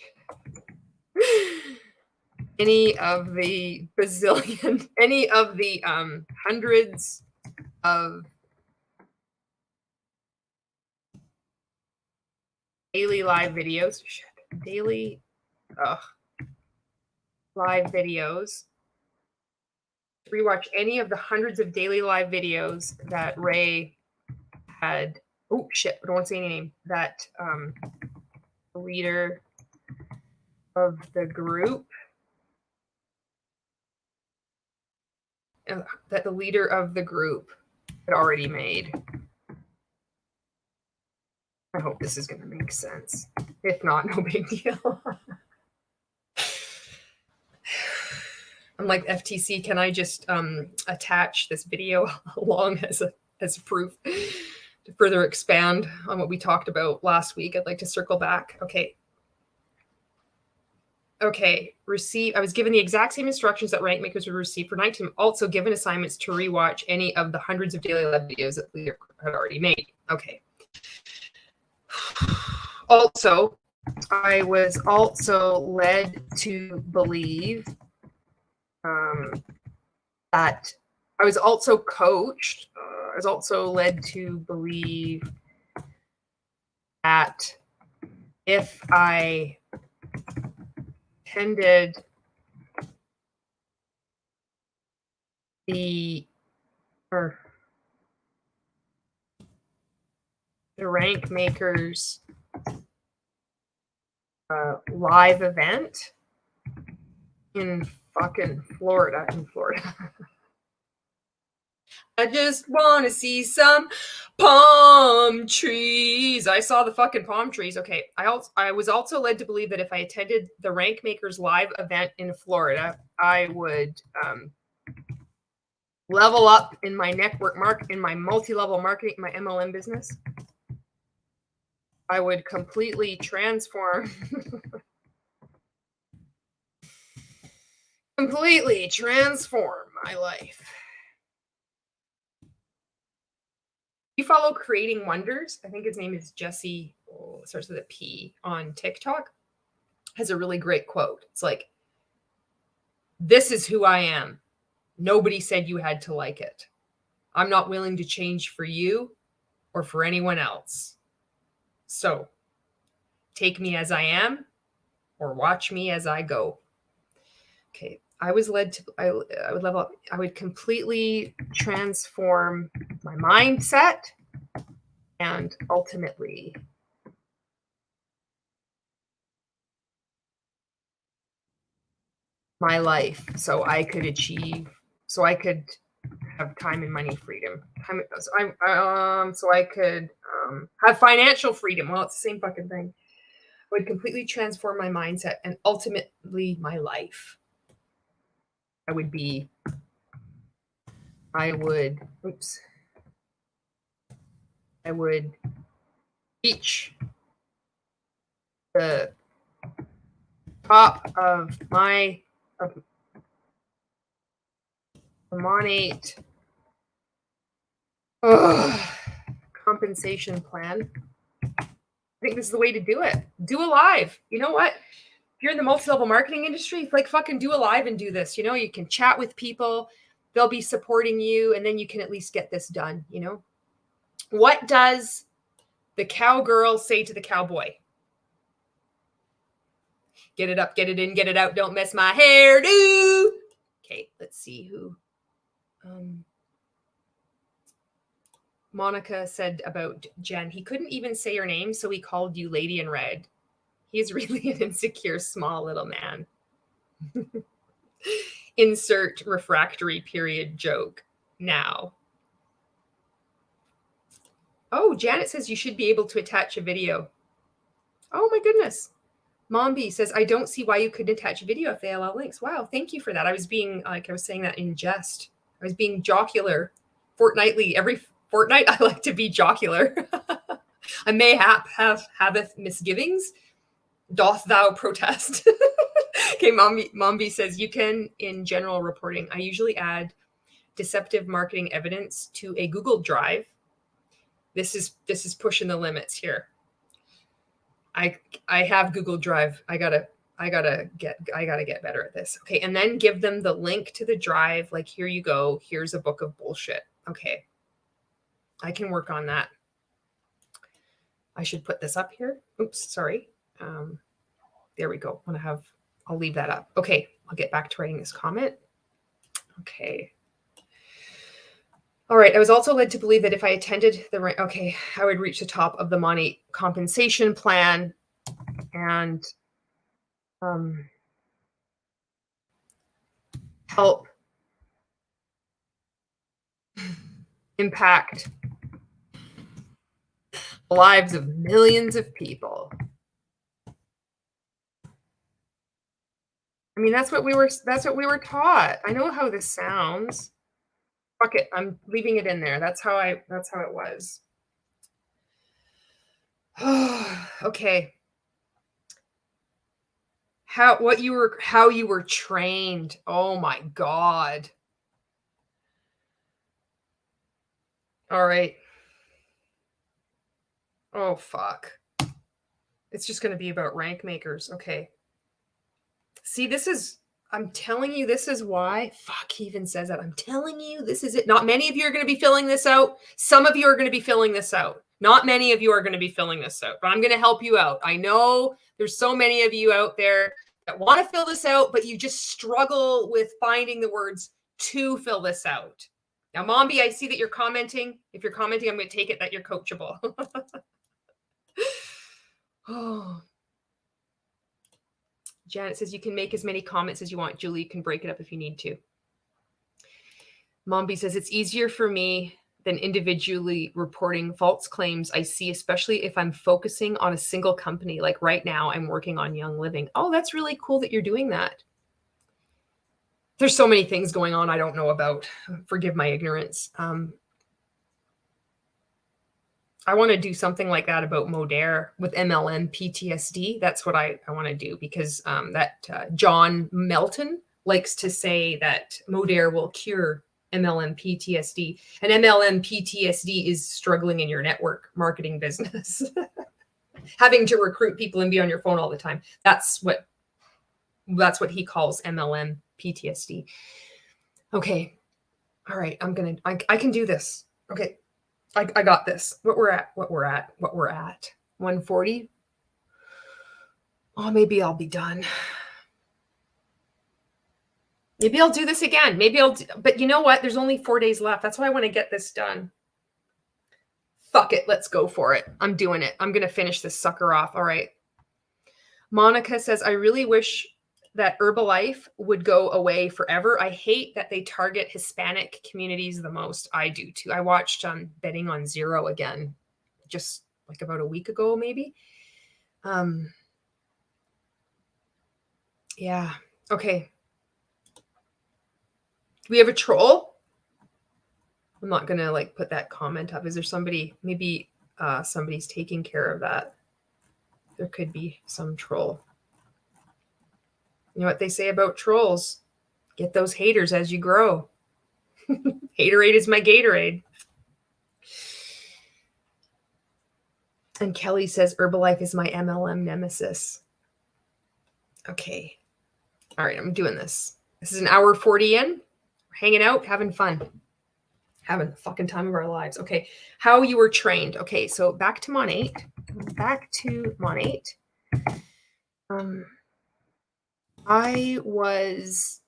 any of the hundreds of daily live videos. Live videos. Rewatch any of the hundreds of daily live videos that Ray had. Oh shit! I don't want to say any name. That the leader of the group. That the leader of the group had already made. I hope this is going to make sense. If not, no big deal. I'm like, FTC, can I just attach this video along as proof to further expand on what we talked about last week? I'd like to circle back. Okay. I was given the exact same instructions that rank makers would receive for 19. Also given assignments to rewatch any of the hundreds of daily live videos that the leader had already made. Okay. Also, I was also led to believe that I was also coached. was also led to believe that if I attended the rank makers live event in fucking Florida, I just want to see some palm trees. I saw the fucking palm trees. Okay. I was also led to believe that if I attended the rank makers live event in Florida, I would level up in my in my multi-level marketing, my MLM business. I would completely transform my life. You follow Creating Wonders? I think his name is Jesse, starts with a P, on TikTok. Has a really great quote. It's like, this is who I am. Nobody said you had to like it. I'm not willing to change for you or for anyone else. So take me as I am or watch me as I go. Okay. I was led to, I would level up. I would completely transform my mindset and ultimately my life so I could have time and money freedom. So I could have financial freedom. Well, it's the same fucking thing. I would completely transform my mindset and ultimately my life. I would reach the top of my Monat compensation plan. I think this is the way to do it. Do a live. You know what? If you're in the multi-level marketing industry, like fucking do a live and do this. You know, you can chat with people. They'll be supporting you, and then you can at least get this done. You know, what does the cowgirl say to the cowboy? Get it up, get it in, get it out. Don't mess my hairdo. Okay, let's see who. Monica said about Jen, he couldn't even say your name, so he called you Lady in Red. He's really an insecure, small little man. Insert refractory period joke now. Oh, Janet says you should be able to attach a video. Oh my goodness. Mombi says, I don't see why you couldn't attach a video if they allow links. Wow, thank you for that. I was being, like I was saying that in jest. I was being jocular. Fortnightly, every fortnight I like to be jocular. I mayhap haveth misgivings. Doth thou protest? Okay, Mombi says, you can, in general reporting, I usually add deceptive marketing evidence to a Google Drive. This is pushing the limits here. I have Google Drive. I gotta get better at this. Okay, and then give them the link to the drive. Like, here you go. Here's a book of bullshit. Okay, I can work on that. I should put this up here. Oops, sorry. There we go. I'll leave that up. Okay, I'll get back to writing this comment. Okay. All right. I was also led to believe that if I attended I would reach the top of the Monat compensation plan and help impact the lives of millions of people. I mean, that's what we were taught. I know how this sounds. Fuck it. I'm leaving it in there. That's how it was. Okay. How you were trained. Oh my God. All right. Oh fuck. It's just going to be about rank makers. Okay. See, this is I'm telling you, this is why. Fuck, he even says that. I'm telling you, this is it. Not many of you are going to be filling this out. Some of you are going to be filling this out. Not many of you are going to be filling this out, but I'm going to help you out. I know there's so many of you out there that want to fill this out, but you just struggle with finding the words to fill this out. Now, Mombi, I see that you're commenting. If you're commenting, I'm going to take it that you're coachable. Oh. Janet says you can make as many comments as you want. Julie, you can break it up if you need to. Mombi says it's easier for me than individually reporting false claims I see, especially if I'm focusing on a single company. Like right now, I'm working on Young Living. Oh, that's really cool that you're doing that. There's so many things going on I don't know about. Forgive my ignorance. I want to do something like that about Modere with MLM PTSD. That's what I want to do, because John Melton likes to say that Modere will cure MLM PTSD. And MLM PTSD is struggling in your network marketing business. Having to recruit people and be on your phone all the time. That's what he calls MLM PTSD. Okay. All right. I can do this. Okay. I got this. What we're at. 140. Oh, maybe I'll be done. Maybe I'll do this again. But you know what? There's only 4 days left. That's why I want to get this done. Fuck it. Let's go for it. I'm doing it. I'm going to finish this sucker off. All right. Monica says, I really wish that Herbalife would go away forever. I hate that they target Hispanic communities the most. I do too. I watched Betting on Zero again, just like about a week ago, maybe. Yeah. Okay. Do we have a troll? I'm not going to put that comment up. Is there somebody, maybe somebody's taking care of that. There could be some troll. You know what they say about trolls? Get those haters as you grow. Haterade is my Gatorade. And Kelly says Herbalife is my MLM nemesis. Okay. All right, I'm doing this. This is an hour 40 in. We're hanging out, having fun. Having the fucking time of our lives. Okay. How you were trained. Okay, so back to Monat. I was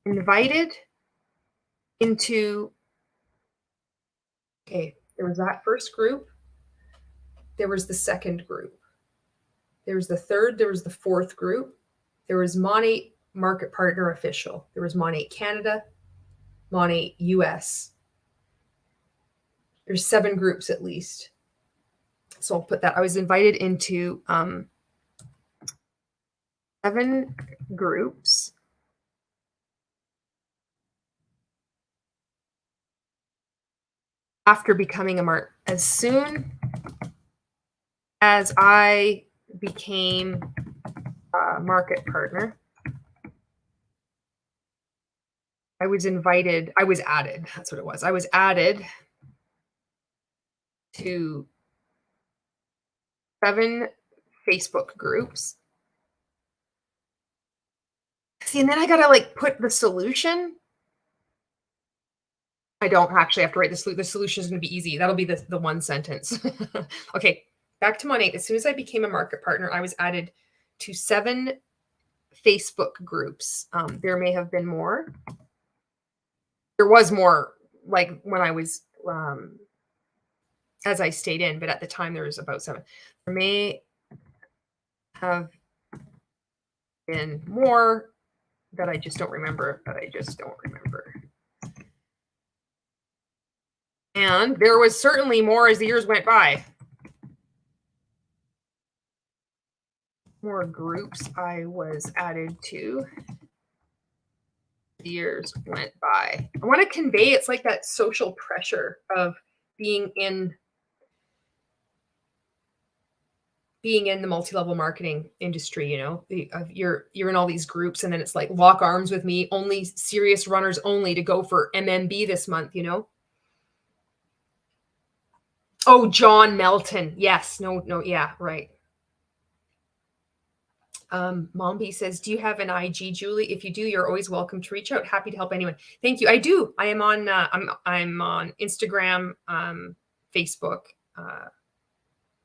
invited into, okay, there was that first group. There was the second group. There was the third. There was the fourth group. There was Monat Market Partner Official. There was Monat Canada, Monat US. There's 7 groups at least. So I'll put that. I was invited into 7 groups. After becoming as soon as I became a market partner, I was added. That's what it was. I was added to 7 Facebook groups. See, and then I got to put the solution. I don't actually have to write the solution. The solution is going to be easy. That'll be the one sentence. Okay, back to Monat. As soon as I became a market partner, I was added to 7 Facebook groups. There may have been more. There was more when I was, as I stayed in, but at the time there was about 7. There may have been more that I just don't remember, And there was certainly more as the years went by. More groups I was added to. The years went by. I want to convey it's like that social pressure of being in the multi-level marketing industry, you're in all these groups, and then it's like lock arms with me, only serious runners only to go for MMB this month, Oh, John Melton. Yes. No. Yeah. Right. Mombi says, do you have an IG, Julie? If you do, you're always welcome to reach out. Happy to help anyone. Thank you. I do. I am on, I'm on Instagram, Facebook,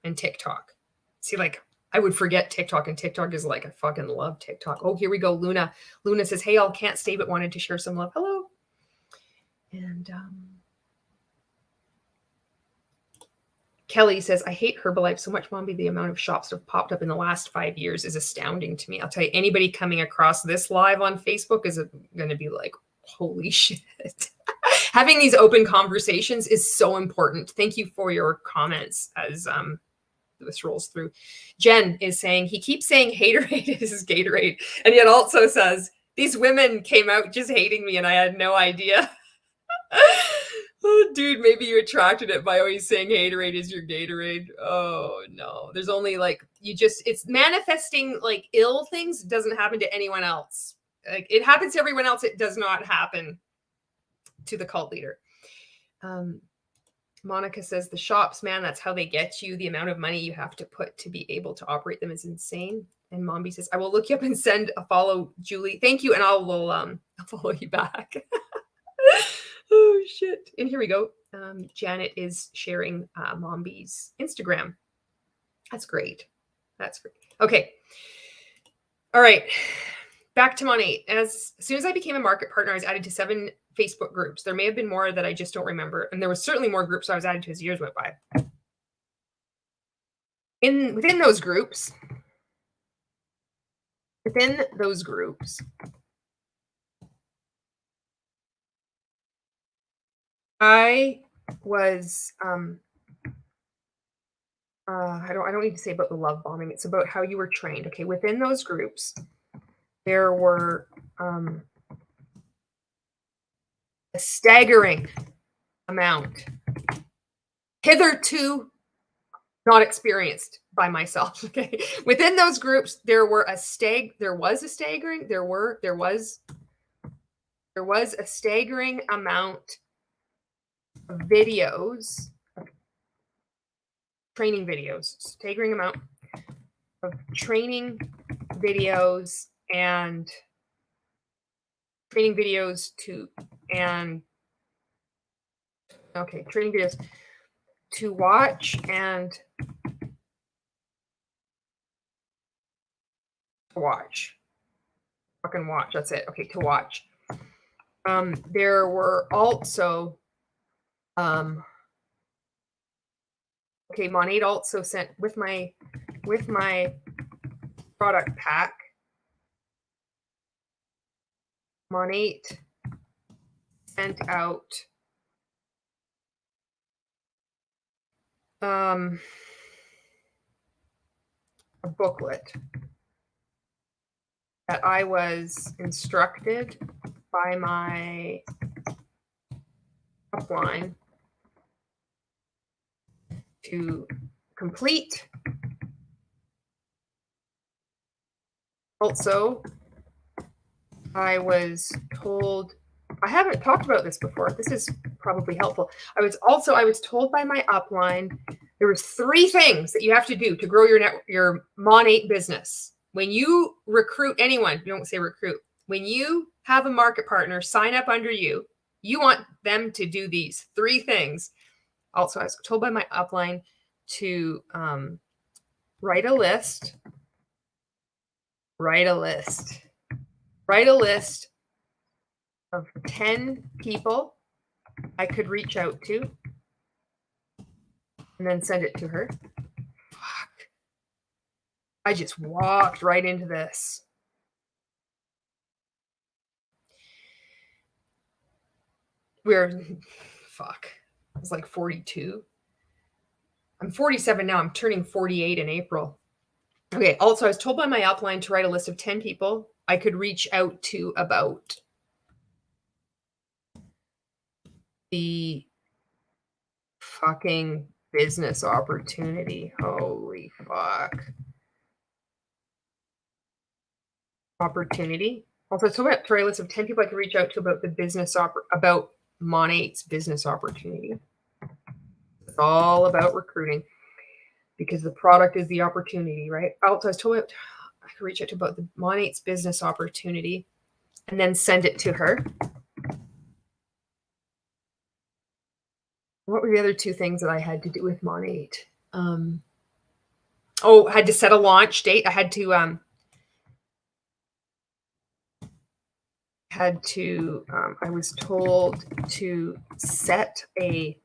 and TikTok. See, like, I would forget TikTok, and TikTok is like, I fucking love TikTok. Oh, here we go. Luna says, hey, all, can't stay, but wanted to share some love. Hello. And, Kelly says, I hate Herbalife so much, Mombi. The amount of shops that have popped up in the last 5 years is astounding to me. I'll tell you, anybody coming across this live on Facebook is going to be like, holy shit. Having these open conversations is so important. Thank you for your comments as this rolls through. Jen is saying, he keeps saying haterade is Gatorade, and yet also says, these women came out just hating me and I had no idea. Oh, dude, maybe you attracted it by always saying haterade is your Gatorade. Oh, no. There's only like, it's manifesting like ill things. It doesn't happen to anyone else. Like, it happens to everyone else. It does not happen to the cult leader. Monica says, the shops, man, that's how they get you. The amount of money you have to put to be able to operate them is insane. And Mombi says, I will look you up and send a follow, Julie. Thank you. And I'll follow you back. Oh, shit. And here we go. Janet is sharing Mombi's Instagram. That's great. That's great. Okay. All right. Back to Monat. As soon as I became a market partner, I was added to 7 Facebook groups. There may have been more that I just don't remember. And there was certainly more groups I was added to as years went by. Within those groups, I was, I don't need to say about the love bombing. It's about how you were trained. Okay. Within those groups, there were, a staggering amount hitherto not experienced by myself. Okay. Within those groups, there was a staggering amount of videos, training videos, staggering amount of training videos and training videos to watch and fucking watch. That's it. Okay. To watch. There were also, okay, Monat also sent with my product pack. Monat sent out a booklet that I was instructed by my upline to complete. Also, I was told, I haven't talked about this before. This is probably helpful. I was told by my upline, there was 3 things that you have to do to grow your Monat business. When you recruit anyone, you don't say recruit. When you have a market partner sign up under you, you want them to do these 3 things. Also, I was told by my upline to write a list of 10 people I could reach out to and then send it to her. Fuck. I just walked right into this. Fuck. I was like 42. I'm 47 now. I'm turning 48 in April. Okay. Also, I was told by my upline to write a list of 10 people I could reach out to about the fucking business opportunity. Holy fuck. Opportunity. Also, so about to write a list of 10 people I could reach out to about the business about Monat's business opportunity. It's all about recruiting because the product is the opportunity, right? Also, I was told I could reach out to about the Monat's business opportunity and then send it to her. What were the other two things that I had to do with Monat? I had to set a launch date. I was told to set a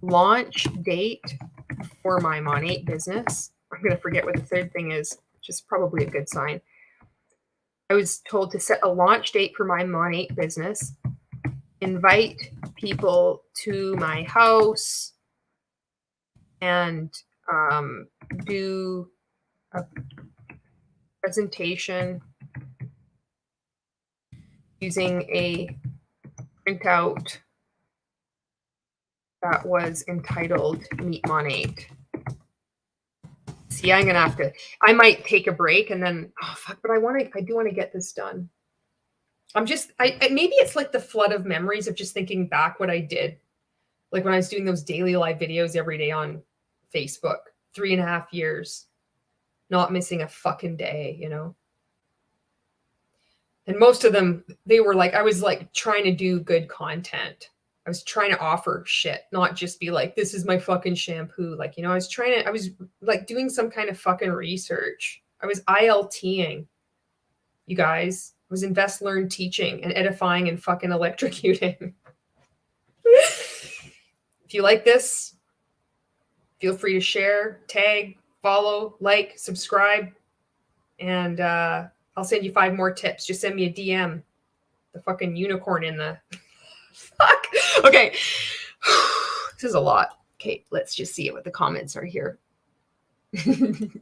launch date for my Monat business. I'm going to forget what the third thing is, which is probably a good sign. I was told to set a launch date for my Monat business, invite people to my house, and do a presentation using a printout that was entitled Meet Monat. See, I'm gonna have to. I might take a break and then. Oh fuck! But I do want to get this done. Maybe it's like the flood of memories of just thinking back what I did, like when I was doing those daily live videos every day on Facebook, 3.5 years, not missing a fucking day, you know. And most of them, they were like, I was like trying to do good content. I was trying to offer shit, not just be like, this is my fucking shampoo. Like, you know, I was like doing some kind of fucking research. I was ILTing, you guys. I was invest, learn, teaching, and edifying and fucking electrocuting. If you like this, feel free to share, tag, follow, like, subscribe, and I'll send you 5 more tips. Just send me a DM. The fucking unicorn in the... Fuck. Okay. This is a lot. Okay, let's just see what the comments are here.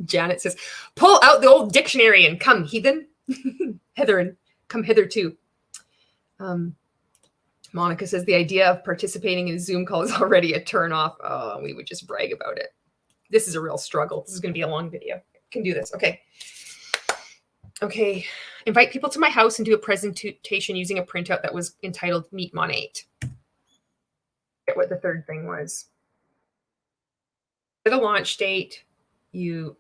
Janet says, pull out the old dictionary and come, heathen. Heather, come hither too. Monica says, the idea of participating in a Zoom call is already a turnoff. Oh, we would just brag about it. This is a real struggle. This is going to be a long video. Can do this. Okay. Okay. Invite people to my house and do a presentation using a printout that was entitled Meet Monat. Get what the third thing was. For the launch date, you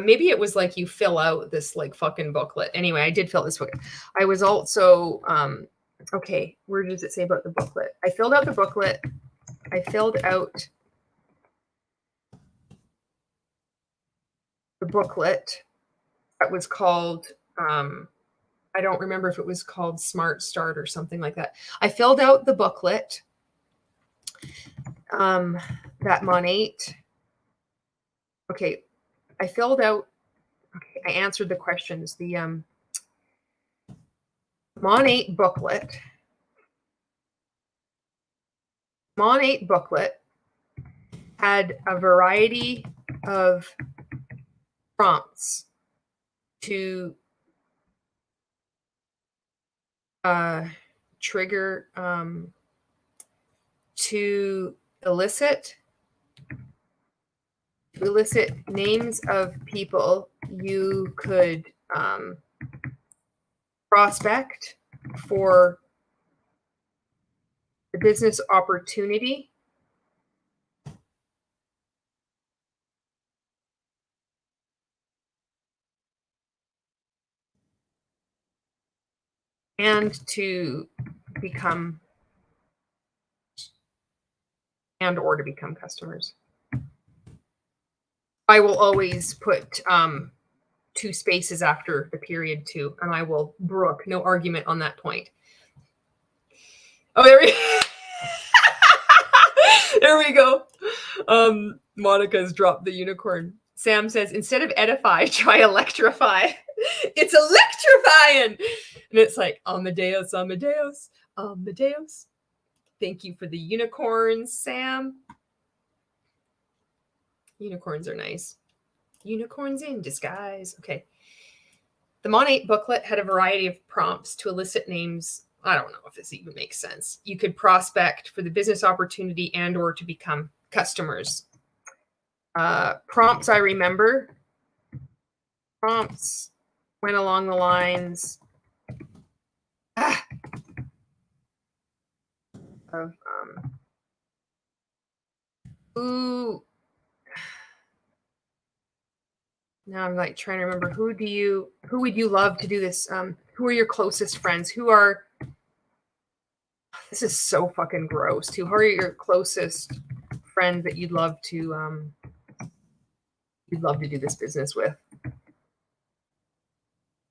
maybe it was like you fill out this like fucking booklet. Anyway, I did fill this booklet. I was also okay, where does it say about the booklet? I filled out the booklet. I filled out the booklet that was called I don't remember if it was called Smart Start or something like that. I filled out the booklet that Monat. Okay, I filled out. Okay, I answered the questions. The Monat booklet. Monat booklet had a variety of prompts to trigger to elicit names of people you could prospect for the business opportunity. And to become or to become customers. I will always put 2 spaces after the period 2, and I will brook no argument on that point. Oh, there we go. Monica's dropped the unicorn. Sam says, instead of edify, try electrify. It's electrifying. And it's like, Amadeus, Amadeus, Amadeus. Thank you for the unicorns, Sam. Unicorns are nice. Unicorns in disguise. Okay. The Monat booklet had a variety of prompts to elicit names. I don't know if this even makes sense. You could prospect for the business opportunity and or to become customers. Prompts I remember. Prompts went along the lines of ooh. Now I'm like trying to remember who would you love to do this? Who are your closest friends? This is so fucking gross. Who are your closest friends that you'd love to do this business with?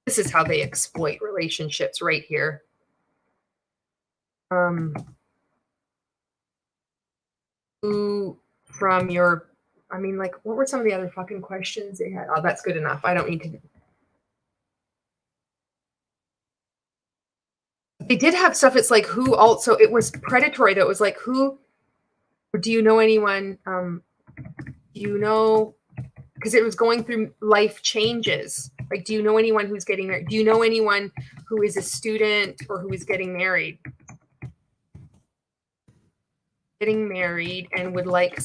This is how they exploit relationships right here. Who from your, I mean, like, what were some of the other fucking questions they had? Oh, that's good enough. I don't need to. They did have stuff. It's like who also, it was predatory though. It was like who, do you know anyone, because it was going through life changes. Like, do you know anyone who's getting married? Do you know anyone who is a student or who is getting married? Getting married and would like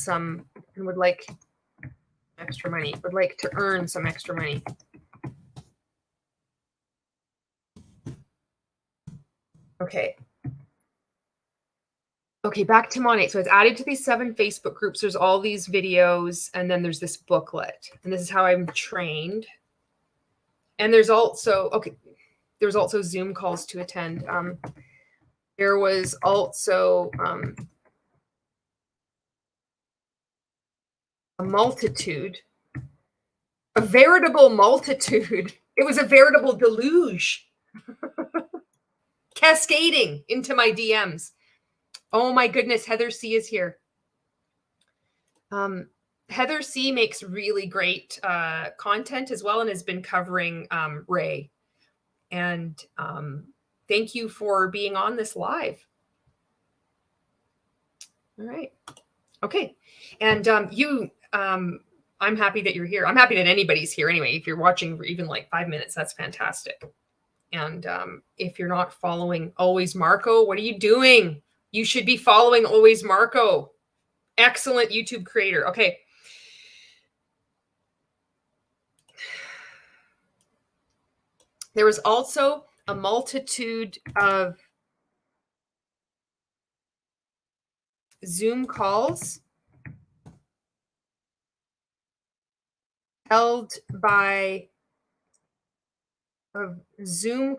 extra money, would like to earn some extra money. Okay. Okay, back to Monat. So it's added to these 7 Facebook groups. There's all these videos, and then there's this booklet. And this is how I'm trained. And there's also, there's also Zoom calls to attend. There was also a veritable multitude. It was a veritable deluge cascading into my DMs. Oh my goodness, Heather C is here. Heather C makes really great content as well and has been covering Ray. And thank you for being on this live. All right. Okay. And I'm happy that you're here. I'm happy that anybody's here anyway. If you're watching for even like 5 minutes, that's fantastic. And if you're not following Always Marco, what are you doing? You should be following Always Marco. Excellent YouTube creator. Okay. There was also a multitude of Zoom calls held by Zoom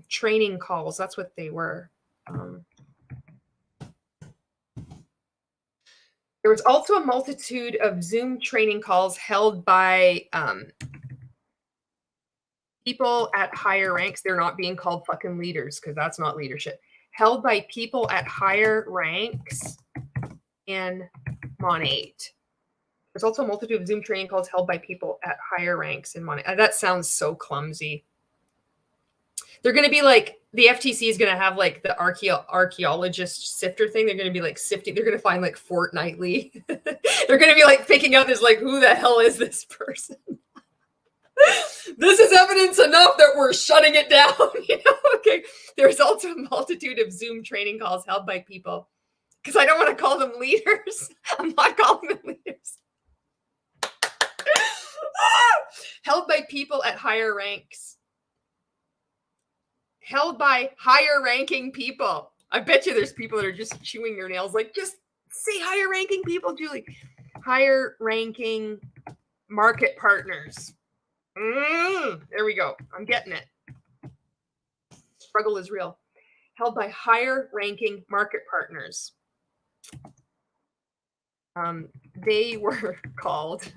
training calls. That's what they were. There was also a multitude of Zoom training calls held by people at higher ranks. They're not being called fucking leaders because that's not leadership. Held by people at higher ranks in Monat. There's also a multitude of Zoom training calls held by people at higher ranks in Monat. That sounds so clumsy. They're going to be like, the FTC is going to have like the archaeologist sifter thing. They're going to be like sifting. They're going to find like fortnightly. They're going to be like picking out this, like, who the hell is this person? This is evidence enough that we're shutting it down. Okay. There's also a multitude of Zoom training calls held by people, because I don't want to call them leaders. I'm not calling them leaders. Held by people at higher ranks. Held by higher ranking people. I bet you there's people that are just chewing their nails like, just say higher ranking people, Julie. Higher ranking market partners. There we go. I'm getting it. Struggle is real. Held by higher ranking market partners. They were called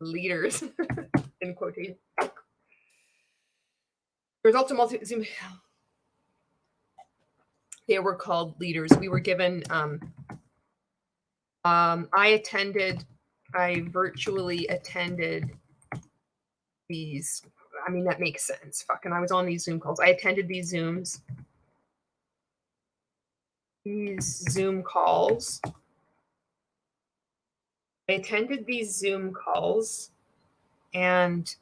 leaders in quotation. There's also Zoom. They were called leaders. We were given. I virtually attended these. I mean, that makes sense. Fucking, I was on these Zoom calls. I attended these Zooms. These Zoom calls. I attended these Zoom calls, and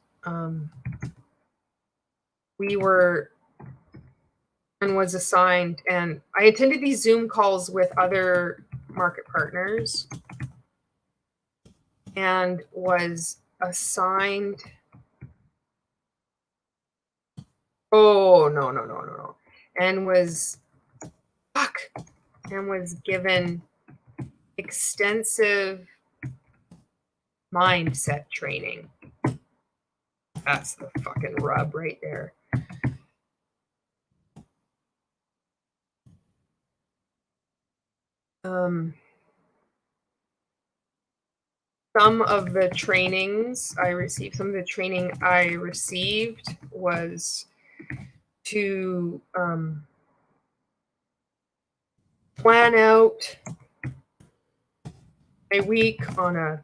was assigned, and I attended these Zoom calls with other market partners and was assigned. Oh, no. And was given extensive mindset training. That's the fucking rub right there. Some of the trainings I received, some of the training I received was to plan out my week on a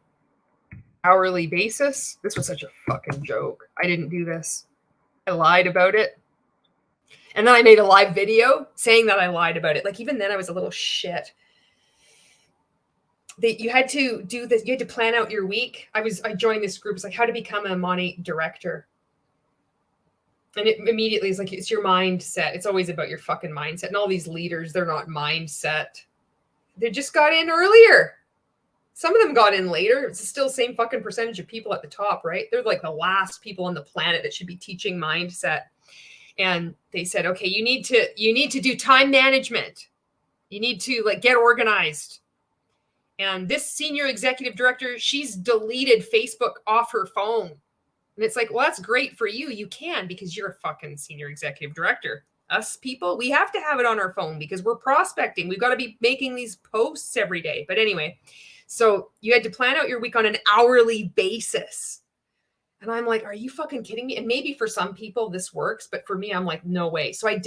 hourly basis. This was such a fucking joke. I didn't do this. I lied about it. And then I made a live video saying that I lied about it. Like, even then I was a little shit. You had to do this. You had to plan out your week. I joined this group. It's like how to become a Monat director. And it immediately is like, it's your mindset. It's always about your fucking mindset. And all these leaders, they're not mindset. They just got in earlier. Some of them got in later. It's still the same fucking percentage of people at the top, right? They're like the last people on the planet that should be teaching mindset. And they said, okay, you need to do time management. You need to like get organized. And this senior executive director, she's deleted Facebook off her phone. And it's like, well, that's great for you. You can, because you're a fucking senior executive director. Us people, we have to have it on our phone because we're prospecting. We've got to be making these posts every day. But anyway, so you had to plan out your week on an hourly basis. And I'm like, are you fucking kidding me? And maybe for some people this works, but for me, I'm like, no way. So I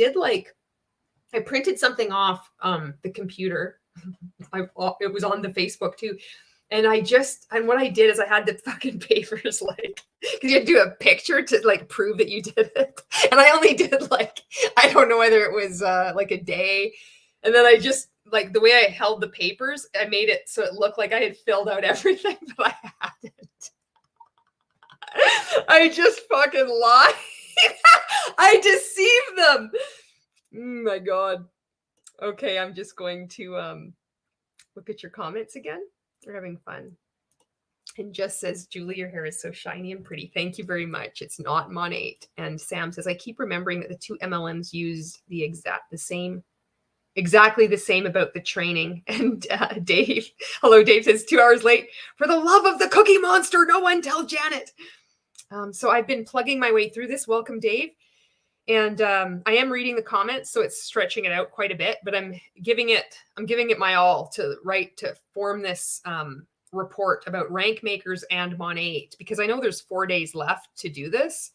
printed something off the computer. It was on the Facebook too. And what I did is I had the fucking papers, like, because you had to do a picture to like prove that you did it. And I only did like, I don't know whether it was like a day. And then I just, like, the way I held the papers, I made it so it looked like I had filled out everything, but I hadn't. I just fucking lied. I deceived them. Oh my God. Okay, I'm just going to look at your comments again. We're having fun. And just says, Julie, your hair is so shiny and pretty. Thank you very much. It's not Monat. And Sam says, I keep remembering that the two MLMs used exactly the same about the training. And Dave, hello, Dave says 2 hours late. For the love of the Cookie Monster, no one tell Janet. So I've been plugging my way through this. Welcome, Dave. And I am reading the comments, so it's stretching it out quite a bit, but I'm giving it my all to form this report about rank makers and Monat, because I know there's 4 days left to do this.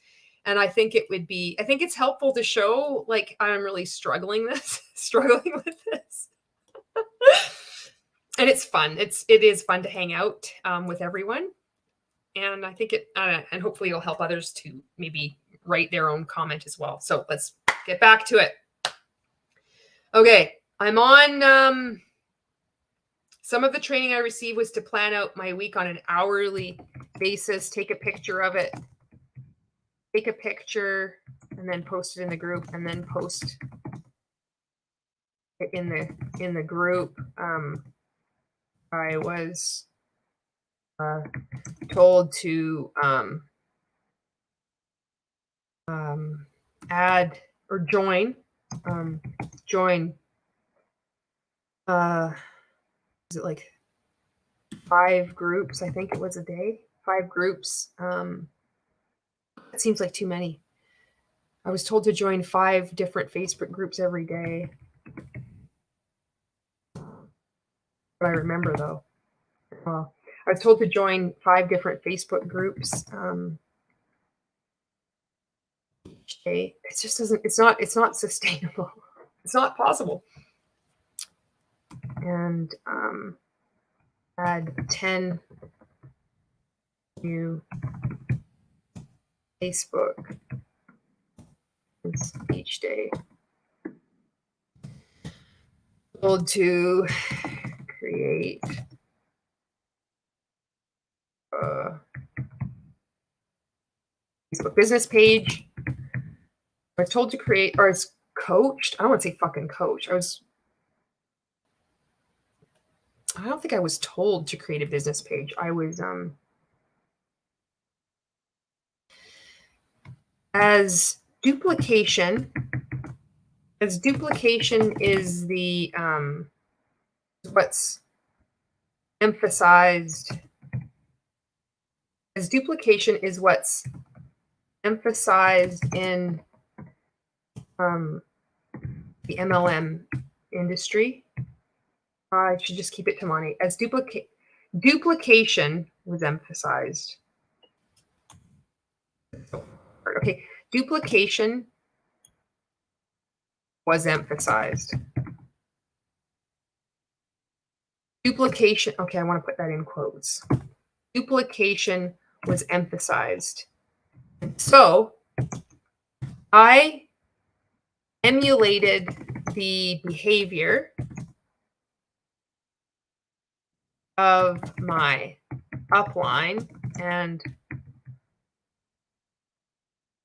And I think it's helpful to show, like, I'm really struggling with this. And it's fun. It is fun to hang out with everyone. And I think and hopefully it'll help others to maybe write their own comment as well. So let's get back to it. Okay, I'm on, some of the training I received was to plan out my week on an hourly basis, take a picture of it, take a picture, and then post it in the group, and then post it in the group. I was told to add or join is it like 5 groups? I think it was a day, 5 groups. It seems like too many. I was told to join 5 different Facebook groups every day. But I remember though. Well, I was told to join 5 different Facebook groups each day. It just doesn't, it's not sustainable. It's not possible. And add 10 new Facebook each day. Told to create a Facebook business page. I was told to create, or it's coached. I don't want to say fucking coach. I don't think I was told to create a business page. I was as duplication is the what's emphasized as duplication is what's emphasized in the MLM industry. I should just keep it to money. As duplication was emphasized. Okay, duplication was emphasized. Duplication, okay, I want to put that in quotes. Duplication was emphasized. So I emulated the behavior of my upline and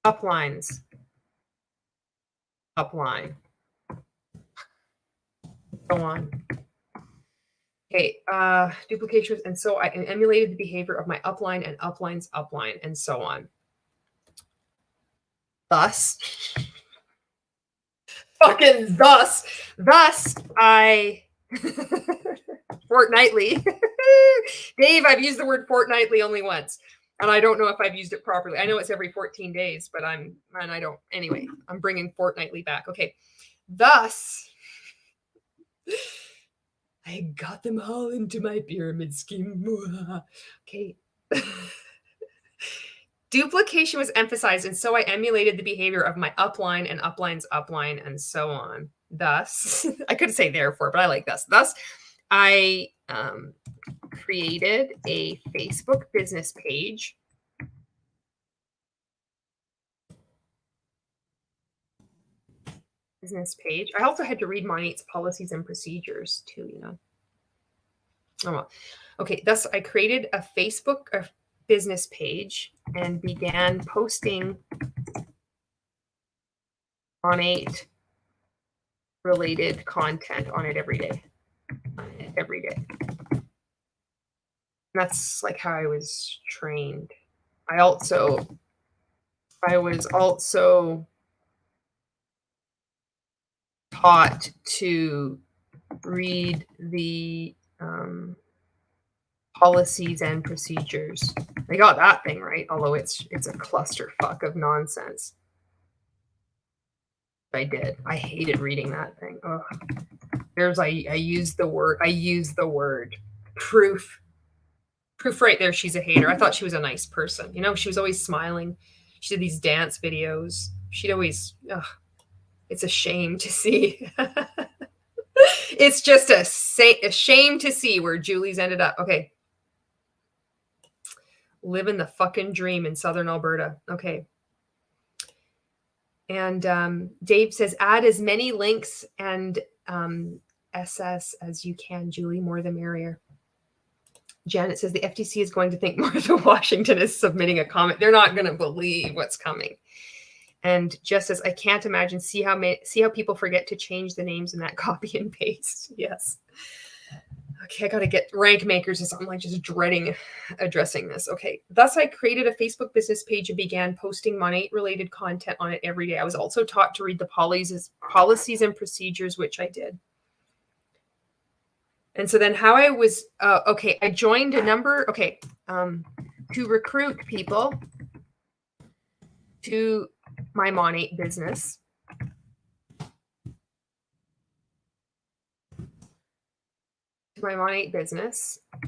uplines. Upline. Go on. Okay, duplication, and so I emulated the behavior of my upline and upline's upline, and so on. Thus, thus I fortnightly. Dave, I've used the word fortnightly only once, and I don't know if I've used it properly. I know it's every 14 days, but anyway, I'm bringing fortnightly back. Okay, thus I got them all into my pyramid scheme. Okay. Duplication was emphasized, and so I emulated the behavior of my upline and upline's upline, and so on. Thus, I could say therefore, but I like thus. Thus, I created a Facebook business page. I also had to read Monat's policies and procedures too, you know. Oh, well. Okay, thus I created a Facebook business page and began posting Monat related content on it every day. That's like how I was trained. I was also taught to read the policies and procedures. They got that thing right, although it's a clusterfuck of nonsense. I did. I hated reading that thing. Ugh. I used the word proof right there. She's a hater. I thought she was a nice person. You know, she was always smiling. She did these dance videos. She'd always, it's a shame to see. It's just a shame to see where Julie's ended up. Okay. Living the fucking dream in Southern Alberta. Okay. And Dave says, add as many links and SS as you can, Julie. More the merrier. Janet says the FTC is going to think Martha Washington is submitting a comment. They're not going to believe what's coming. And Jess says, I can't imagine. See how people forget to change the names in that copy and paste. Yes. Okay, I got to get rank makers. I'm like just dreading addressing this. Okay. Thus, I created a Facebook business page and began posting Monat-related content on it every day. I was also taught to read the policies and procedures, which I did. And so then how I was, I joined a number, to recruit people to my Monat business.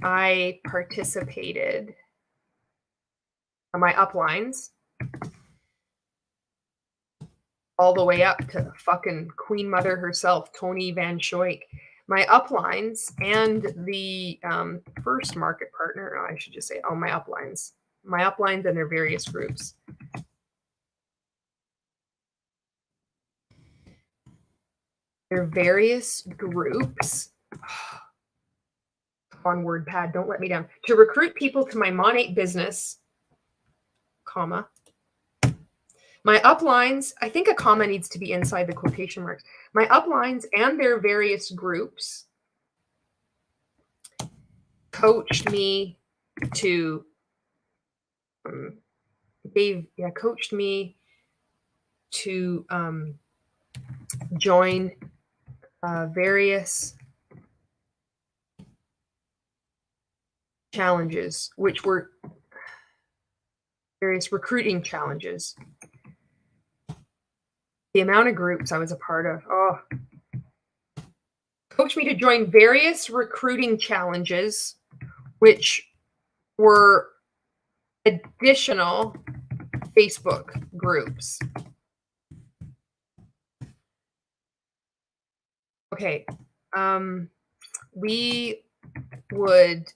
I participated on my uplines all the way up to the fucking Queen Mother herself, Tony Van Schoik. My uplines and the first market partner, I should just say, my uplines and their various groups. On WordPad, don't let me down. To recruit people to my Monat business, comma. My uplines, I think a comma needs to be inside the quotation marks. My uplines and their various groups coached me to join various challenges, which were various recruiting challenges. The amount of groups I was a part of. Coached me to join various recruiting challenges, which were additional Facebook groups. Okay. We would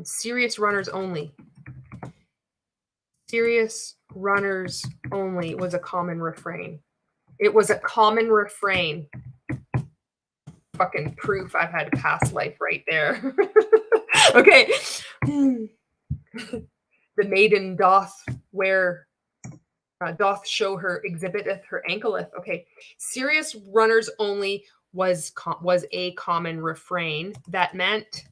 serious runners only. Serious runners only was a common refrain. It was a common refrain. Fucking proof I've had a past life right there. Okay. The maiden doth show her exhibiteth her ankleth. Okay. Serious runners only was a common refrain that meant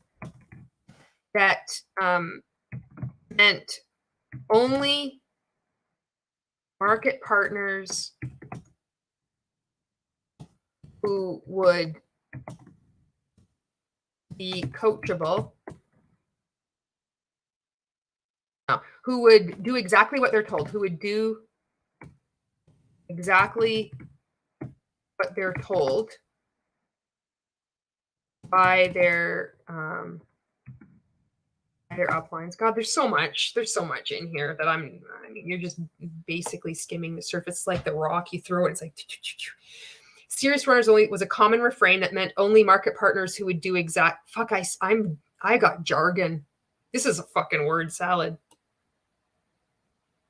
only market partners who would be coachable, who would do exactly what they're told, who would do exactly what they're told by their uplines. God, there's so much in here that I mean, you're just basically skimming the surface. It's like the rock, you throw it, it's like serious runners only was a common refrain that meant only market partners who would do I got jargon. This is a fucking word salad.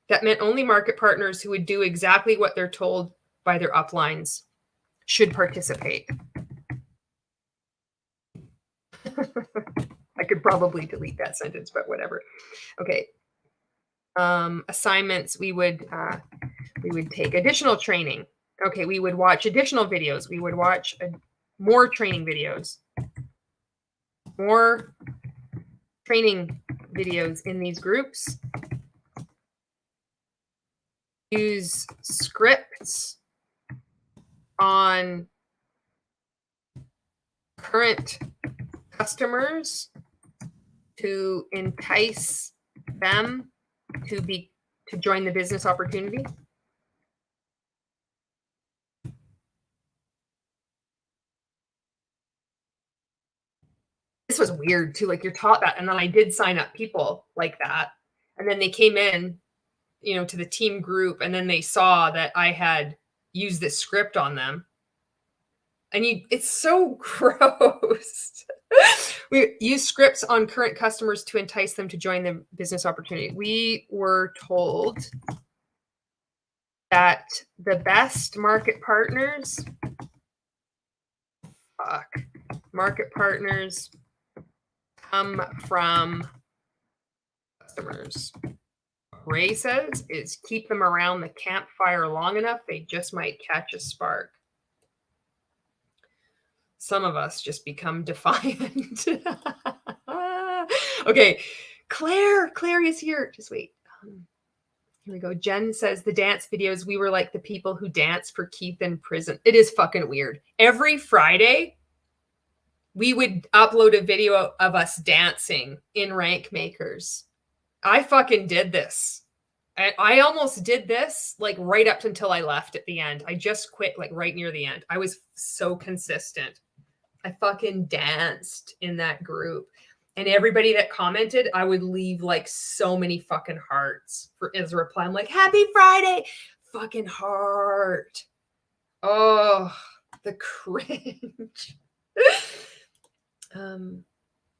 That meant only market partners who would do exactly what they're told by their uplines should participate. I could probably delete that sentence, but whatever. Okay. Assignments, we would take additional training. Okay, we would watch additional videos. We would watch more training videos. More training videos in these groups. Use scripts on current customers to entice them to join the business opportunity. This was weird too. Like, you're taught that, and then I did sign up people like that, and then they came in, to the team group, and then they saw that I had used this script on them, and it's so gross. We use scripts on current customers to entice them to join the business opportunity. We were told that the best market partners come from customers. Ray says is keep them around the campfire long enough, they just might catch a spark. Some of us just become defiant. Okay, Claire is here. Just wait. Here we go. Jen says the dance videos, we were like the people who dance for Keith in prison. It is fucking weird. Every Friday, we would upload a video of us dancing in Rank Makers. I fucking did this. I almost did this like right up until I left at the end. I just quit like right near the end. I was so consistent. I fucking danced in that group. And everybody that commented, I would leave like so many fucking hearts as a reply. I'm like, happy Friday. Fucking heart. Oh, the cringe.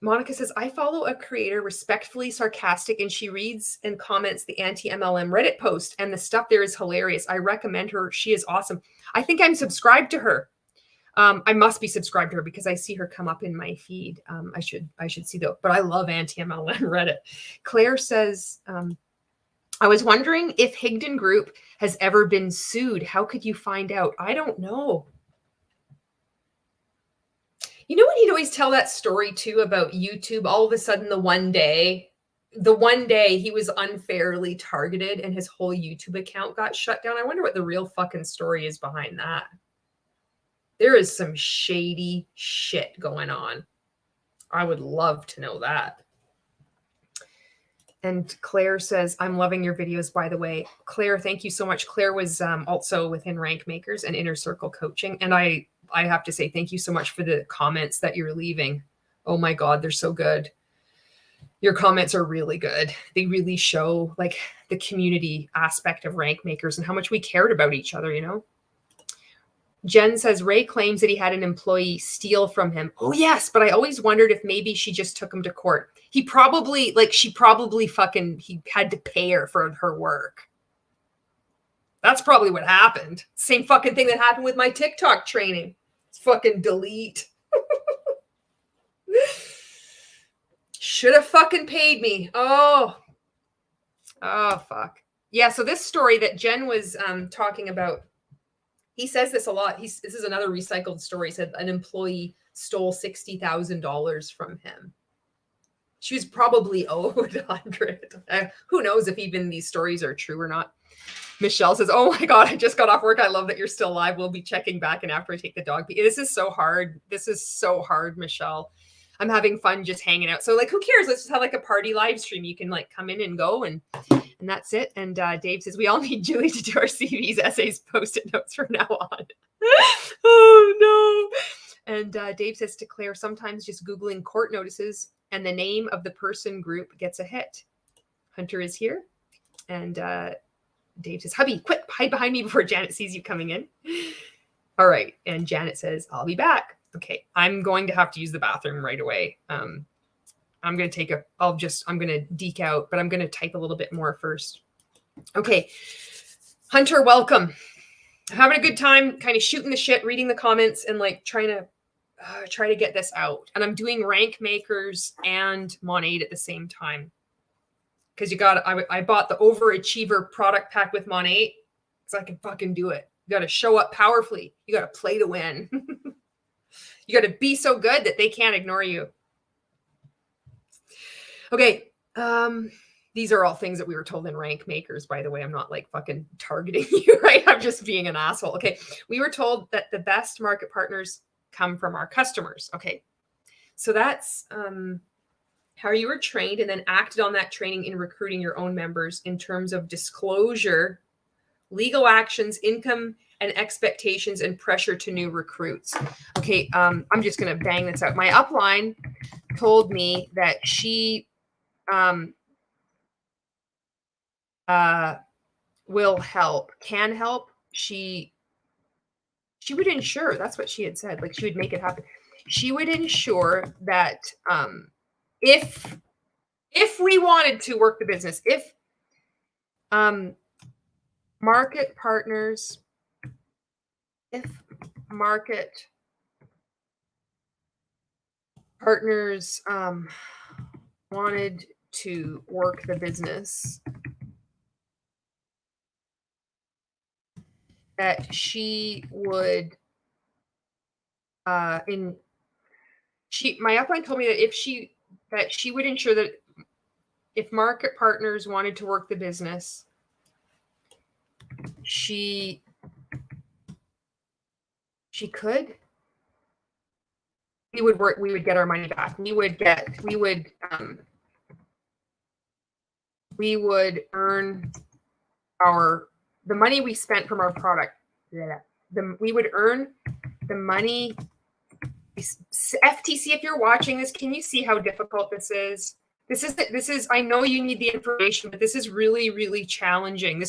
Monica says, I follow a creator, respectfully sarcastic, and she reads and comments the anti-MLM Reddit post, and the stuff there is hilarious. I recommend her. She is awesome. I think I'm subscribed to her. I must be subscribed to her because I see her come up in my feed. I should see though, but I love anti-MLM Reddit. Claire says, I was wondering if Higdon Group has ever been sued. How could you find out? I don't know. You know what he'd always tell that story too about YouTube? All of a sudden, the one day he was unfairly targeted and his whole YouTube account got shut down. I wonder what the real fucking story is behind that. There is some shady shit going on. I would love to know that. And Claire says, I'm loving your videos, by the way. Claire, thank you so much. Claire was also within Rank Makers and Inner Circle Coaching. And I have to say thank you so much for the comments that you're leaving. Oh my God, they're so good. Your comments are really good. They really show like the community aspect of Rank Makers and how much we cared about each other, you know? Jen says, Ray claims that he had an employee steal from him. Oh, yes. But I always wondered if maybe she just took him to court. He probably he had to pay her for her work. That's probably what happened. Same fucking thing that happened with my TikTok training. It's fucking delete. Should have fucking paid me. Oh, fuck. Yeah. So this story that Jen was talking about, he says this a lot. This is another recycled story. He said an employee stole $60,000 from him. She was probably owed 100. Who knows if even these stories are true or not. Michelle says, oh my God, I just got off work. I love that you're still live. We'll be checking back in after I take the dog. This is so hard. This is so hard, Michelle. I'm having fun just hanging out. So like, who cares? Let's just have like a party live stream. You can like come in and go and that's it. And Dave says, we all need Julie to do our CVs, essays, post-it notes from now on. Oh no. And Dave says to Claire, sometimes just Googling court notices and the name of the person group gets a hit. Hunter is here. And Dave says, hubby, quick, hide behind me before Janet sees you coming in. All right. And Janet says, I'll be back. Okay. I'm going to have to use the bathroom right away. I'm going to deke out, but I'm going to type a little bit more first. Okay. Hunter, welcome. I'm having a good time kind of shooting the shit, reading the comments and like try to get this out. And I'm doing Rank Makers and Monat at the same time. Because I bought the Overachiever product pack with Monat so I can fucking do it. You got to show up powerfully. You got to play to win. You got to be so good that they can't ignore you. Okay. These are all things that we were told in Rank Makers, by the way. I'm not like fucking targeting you, right? I'm just being an asshole. Okay. We were told that the best market partners come from our customers. Okay. So that's how you were trained and then acted on that training in recruiting your own members in terms of disclosure, legal actions, income and expectations, and pressure to new recruits. Okay, I'm just going to bang this out. My upline told me that she will help, can help. She would ensure, that's what she had said, like she would make it happen. She would ensure that if we wanted to work the business, if market partners wanted to work the business, that she would my upline told me that she would ensure that if market partners wanted to work the business, she could. We would get our money back. We would earn the money we spent from our product. We would earn the money. FTC, if you're watching this, can you see how difficult this is? This is, I know you need the information, but this is really, really challenging.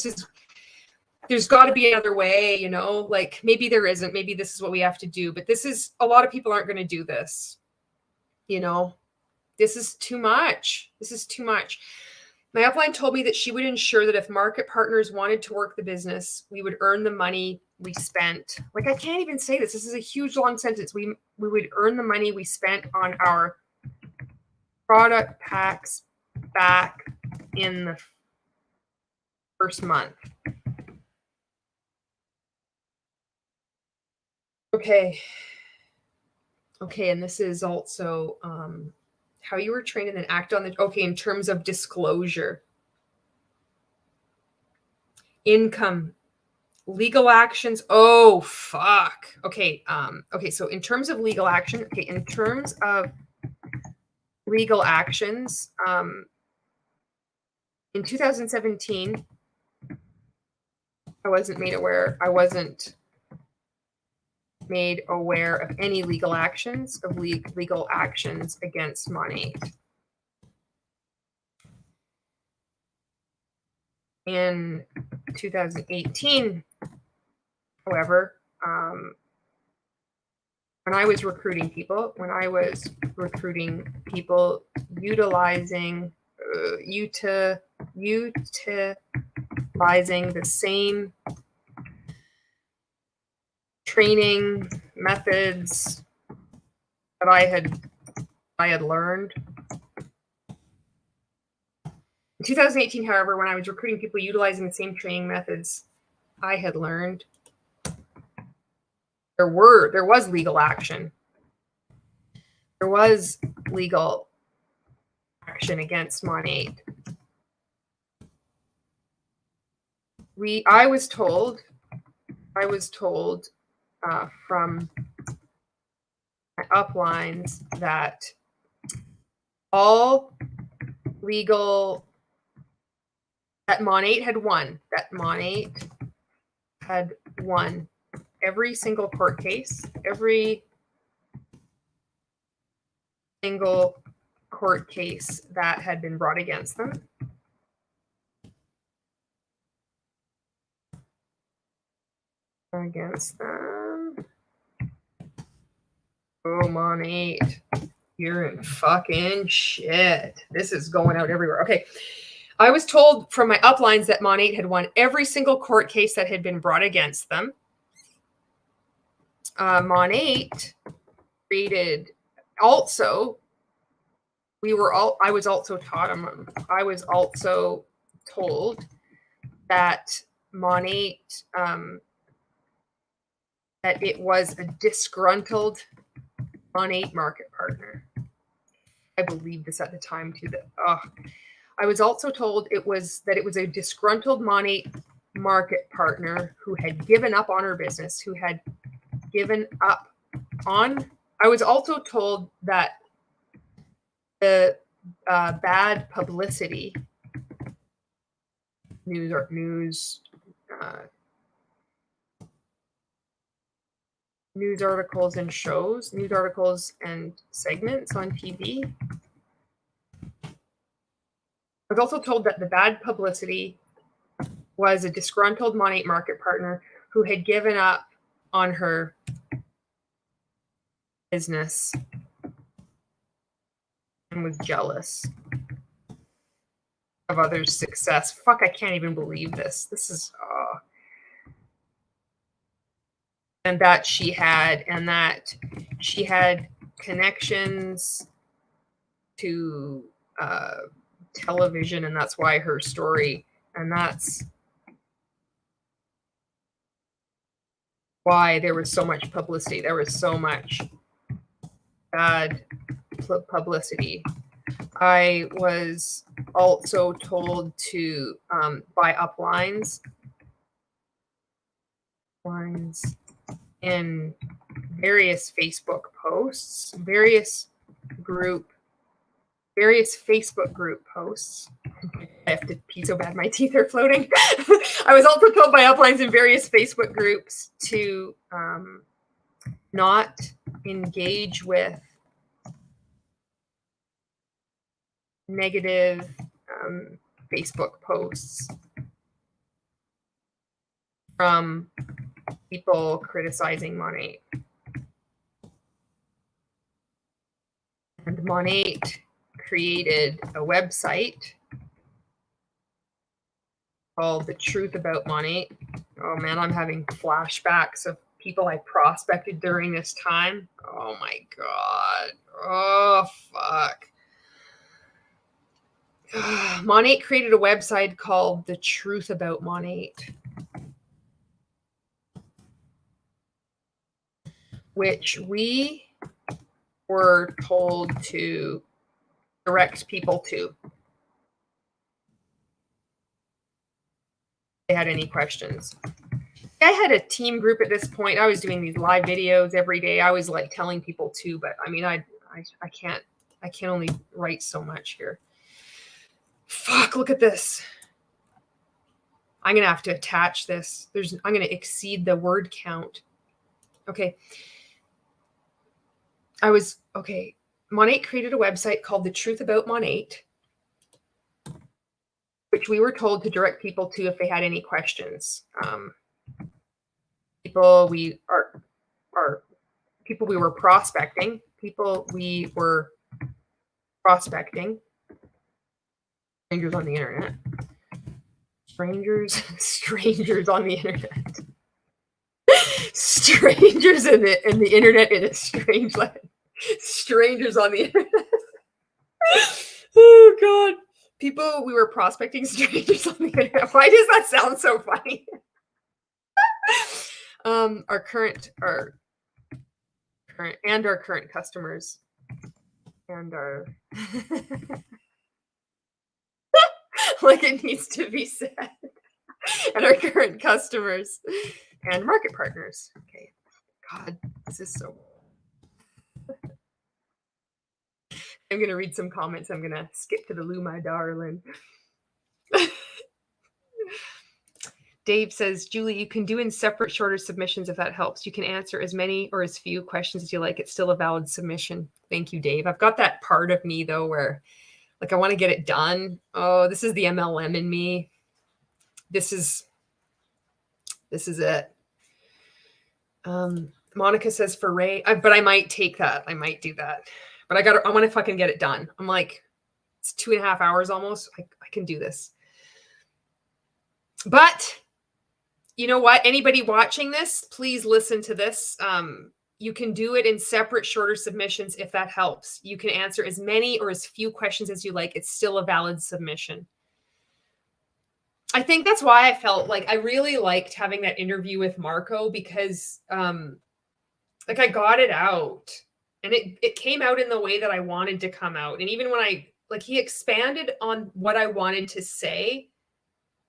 There's got to be another way, you know, like maybe there isn't, maybe this is what we have to do, but a lot of people aren't going to do this. You know, this is too much. My upline told me that she would ensure that if market partners wanted to work the business, we would earn the money we spent. Like, I can't even say this. This is a huge long sentence. We would earn the money we spent on our product packs back in the first month. Okay. And this is also how you were trained and then act on in terms of disclosure, income, legal actions. Oh, fuck. Okay. So in terms of legal action, in terms of legal actions. In 2017, I wasn't made aware of any legal actions against Monat. In 2018, however, when I was recruiting people utilizing the same training methods that I had learned. In 2018, however, when I was recruiting people utilizing the same training methods I had learned, there was legal action. There was legal action against Monat. I was told from my uplines that Monat had won every single court case, that had been brought against them. Oh, Monat, you're in fucking shit. This is going out everywhere. Okay. I was told from my uplines that Monat had won every single court case that had been brought against them. Monat created also. I was also told that Monat, that it was a disgruntled Monat market partner. I believed this at the time too. I was also told it was a disgruntled Monat market partner who had given up on her business, I was also told that the bad publicity, news articles and segments on TV. I was also told that the bad publicity was a disgruntled Monat market partner who had given up on her business and was jealous of others' success. Fuck, I can't even believe this. This is and that she had connections to television, and that's why her story, and that's why there was so much publicity. There was so much bad publicity. I was also told to buy uplines in various Facebook posts, various Facebook group posts. I have to pee so bad, my teeth are floating. I was also told by uplines in various Facebook groups to not engage with negative Facebook posts from people criticizing Monat. And Monat created a website called The Truth About Monat. Oh man, I'm having flashbacks of people I prospected during this time. Oh my God. Oh fuck. Monat created a website called The Truth About Monat, which we were told to direct people to. If they had any questions. I had a team group at this point. I was doing these live videos every day. I was like telling people to, but I mean, I can't I can only write so much here. Fuck, look at this. I'm going to have to attach this. I'm going to exceed the word count. Okay. Monat created a website called The Truth About Monat, which we were told to direct people to if they had any questions. People we were prospecting. Strangers on the internet. Strangers on the internet. Strangers in the internet in a strange land. Strangers on the internet. Oh God. People we were prospecting, strangers on the internet. Why does that sound so funny? Our current customers and our like it needs to be said. And our current customers and market partners. Okay. God, this is so. I'm going to read some comments. I'm going to skip to the Lou, my darling. Dave says, Julie, you can do in separate, shorter submissions if that helps. You can answer as many or as few questions as you like. It's still a valid submission. Thank you, Dave. I've got that part of me, though, where like I want to get it done. Oh, this is the MLM in me. This is it. Monica says for Ray, but I might take that. I might do that. But I want to fucking get it done. I'm like, it's 2.5 hours almost. I can do this. But you know what? Anybody watching this, please listen to this. You can do it in separate, shorter submissions if that helps. You can answer as many or as few questions as you like. It's still a valid submission. I think that's why I felt like I really liked having that interview with Marco because like I got it out and it came out in the way that I wanted to come out. And even when he expanded on what I wanted to say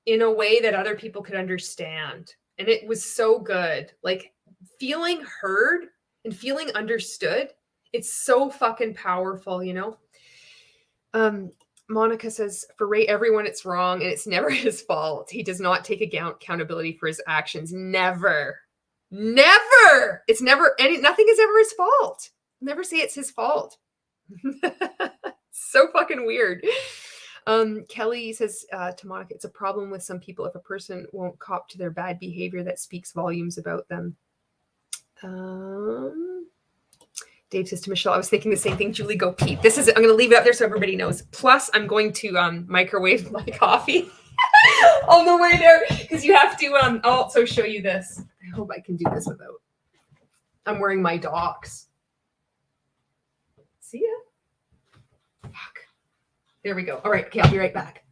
in a way that other people could understand. And it was so good. Like feeling heard and feeling understood. It's so fucking powerful, you know? Monica says, for Ray, everyone, it's wrong and it's never his fault. He does not take accountability for his actions. Never. It's never, nothing is ever his fault. Never say it's his fault. So fucking weird. Kelly says to Monica, it's a problem with some people if a person won't cop to their bad behavior that speaks volumes about them. Dave says to Michelle, I was thinking the same thing. Julie, go pee. I'm going to leave it up there so everybody knows. Plus, I'm going to microwave my coffee on the way there because you have to. I'll also show you this. I hope I can do this without. I'm wearing my docs. See ya. Fuck. There we go. All right. Okay, I'll be right back.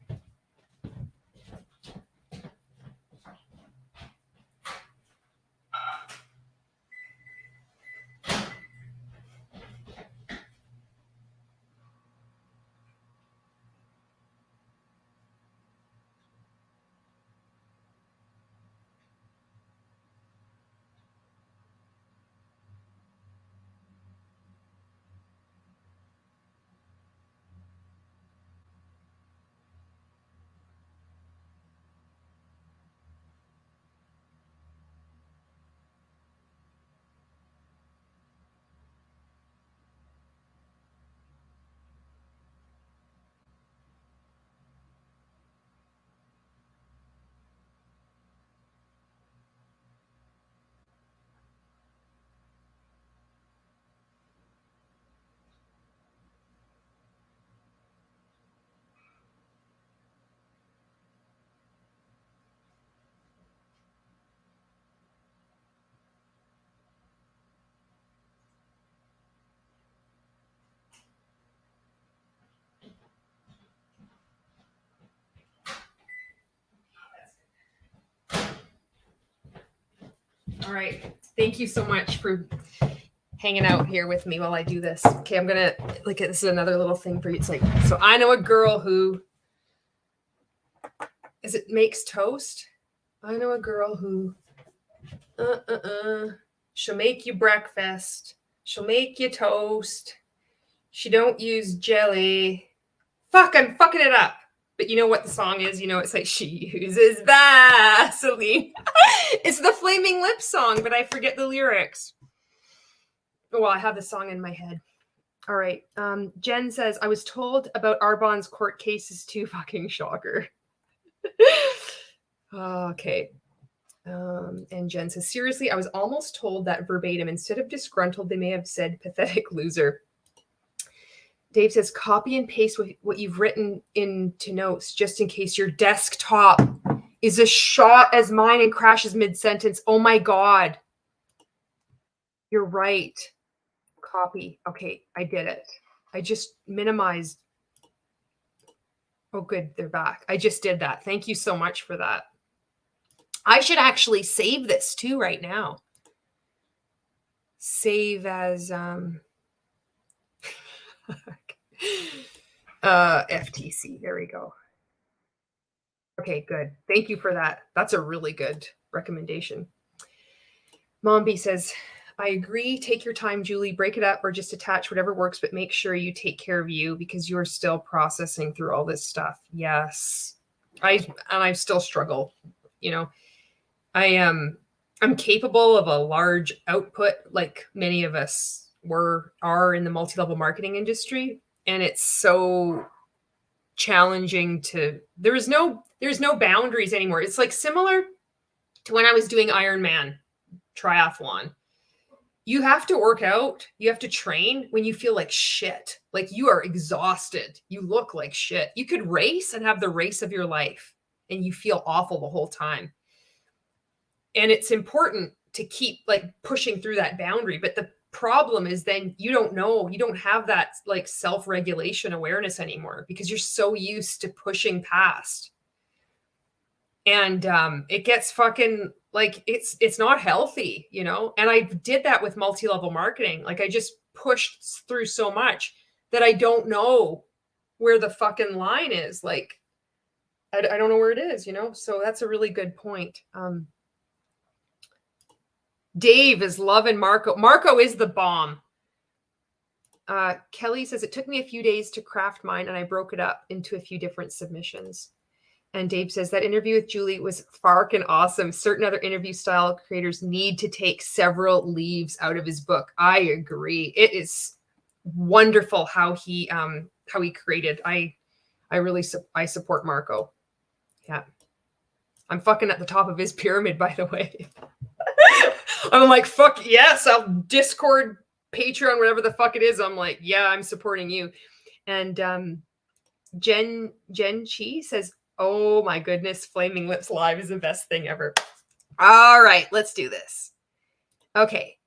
All right. Thank you so much for hanging out here with me while I do this. Okay, I'm going to this is another little thing for you. It's like, so I know a girl who makes toast. I know a girl who she'll make you breakfast. She'll make you toast. She don't use jelly. Fuck, I'm fucking it up. But you know what the song is? You know, it's like, she uses Vaseline. It's the Flaming Lips song, but I forget the lyrics. Well, I have the song in my head. All right. Jen says, I was told about Arbonne's court cases too. Fucking shocker. Okay. And Jen says, seriously, I was almost told that verbatim. Instead of disgruntled, they may have said pathetic loser. Dave says, copy and paste what you've written into notes just in case your desktop is as shot as mine and crashes mid-sentence. Oh my God. You're right. Copy. Okay, I did it. I just minimized. Oh, good. They're back. I just did that. Thank you so much for that. I should actually save this too right now. Save as FTC. There we go. Okay, good. Thank you for that. That's a really good recommendation. Mombi says, I agree. Take your time, Julie. Break it up or just attach whatever works, but make sure you take care of you because you're still processing through all this stuff. Yes. I still struggle. You know, I'm capable of a large output like many of us are in the multi-level marketing industry. And it's so challenging there's no boundaries anymore. It's like similar to when I was doing Ironman triathlon. You have to work out, you have to train when you feel like shit, like you are exhausted, you look like shit. You could race and have the race of your life and you feel awful the whole time. And it's important to keep like pushing through that boundary. But the problem is then you don't have that like self-regulation awareness anymore because you're so used to pushing past. And it gets fucking like it's not healthy, you know. And I did that with multi-level marketing. Like I just pushed through so much that I don't know where the fucking line is. Like I don't know where it is, you know. So that's a really good point. Dave is loving Marco. Marco is the bomb. Kelly says, it took me a few days to craft mine and I broke it up into a few different submissions. And Dave says, that interview with Julie was farkin' awesome. Certain other interview style creators need to take several leaves out of his book. I agree. It is wonderful how he created. I really support Marco. Yeah. I'm fucking at the top of his pyramid, by the way. I'm like, fuck yes, I'll Discord, Patreon, whatever the fuck it is. I'm like, yeah, I'm supporting you. And Jen Chi says, oh my goodness, Flaming Lips Live is the best thing ever. All right, let's do this. Okay.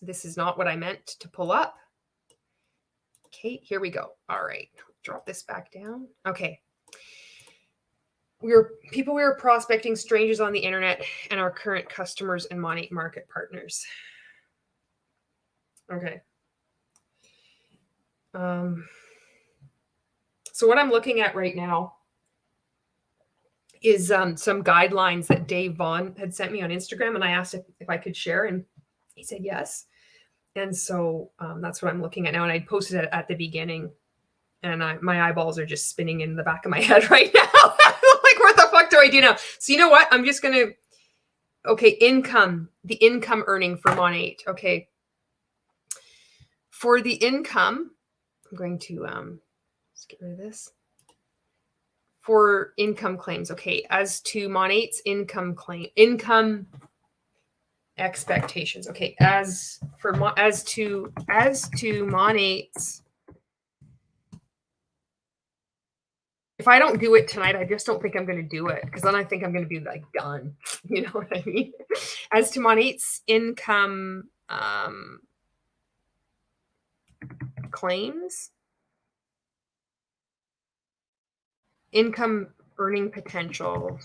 This is not what I meant to pull up. Okay, here we go. All right, drop this back down. Okay. We were prospecting, strangers on the internet, and our current customers and Monat market partners. Okay. So what I'm looking at right now is some guidelines that Dave Vaughn had sent me on Instagram, and I asked if I could share, and he said yes. And so that's what I'm looking at now, and I posted it at the beginning, and my eyeballs are just spinning in the back of my head right now. Like, what the fuck do I do now? So you know what? I'm just going to, okay, the income earning for Monat. Okay. For the income, I'm going to let's get rid of this. For income claims. Okay. As to Monat's income expectations. Okay. As to Monat's, if I don't do it tonight, I just don't think I'm going to do it because then I think I'm going to be like done. You know what I mean? As to Monat's income claims, income earning potential.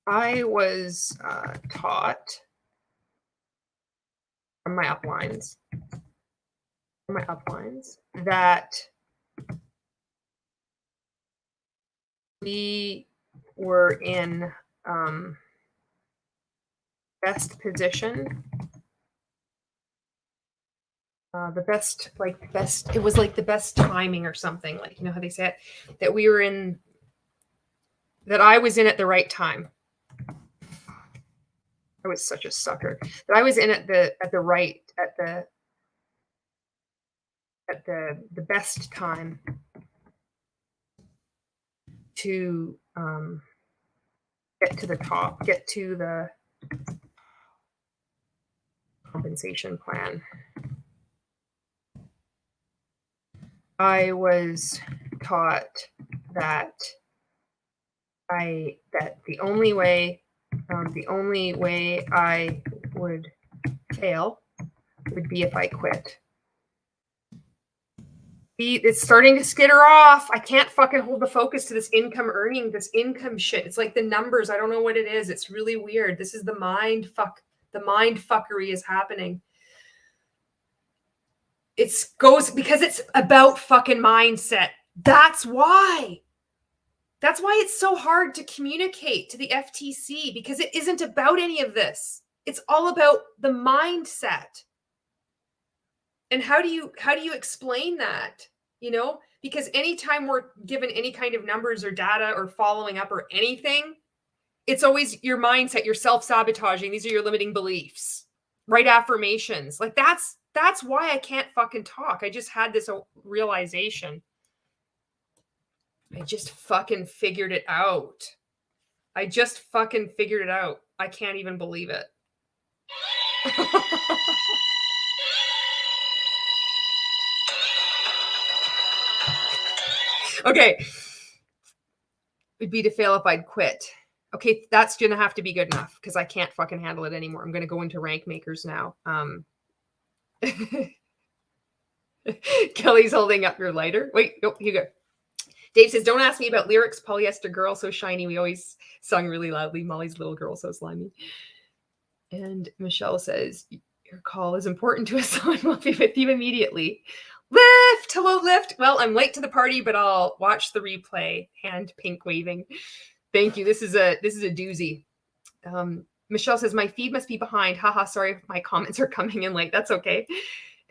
I was taught from my uplines that we were in best position the best, it was like the best timing or something, like, you know how they say it, that we were in, that I was in at the right time. I was such a sucker. That I was in at the best time to get to the top, get to the compensation plan. I was taught that the only way I would fail would be if I quit. It's starting to skitter off. I can't fucking hold the focus to this income earning, this income shit. It's like the numbers. I don't know what it is. It's really weird. This is the mind fuck. The mind fuckery is happening. It goes because it's about fucking mindset. That's why. That's why it's so hard to communicate to the FTC, because it isn't about any of this. It's all about the mindset. And how do you explain that? You know, because anytime we're given any kind of numbers or data or following up or anything, it's always your mindset, you're self-sabotaging. These are your limiting beliefs. Write affirmations. Like that's why I can't fucking talk. I just had this realization. I just fucking figured it out. I can't even believe it. Okay. It'd be to fail if I'd quit. Okay, that's going to have to be good enough because I can't fucking handle it anymore. I'm going to go into rank makers now. Kelly's holding up your lighter. Wait, nope, you go. Dave says, don't ask me about lyrics. Polyester girl, so shiny. We always sung really loudly. Molly's little girl, so slimy. And Michelle says, your call is important to us. Someone will be with you immediately. Lift, hello, Lift. Well, I'm late to the party, but I'll watch the replay. Hand pink waving. Thank you. This is a doozy. Michelle says, my feed must be behind. Haha, sorry if my comments are coming in late. That's okay.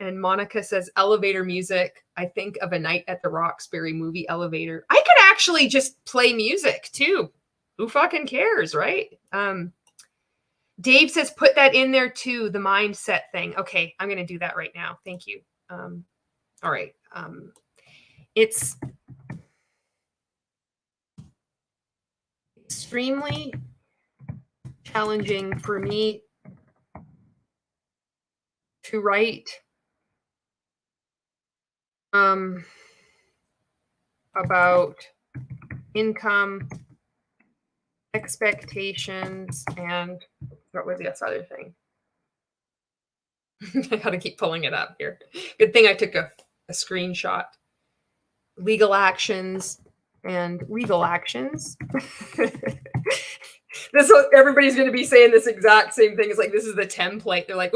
And Monica says, elevator music. I think of A Night at the Roxbury movie elevator. I could actually just play music too. Who fucking cares, right? Dave says, put that in there too, the mindset thing. Okay, I'm going to do that right now. Thank you. All right. It's extremely challenging for me to write about income, expectations, and what was the other thing? I gotta keep pulling it up here. Good thing I took a screenshot. Legal actions and legal actions. This everybody's going to be saying this exact same thing. It's like, this is the template. They're like,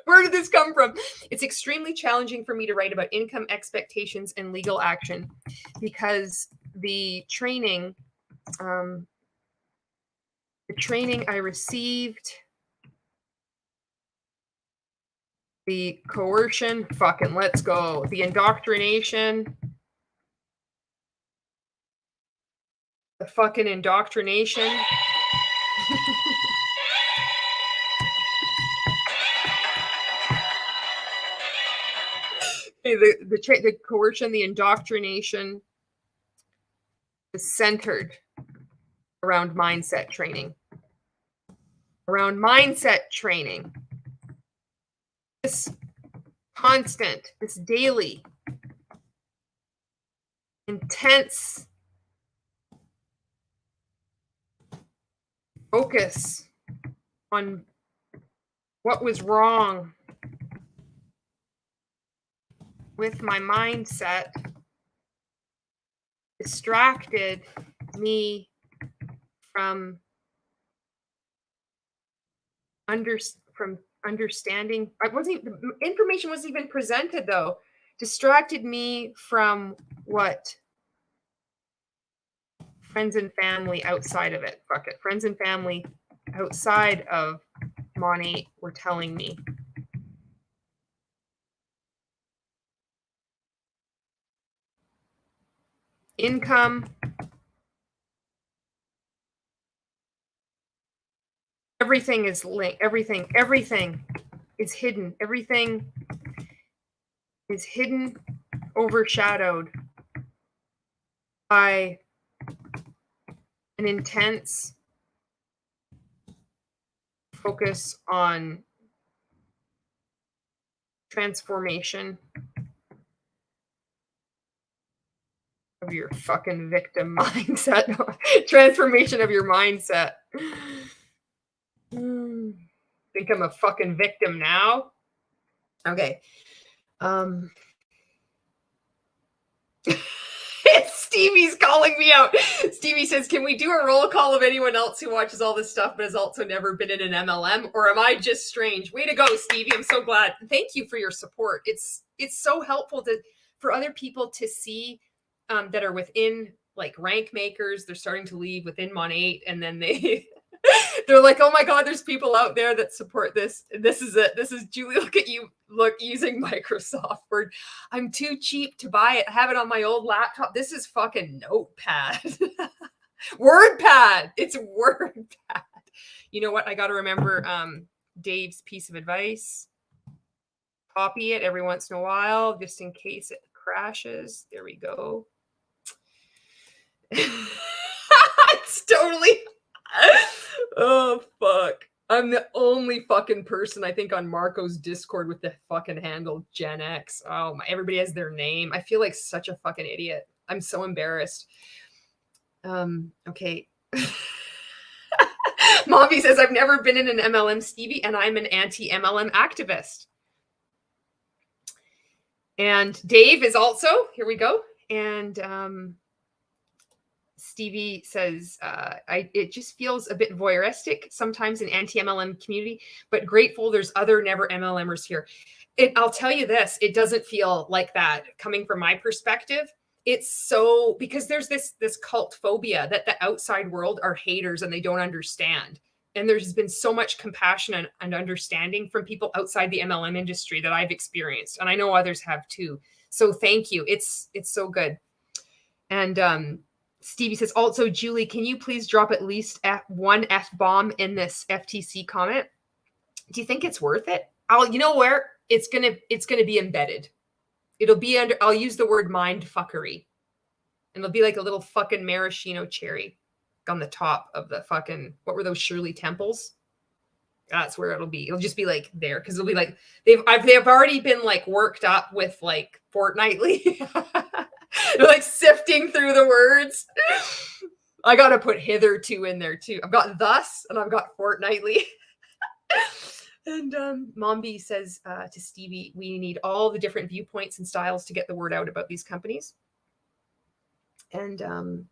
where did this come from? It's extremely challenging for me to write about income, expectations, and legal action because the training I received, the coercion, fucking let's go, the indoctrination, the fucking indoctrination. The coercion, the indoctrination is centered around mindset training. Around mindset training. This constant, this daily, intense focus on what was wrong with my mindset distracted me from understanding. The information wasn't even presented though. Distracted me from what friends and family outside of it. Fuck it. Friends and family outside of Monat were telling me. income, everything is linked. Everything is hidden. Everything is hidden, overshadowed by an intense focus on transformation of your fucking victim mindset. Transformation of your mindset. Think I'm a fucking victim now? Okay. Stevie's calling me out. Stevie says, can we do a roll call of anyone else who watches all this stuff but has also never been in an MLM? Or am I just strange? Way to go, Stevie. I'm so glad. Thank you for your support. It's so helpful for other people to see that are within like rank makers. They're starting to leave within Monat, and then they're like, oh my God, there's people out there that support this. This is it. This is Julie. Look at you. Look, using Microsoft Word. I'm too cheap to buy it. I have it on my old laptop. This is fucking Notepad. WordPad. It's WordPad. You know what? I got to remember Dave's piece of advice. Copy it every once in a while, just in case it crashes. There we go. It's totally... Oh, fuck. I'm the only fucking person, I think, on Marco's Discord with the fucking handle Gen X. Oh, my, everybody has their name. I feel like such a fucking idiot. I'm so embarrassed. Okay. Mommy says, I've never been in an MLM, Stevie, and I'm an anti-MLM activist. And Dave is also, here we go. And Stevie says, it just feels a bit voyeuristic sometimes in anti-MLM community, but grateful there's other never MLMers here. I'll tell you this, it doesn't feel like that coming from my perspective. It's so, because there's this cult phobia that the outside world are haters and they don't understand. And there's been so much compassion and understanding from people outside the MLM industry that I've experienced. And I know others have too. So thank you. It's so good. And Stevie says, also, Julie, can you please drop at least one F-bomb in this FTC comment? Do you think it's worth it? You know where? It's gonna be embedded. It'll be under, I'll use the word mind fuckery. And it'll be like a little fucking maraschino cherry on the top of the fucking, what were those Shirley Temples? That's where it'll be. It'll just be like there. Cause it'll be like, they've already been like worked up with like fortnightly. They're like sifting through the words. I got to put hitherto in there too. I've got thus and I've got fortnightly. And Mombi says to Stevie, we need all the different viewpoints and styles to get the word out about these companies. And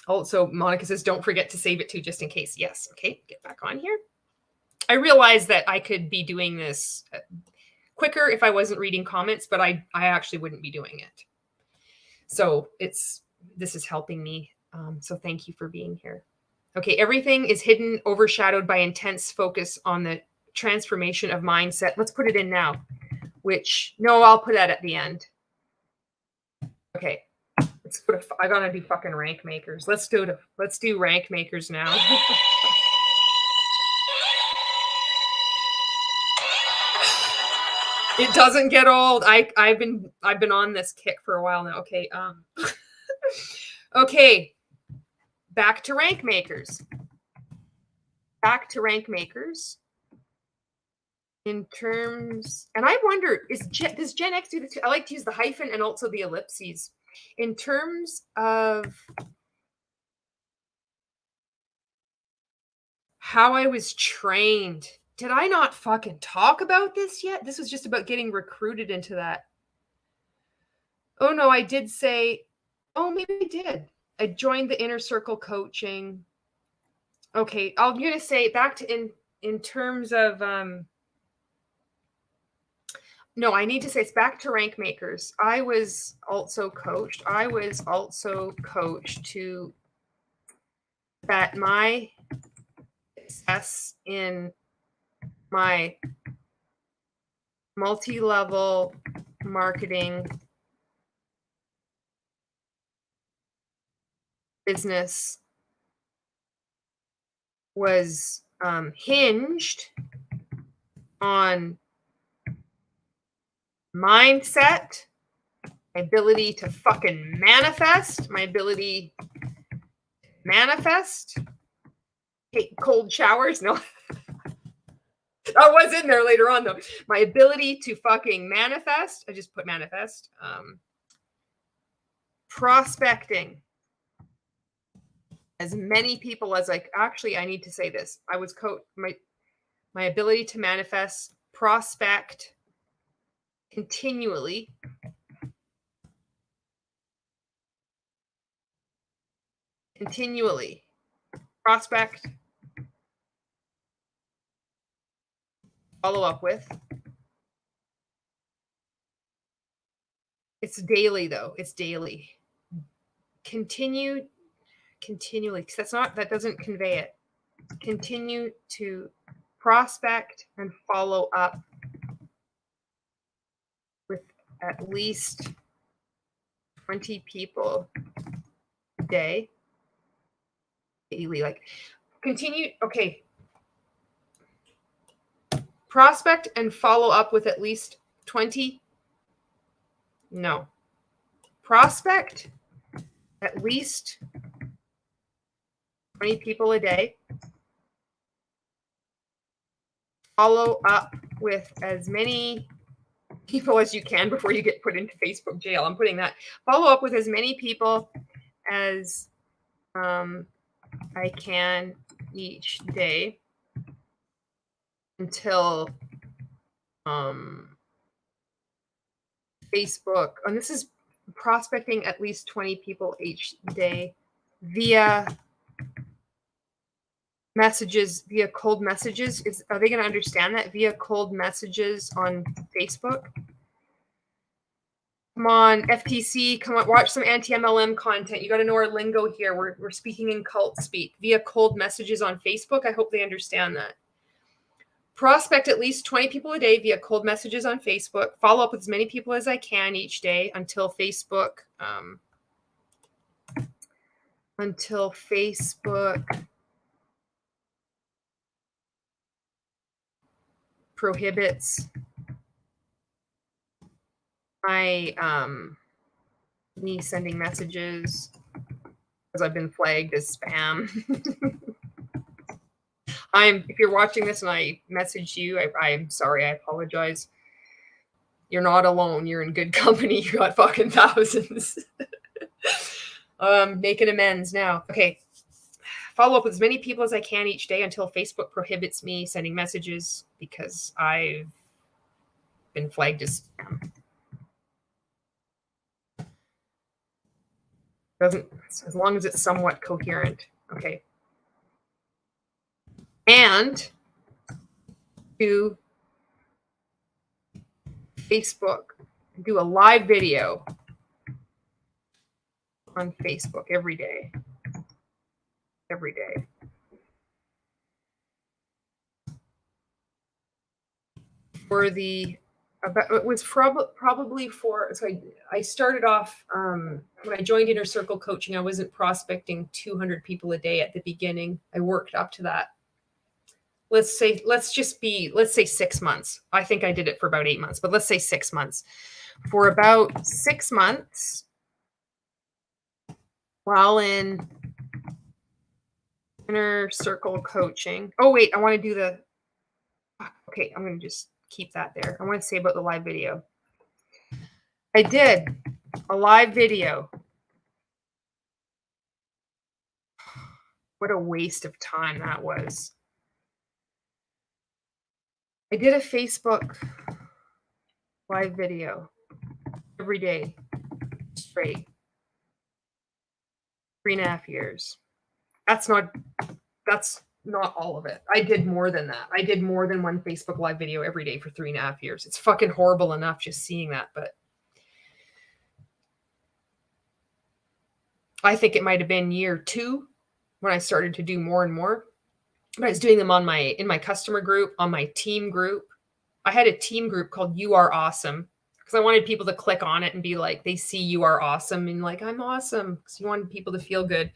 also Monica says, don't forget to save it too, just in case. Yes. Okay. Get back on here. I realized that I could be doing this quicker if I wasn't reading comments, but I actually wouldn't be doing it. So this is helping me. So thank you for being here. Okay. Everything is hidden, overshadowed by intense focus on the transformation of mindset. Let's put it in now, no, I'll put that at the end. Okay. Let's put I gotta do fucking rank makers. Let's do rank makers now. It doesn't get old. I've been on this kick for a while now. Okay. Okay. Back to rank makers. In terms, and I wonder, does Gen X do this? I like to use the hyphen and also the ellipses. In terms of how I was trained, did I not fucking talk about this yet? This was just about getting recruited into that. Oh no, I did say, oh, maybe I did. I joined the inner circle coaching. Okay, I'm going to say back to in terms of, no, I need to say it's back to rank makers. I was also coached to that my success in my multi-level marketing business was hinged on mindset, my ability to fucking manifest, my ability to manifest, take cold showers. No, that was in there later on though. My ability to fucking manifest. I just put manifest. Prospecting as many people as I need to say this. I was my ability to manifest, prospect continually, prospect, follow up with. It's daily though. It's daily. Continually, because that doesn't convey it. Continue to prospect and follow up with at least 20 people a day. Daily, continue. Okay. Prospect and follow up with at least 20. No. Prospect at least 20 people a day. Follow up with as many people as you can before you get put into Facebook jail. I'm putting that. Follow up with as many people as I can each day until Facebook, and this is prospecting at least 20 people each day via messages, via cold messages. Are they going to understand that? Via cold messages on Facebook? Come on, FTC, come on, watch some anti-MLM content. You got to know our lingo here. We're speaking in cult speak. Via cold messages on Facebook. I hope they understand that. Prospect at least 20 people a day via cold messages on Facebook. Follow up with as many people as I can each day until Facebook prohibits me sending messages because I've been flagged as spam. If you're watching this and I messaged you, I'm sorry. I apologize. You're not alone. You're in good company. You got fucking thousands. Making amends now. Okay. Follow up with as many people as I can each day until Facebook prohibits me sending messages because I've been flagged as spam. As long as it's somewhat coherent. Okay. And to Facebook, do a live video on Facebook every day. Every day. It was probably for, so I started off, when I joined Inner Circle Coaching, I wasn't prospecting 200 people a day at the beginning. I worked up to that. Let's say 6 months. I think I did it for about 8 months, but let's say 6 months. For about 6 months, while in Inner Circle Coaching. Oh, wait, I want to do okay, I'm going to just keep that there. I want to say about the live video. I did a live video. What a waste of time that was. I did a Facebook live video every day straight. 3.5 years. That's not all of it. I did more than that. I did more than one Facebook live video every day for 3.5 years. It's fucking horrible enough just seeing that, but I think it might have been year 2 when I started to do more and more. But I was doing them in my customer group, on my team group. I had a team group called You Are Awesome because I wanted people to click on it and be like, they see You Are Awesome and like, I'm awesome, because you wanted people to feel good.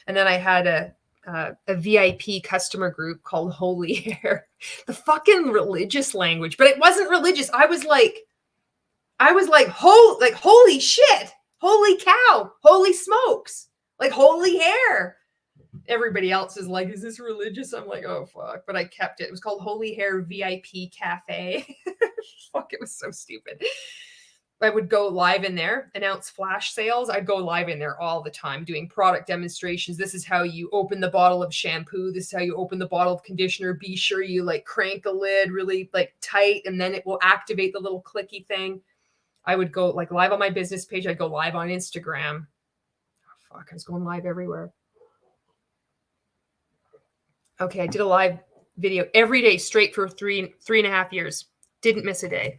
And then I had a VIP customer group called Holy Hair. The fucking religious language, but it wasn't religious. I was like, holy shit, holy cow, holy smokes, like holy hair. Everybody else is like, is this religious? I'm like, oh fuck. But I kept it. It was called Holy Hair VIP Cafe. Fuck, it was so stupid. I would go live in there, announce flash sales. I'd go live in there all the time doing product demonstrations. This is how you open the bottle of shampoo. This is how you open the bottle of conditioner. Be sure you like crank the lid really like tight, and then it will activate the little clicky thing. I would go like live on my business page. I'd go live on Instagram. Oh, fuck, I was going live everywhere. Okay, I did a live video every day straight for 3.5 years. Didn't miss a day.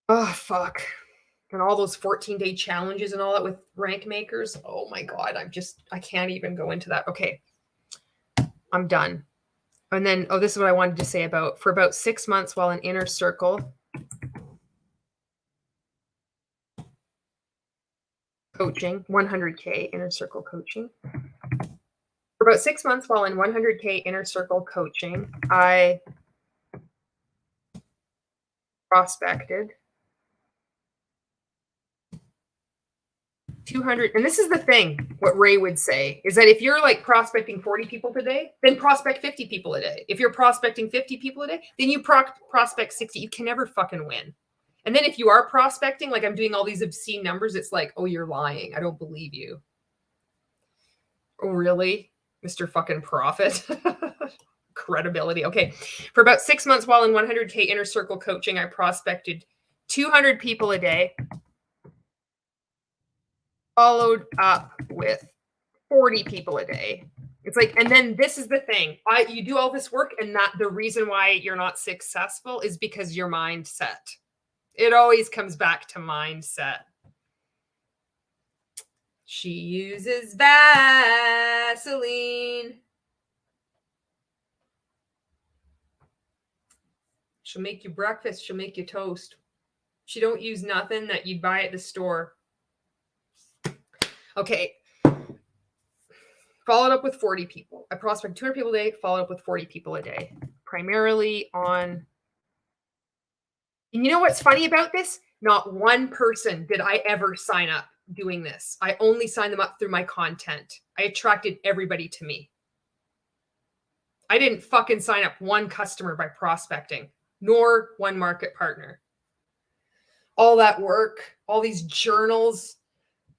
Oh, fuck. And all those 14-day challenges and all that with rank makers. Oh my God. I can't even go into that. Okay. I'm done. And then, this is what I wanted to say for about 6 months while in Inner Circle coaching, 100K Inner Circle coaching. For about 6 months while in 100K Inner Circle coaching, I prospected 200. And this is the thing, what Ray would say is that if you're like prospecting 40 people a day, then prospect 50 people a day. If you're prospecting 50 people a day, then you prospect 60. You can never fucking win. And then if you are prospecting, like I'm doing all these obscene numbers, it's like, oh, you're lying. I don't believe you. Oh, really? Mr. fucking Profit. Credibility. Okay. For about 6 months while in 100K Inner Circle coaching, I prospected 200 people a day, followed up with 40 people a day. It's like, and then this is the thing. You do all this work, and the reason why you're not successful is because your mindset. It always comes back to mindset. She uses Vaseline. She'll make you breakfast. She'll make you toast. She don't use nothing that you'd buy at the store. Okay. Followed up with 40 people. I prospect 200 people a day, followed up with 40 people a day. Primarily on... And you know what's funny about this? Not one person did I ever sign up doing this. I only signed them up through my content. I attracted everybody to me. I didn't fucking sign up one customer by prospecting, nor one market partner. All that work, all these journals,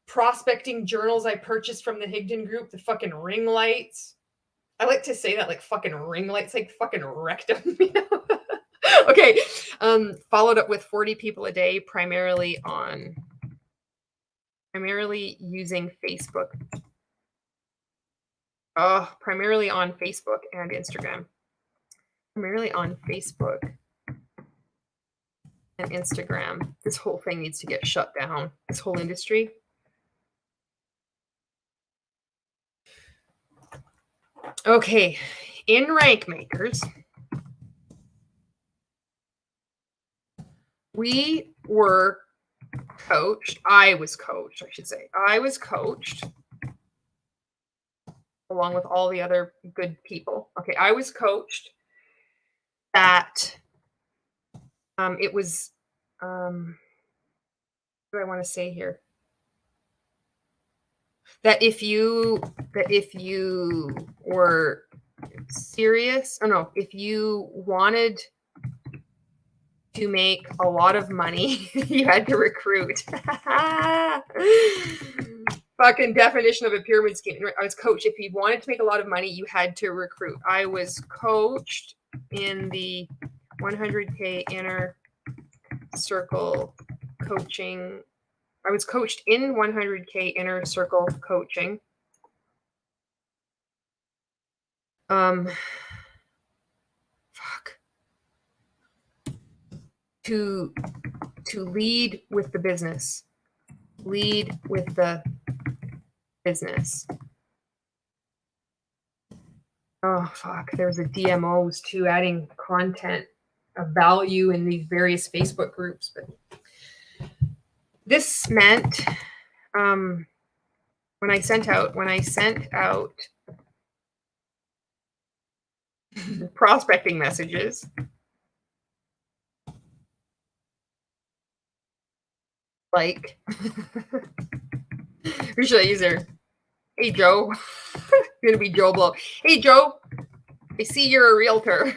prospecting journals I purchased from the Higdon group, the fucking ring lights. I like to say that like fucking ring lights, like fucking rectum, you know? Okay. Followed up with 40 people a day, primarily using Facebook. Primarily on Facebook and Instagram. Primarily on Facebook and Instagram. This whole thing needs to get shut down. This whole industry. Okay. In Rank Makers, we were coached. I was coached along with all the other good people. Okay, I was coached that it was, what do I want to say here? That if you were serious, if you wanted to make a lot of money, you had to recruit. Fucking definition of a pyramid scheme. I was coached. If you wanted to make a lot of money, you had to recruit. I was coached in the 100K Inner Circle coaching. I was coached in 100K Inner Circle coaching. To lead with the business. Lead with the business. Oh, fuck. There's a DMOs too, adding content of value in these various Facebook groups. But This meant when I sent out prospecting messages, like, who should I use there? Hey, Joe. It's going to be Joe Blow. Hey, Joe, I see you're a realtor.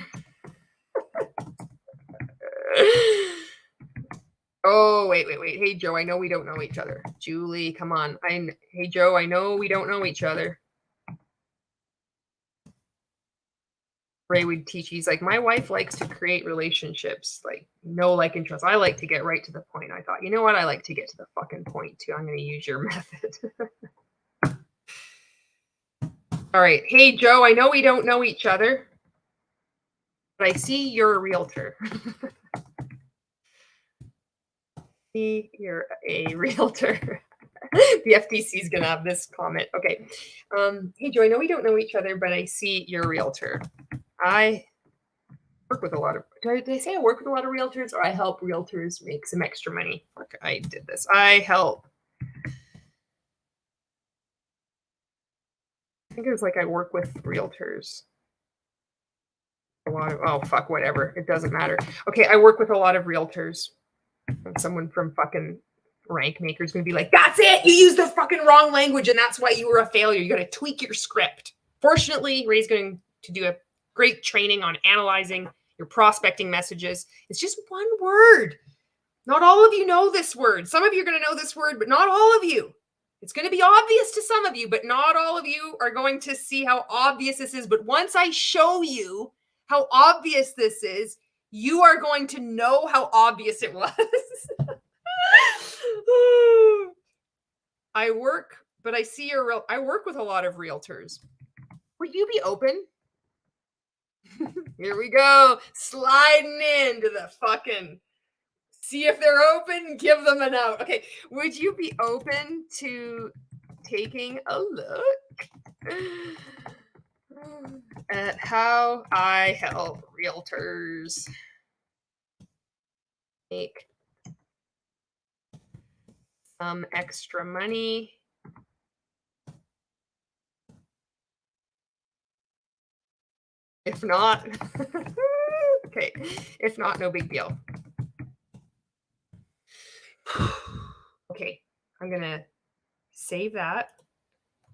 Oh, wait. Hey, Joe, I know we don't know each other. Julie, come on. Hey, Joe, I know we don't know each other. Ray would teach. He's like, my wife likes to create relationships, like no like and trust. I like to get right to the point. I thought, you know what? I like to get to the fucking point too. I'm going to use your method. All right. Hey, Joe, I know we don't know each other, but I see you're a realtor. See, you're a realtor. The FTC is going to have this comment. Okay. Hey, Joe, I know we don't know each other, but I see you're a realtor. I work with a lot of, did I say I work with a lot of realtors, or I help realtors make some extra money? Fuck, I did this. I help. I think it was like I work with realtors. A lot of, oh, fuck, whatever. It doesn't matter. Okay, I work with a lot of realtors. And someone from fucking Rank Maker is going to be like, that's it! You used the fucking wrong language, and that's why you were a failure. You got to tweak your script. Fortunately, Ray's going to do a great training on analyzing your prospecting messages. It's just one word. Not all of you know this word. Some of you are going to know this word, but not all of you. It's going to be obvious to some of you, but not all of you are going to see how obvious this is. But once I show you how obvious this is, you are going to know how obvious it was. I work with a lot of realtors. Would you be open? Here we go. Sliding into the fucking, see if they're open, give them a note. Okay. Would you be open to taking a look at how I help realtors make some extra money? If not, okay. If not, no big deal. Okay, I'm gonna save that.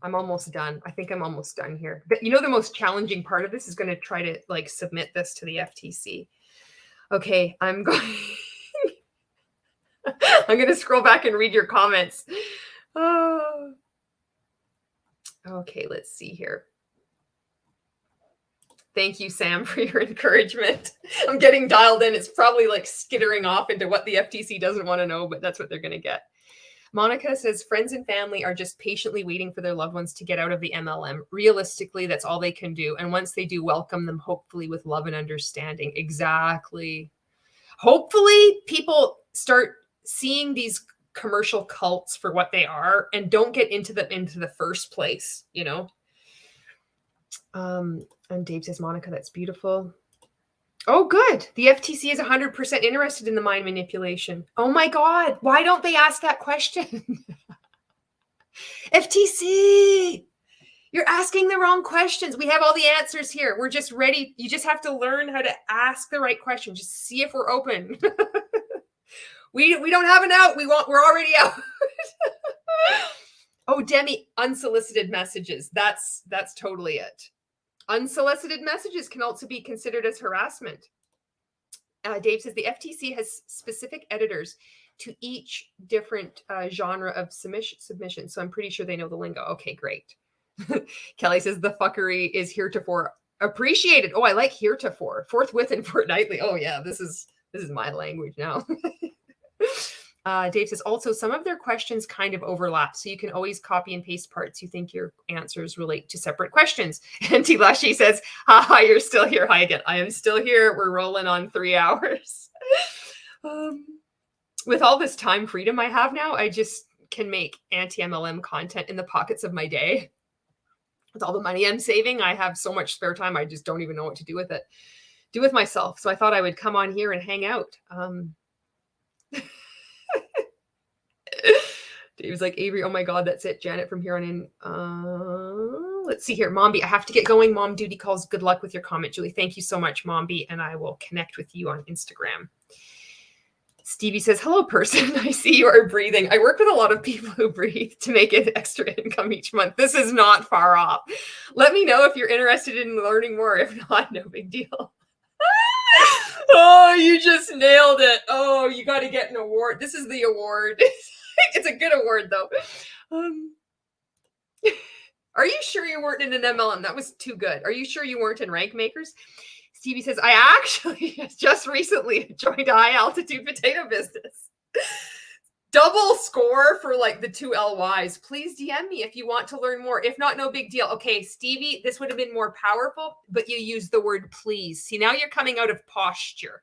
I'm almost done. I think I'm almost done here. But you know, the most challenging part of this is going to try to like submit this to the FTC. Okay, I'm going. I'm going to scroll back and read your comments. Oh. Okay, let's see here. Thank you, Sam, for your encouragement. I'm getting dialed in. It's probably like skittering off into what the FTC doesn't want to know, but that's what they're going to get. Monica says, friends and family are just patiently waiting for their loved ones to get out of the MLM. Realistically, that's all they can do. And once they do, welcome them, hopefully with love and understanding. Exactly. Hopefully people start seeing these commercial cults for what they are and don't get into them into the first place, you know? And Dave says, Monica, that's beautiful. Oh, good. The FTC is 100% interested in the mind manipulation. Oh my God. Why don't they ask that question? FTC, you're asking the wrong questions. We have all the answers here. We're just ready. You just have to learn how to ask the right question. Just see if we're open. We don't have an out. We're already out. Oh, Demi, unsolicited messages. That's totally it. Unsolicited messages can also be considered as harassment. Dave says the FTC has specific editors to each different genre of submission. So I'm pretty sure they know the lingo. Okay, great. Kelly says the fuckery is heretofore appreciated. Oh, I like heretofore. Forthwith and fortnightly. Oh yeah, this is my language now. Dave says also some of their questions kind of overlap, so you can always copy and paste parts you think your answers relate to separate questions. And Tilashi says, haha, you're still here. Hi again. I am still here. We're rolling on 3 hours. With all this time freedom I have now, I just can make anti-MLM content in the pockets of my day. With all the money I'm saving, I have so much spare time. I just don't even know what to do with it. Do with myself. So I thought I would come on here and hang out. Dave's like, Avery, oh my God, that's it. Janet, from here on in. Let's see here. Mombi, I have to get going. Mom duty calls. Good luck with your comment, Julie. Thank you so much, Mombi. And I will connect with you on Instagram. Stevie says, hello, person. I see you are breathing. I work with a lot of people who breathe to make it extra income each month. This is not far off. Let me know if you're interested in learning more. If not, no big deal. Oh, you just nailed it. Oh, you got to get an award. This is the award. It's a good award, though. Are you sure you weren't in an MLM? That was too good. Are you sure you weren't in Rank Makers? Stevie says, I actually just recently joined a high altitude potato business. Double score for like the 2 LYs. Please DM me if you want to learn more. If not, no big deal. Okay, Stevie, this would have been more powerful, but you used the word please. See, now you're coming out of posture.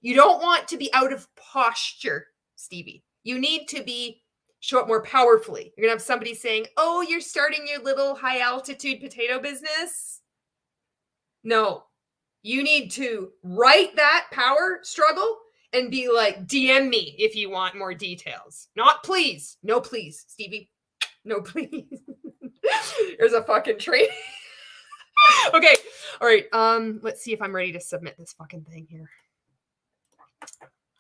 You don't want to be out of posture, Stevie. You need to show up more powerfully. You're going to have somebody saying, oh, you're starting your little high altitude potato business. No, you need to write that power struggle and be like, DM me if you want more details. Not please. No, please, Stevie. No, please. There's a fucking train. Okay. All right. Let's see if I'm ready to submit this fucking thing here.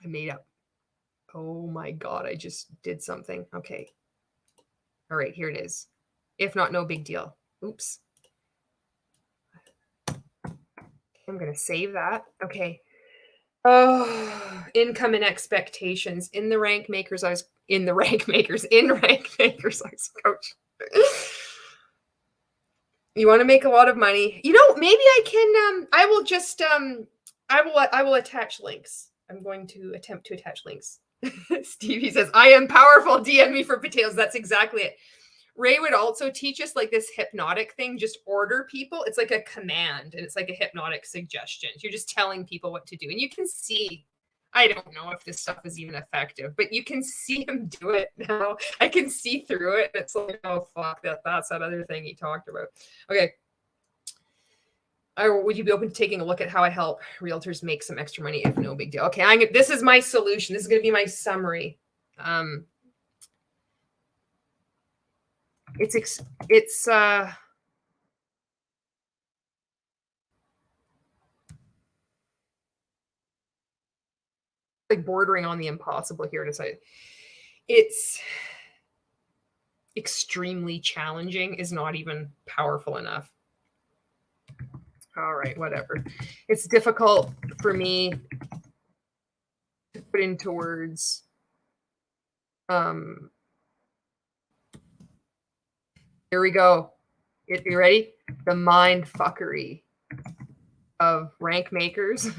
I made up. Oh my God. I just did something. Okay. All right. Here it is. If not, no big deal. Oops. I'm going to save that. Okay. Oh, income and expectations. In Rank Makers, I was coach. You want to make a lot of money. You know, maybe I can, I will just, I will attach links. I'm going to attempt to attach links. Stevie says, I am powerful. DM me for potatoes. That's exactly it. Ray would also teach us like this hypnotic thing, just order people. It's like a command and it's like a hypnotic suggestion. You're just telling people what to do. And you can see, I don't know if this stuff is even effective, but you can see him do it now. I can see through it. It's like, oh, fuck, that's that other thing he talked about. Okay. Would you be open to taking a look at how I help realtors make some extra money if no big deal? Okay, this is my solution. This is going to be my summary. It's like bordering on the impossible here to say. It's extremely challenging is not even powerful enough. All right, whatever. It's difficult for me to put into words. Here we go. You ready? The mind fuckery of Rank Makers.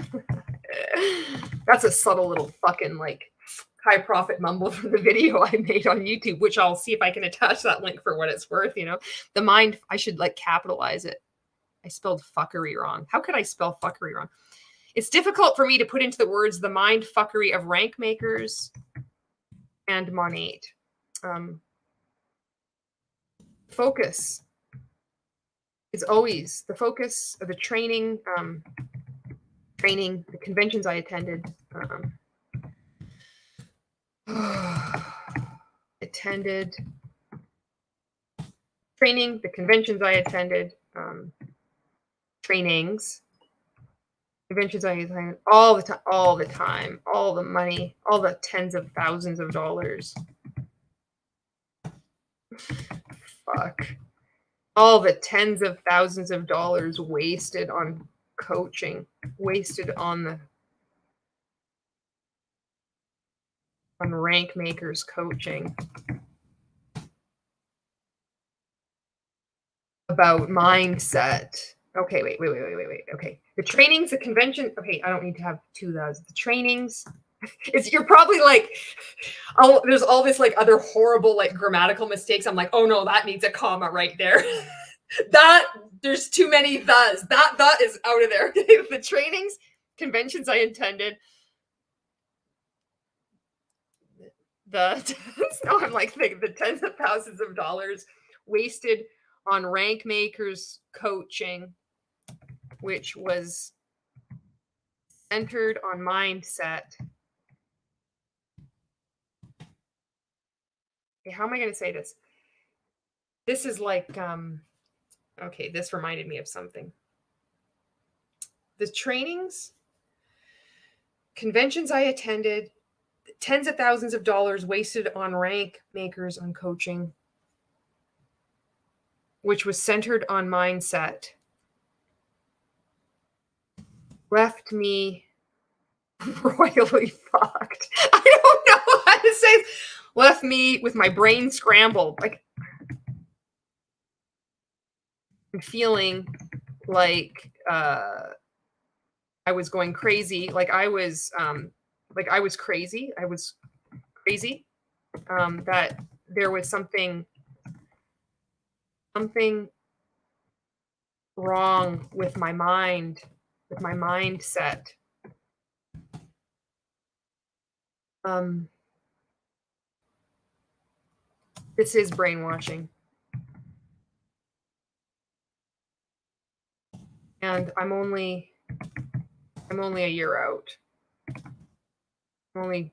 That's a subtle little fucking like high profit mumble from the video I made on YouTube, which I'll see if I can attach that link for what it's worth. You know, the mind, I should like capitalize it. I spelled fuckery wrong. How could I spell fuckery wrong? It's difficult for me to put into the words the mind fuckery of Rank Makers and Monat. Focus is always the focus of the training, the conventions I attended, training, the conventions I attended, trainings, conventions I attended, all the time, all the money, all the tens of thousands of dollars. Fuck. All the tens of thousands of dollars wasted on coaching, wasted on Rank Makers coaching about mindset. Okay, wait. Okay. The trainings, the convention. Okay, I don't need to have 2,000. The trainings. You're probably like, oh, there's all this like other horrible like grammatical mistakes. I'm like, oh no, that needs a comma right there. There's too many thes. That is out of there. The trainings, conventions I attended. I'm like the tens of thousands of dollars wasted on Rank Makers coaching, which was centered on mindset. Okay, how am I going to say this? This is like, okay, this reminded me of something. The trainings, conventions I attended, tens of thousands of dollars wasted on rank makers, on coaching, which was centered on mindset, left me royally fucked. I don't know how to say. Left me with my brain scrambled. Like, I'm feeling like I was going crazy. Like I was crazy. I was crazy. That there was something wrong with my mind, with my mindset. This is brainwashing. And I'm only a year out. I'm only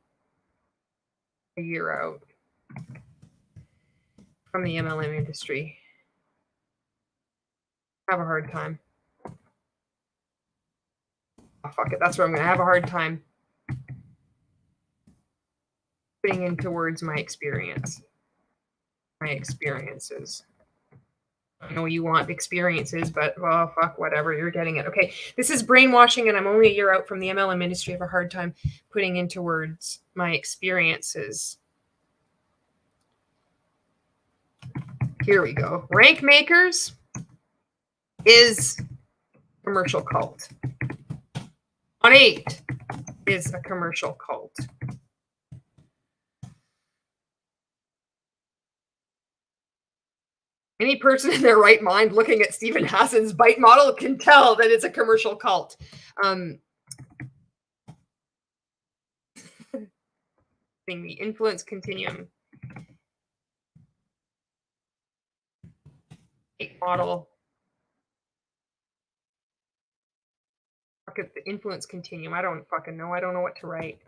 a year out from the MLM industry. I have a hard time. Oh, fuck it. That's where I'm going to have a hard time putting into words my experience, my experiences. I know you want experiences, but well, fuck, whatever, you're getting it. Okay, this is brainwashing, and I'm only a year out from the MLM industry. I have a hard time putting into words my experiences. Here we go. Rank makers is commercial cult. Monat is a commercial cult. Any person in their right mind looking at Stephen Hassan's bite model can tell that it's a commercial cult. The influence continuum model. Look at the influence continuum. I don't fucking know. I don't know what to write.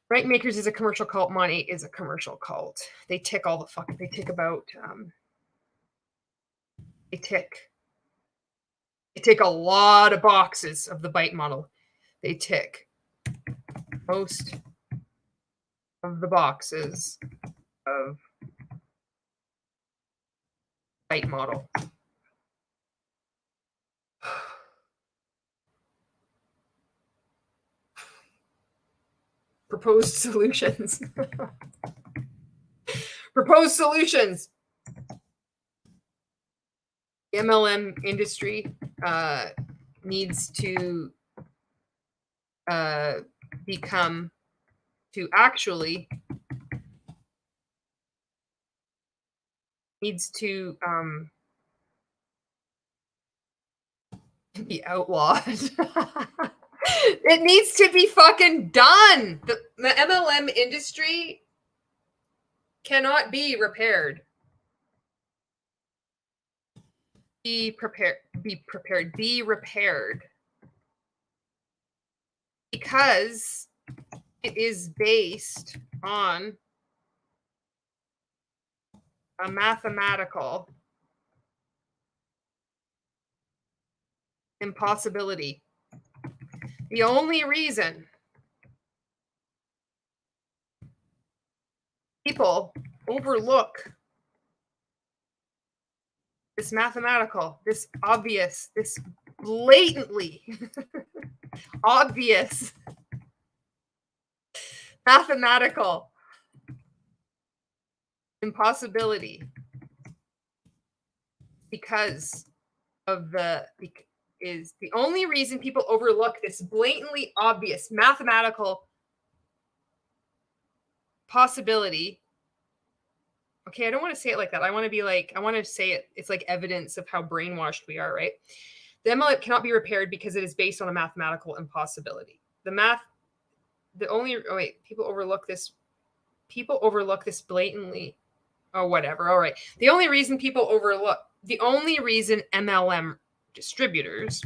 Rank makers is a commercial cult. Monat is a commercial cult. They tick all the fuck. They tick about. They tick a lot of boxes of the bite model. They tick most of the boxes of bite model. Proposed solutions. Proposed solutions. The MLM industry needs to become, to actually needs to be outlawed. It needs to be fucking done. The MLM industry cannot be repaired. Be prepared. Because it is based on a mathematical impossibility. The only reason people overlook this mathematical, this obvious, this blatantly obvious mathematical impossibility because of the only reason people overlook this blatantly obvious mathematical possibility. Okay, I don't want to say it like that. I want to say it. It's like evidence of how brainwashed we are, right? The MLM cannot be repaired because it is based on a mathematical impossibility. People overlook this. People overlook this blatantly. Oh, whatever. All right. The only reason MLM distributors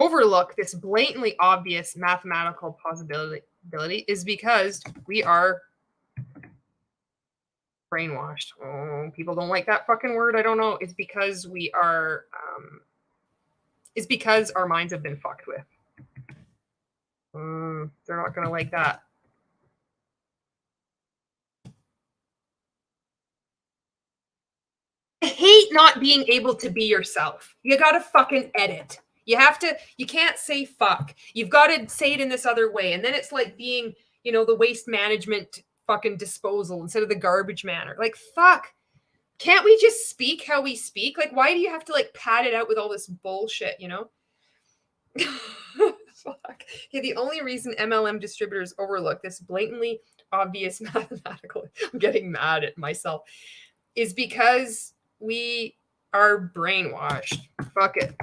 overlook this blatantly obvious mathematical possibility is because we are brainwashed. Oh, people don't like that fucking word. I don't know. It's because we are, it's because our minds have been fucked with. They're not going to like that. I hate not being able to be yourself. You got to fucking edit. You have to, you can't say fuck. You've got to say it in this other way. And then it's like being, you know, the waste management fucking disposal instead of the garbage manner. Like, fuck. Can't we just speak how we speak? Like, why do you have to like pad it out with all this bullshit, you know? Fuck. Okay, the only reason MLM distributors overlook this blatantly obvious mathematical, I'm getting mad at myself, is because we are brainwashed. Fuck it.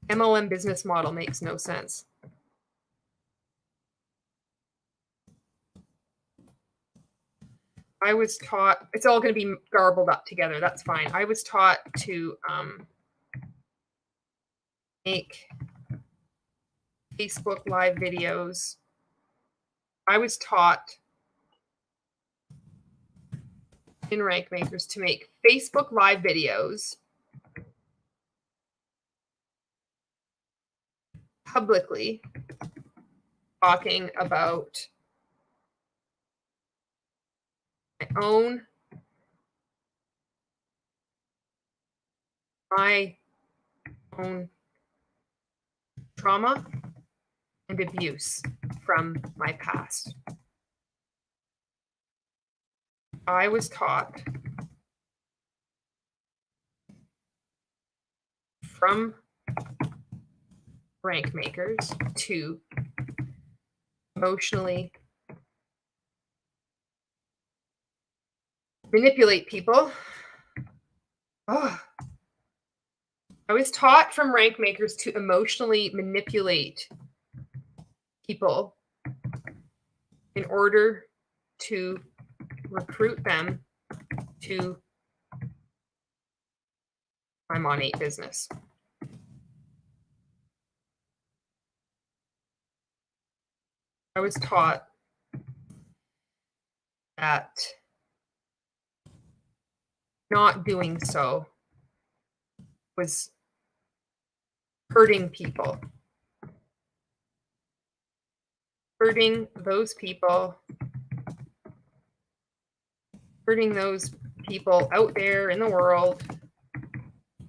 MLM business model makes no sense. I was taught, it's all going to be garbled up together. That's fine. I was taught to make Facebook Live videos. I was taught in Rank Makers to make Facebook Live videos publicly talking about my own trauma and abuse from my past. I was taught from Rank Makers to emotionally manipulate people. Oh. I was taught from Rank Makers to emotionally manipulate people in order to recruit them to my Monat business. I was taught that not doing so was hurting people. Hurting those people out there in the world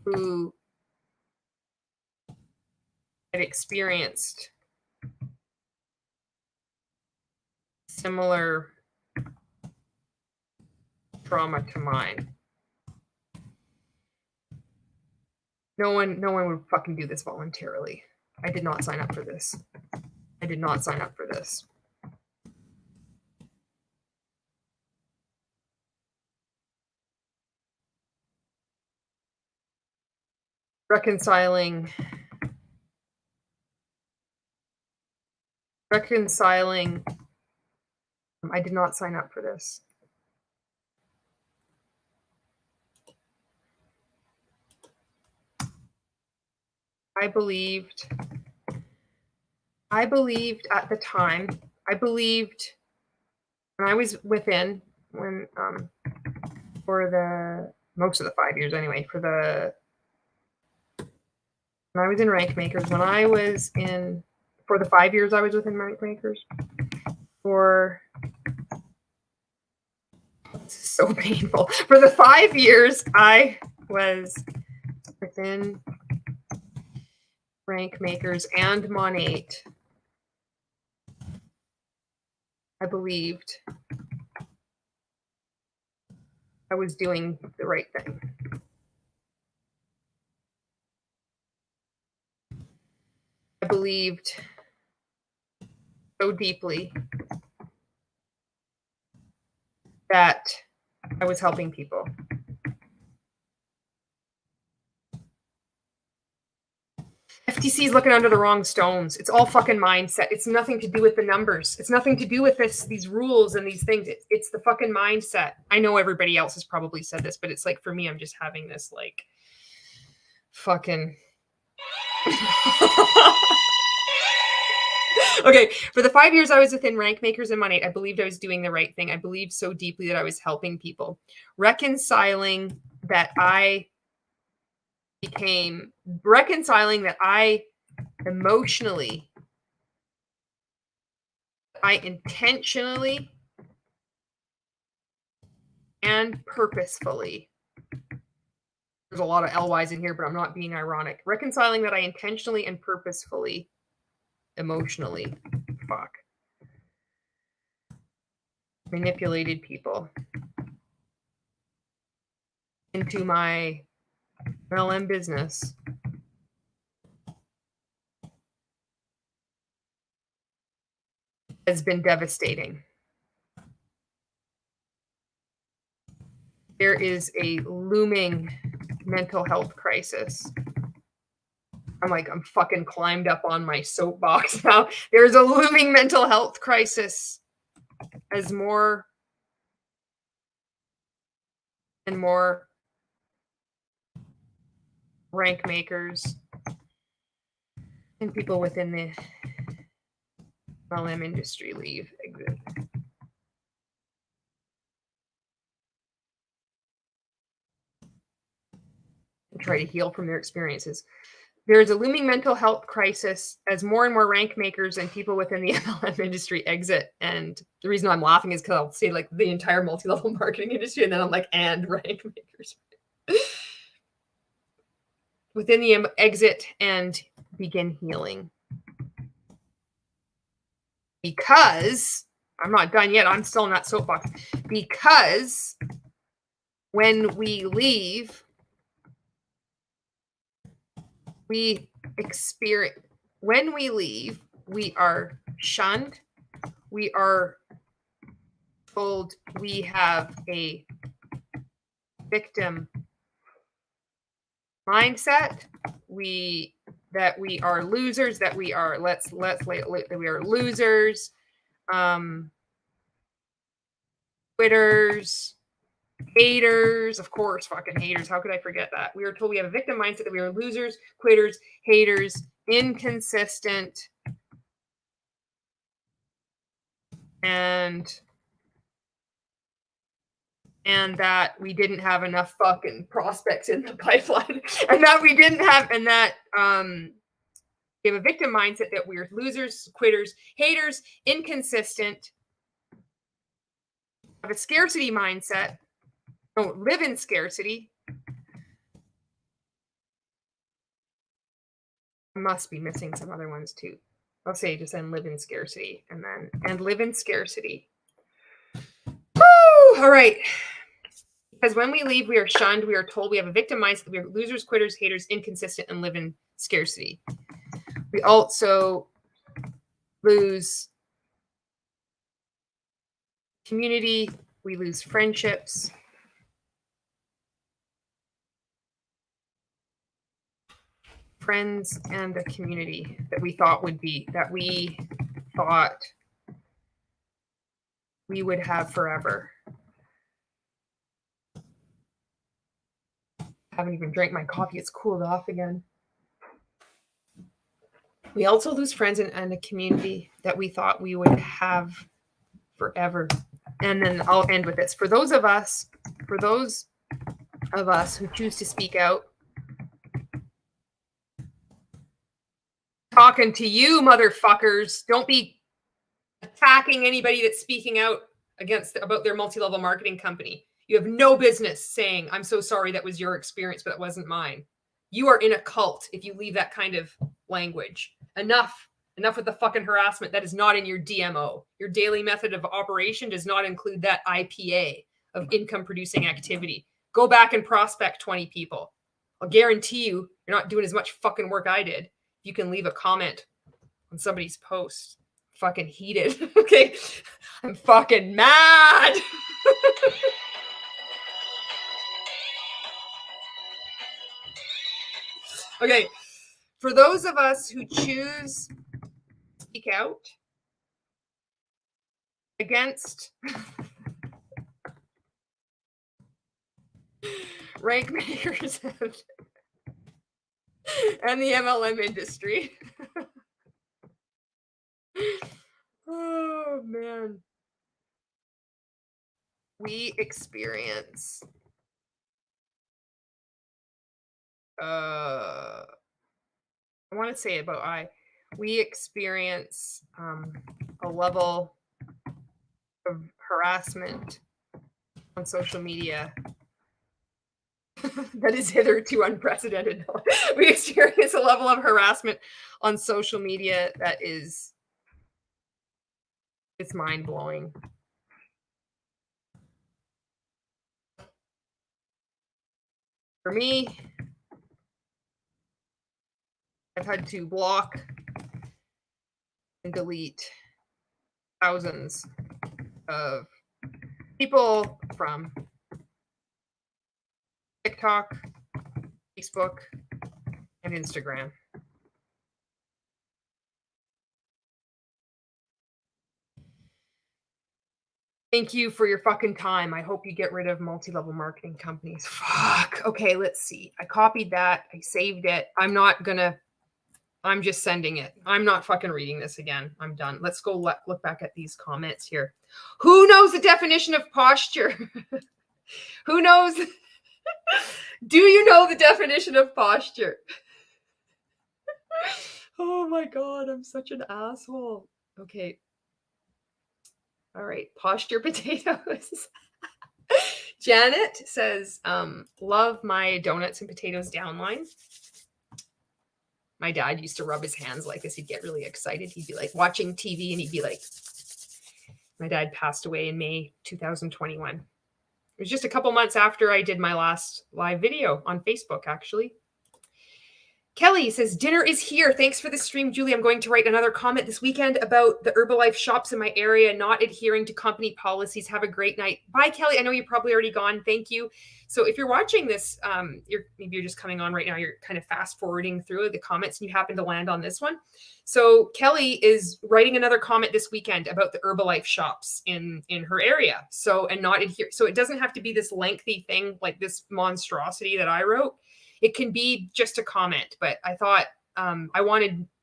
who had experienced similar trauma to mine. No one would fucking do this voluntarily. I did not sign up for this. I did not sign up for this. Reconciling I did not sign up for this. I believed at the time, when I was within, for the most of the 5 years anyway, when I was in Rank Makers, for the 5 years I was within Rank Makers, this is so painful. For the 5 years I was within Rank Makers and Monat, I believed I was doing the right thing. I believed so deeply that I was helping people. FTC is looking under the wrong stones. It's all fucking mindset. It's nothing to do with the numbers. It's nothing to do with these rules and these things. It's the fucking mindset. I know everybody else has probably said this, but it's like, for me, I'm just having this like fucking okay. For the 5 years I was within Rank Makers and Monat, I believed I was doing the right thing. I believed so deeply that I was helping people. Reconciling that I emotionally, I intentionally and purposefully, there's a lot of LYs in here, but I'm not being ironic. Reconciling that I intentionally and purposefully, emotionally, manipulated people into my MLM business has been devastating. There is a looming mental health crisis. I'm fucking climbed up on my soapbox now. There's a looming mental health crisis as more and more rank makers and people within the MLM industry exit. And try to heal from their experiences. There is a looming mental health crisis as more and more rank makers and people within the MLM industry exit. And the reason I'm laughing is because I'll say like the entire multi-level marketing industry, and then I'm like, and rank makers within the exit and begin healing. Because I'm not done yet. I'm still in that soapbox. Because when we leave, we are shunned. We are told we have a victim mindset. That we are losers. That we are that we are losers. Quitters. Haters, of course, fucking haters. How could I forget that? We were told we have a victim mindset, that we are losers, quitters, haters, inconsistent, and that we didn't have enough fucking prospects in the pipeline, and that we didn't have, and that we have a victim mindset, that we're losers, quitters, haters, inconsistent, have a scarcity mindset. Don't live in scarcity. I must be missing some other ones too. I'll say just then live in scarcity and live in scarcity. Woo! All right. Because when we leave, we are shunned. We are told we have a victim mindset. We are losers, quitters, haters, inconsistent, and live in scarcity. We also lose community. We lose friendships. Friends and the community that we thought we would have forever. I haven't even drank my coffee. It's cooled off again. We also lose friends and a community that we thought we would have forever. And then I'll end with this. For those of us who choose to speak out, talking to you, motherfuckers. Don't be attacking anybody that's speaking out about their multi-level marketing company. You have no business saying, I'm so sorry that was your experience, but it wasn't mine. You are in a cult if you leave that kind of language. Enough with the fucking harassment. That is not in your DMO. Your daily method of operation does not include that IPA of income producing activity. Go back and prospect 20 people. I'll guarantee you're not doing as much fucking work I did. You can leave a comment on somebody's post. Fucking heated. Okay. I'm fucking mad. Okay. For those of us who choose to speak out against rank makers and the MLM industry. Oh, man. We experience I want to say we experience a level of harassment on social media that is hitherto unprecedented. We experience a level of harassment on social media that is, it's mind-blowing. For me, I've had to block and delete thousands of people from TikTok, Facebook, and Instagram. Thank you for your fucking time. I hope you get rid of multi-level marketing companies. Fuck. Okay, let's see. I copied that. I saved it. I'm just sending it. I'm not fucking reading this again. I'm done. Let's go look back at these comments here. Who knows the definition of posture? Who knows? Do you know the definition of posture? Oh my God, I'm such an asshole. Okay. All right, posture potatoes. Janet says, love my donuts and potatoes downline. My dad used to rub his hands like this. He'd get really excited. He'd be like watching TV and he'd be like, my dad passed away in May 2021. It was just a couple months after I did my last live video on Facebook, actually. Kelly says, dinner is here. Thanks for the stream, Julie. I'm going to write another comment this weekend about the Herbalife shops in my area not adhering to company policies. Have a great night. Bye, Kelly. I know you're probably already gone. Thank you. So if you're watching this, maybe you're just coming on right now. You're kind of fast forwarding through the comments and you happen to land on this one. So Kelly is writing another comment this weekend about the Herbalife shops in her area. So, and not adhere. So it doesn't have to be this lengthy thing like this monstrosity that I wrote. It can be just a comment, but I thought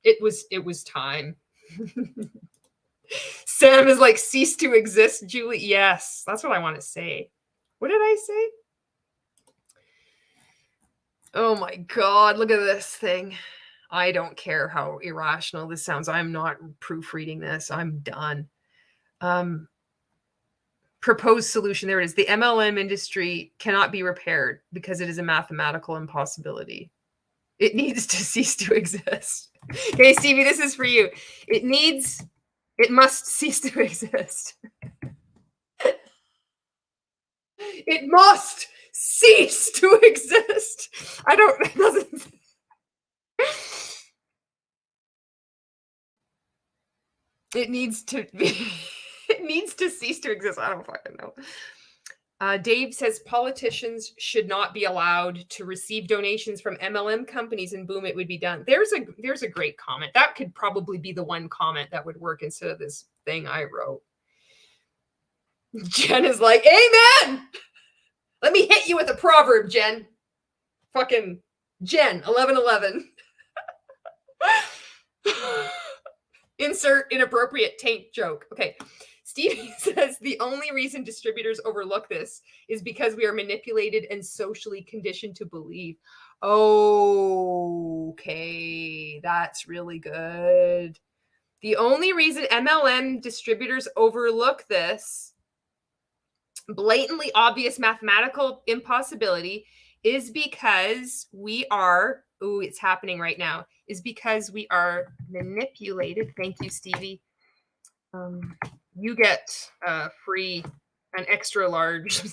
it was time. Sam is like, cease to exist, Julie. Yes, that's what I want to say. What did I say? Oh my God, look at this thing. I don't care how irrational this sounds. I'm not proofreading this. I'm done. Proposed solution. There it is. The MLM industry cannot be repaired because it is a mathematical impossibility. It needs to cease to exist. Okay, Stevie, this is for you. It must cease to exist. It must cease to exist. It doesn't. It needs to be. It needs to cease to exist. I don't fucking know. Dave says politicians should not be allowed to receive donations from MLM companies, and boom, it would be done. There's a great comment. That could probably be the one comment that would work instead of this thing I wrote. Jen is like, amen. Let me hit you with a proverb, Jen. Fucking Jen, 1111. Insert inappropriate taint joke. Okay. Stevie says the only reason distributors overlook this is because we are manipulated and socially conditioned to believe. Okay, that's really good. The only reason MLM distributors overlook this blatantly obvious mathematical impossibility is because we are, it's happening right now, is because we are manipulated. Thank you, Stevie. You get free, an extra large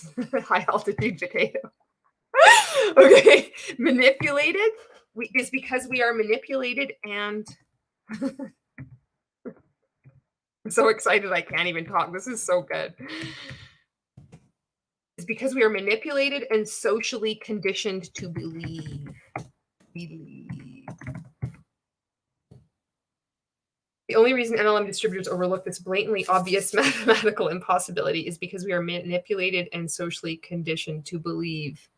high altitude potato. Okay, manipulated. It's because we are manipulated and I'm so excited I can't even talk. This is so good. It's because we are manipulated and socially conditioned to believe. The only reason MLM distributors overlook this blatantly obvious mathematical impossibility is because we are manipulated and socially conditioned to believe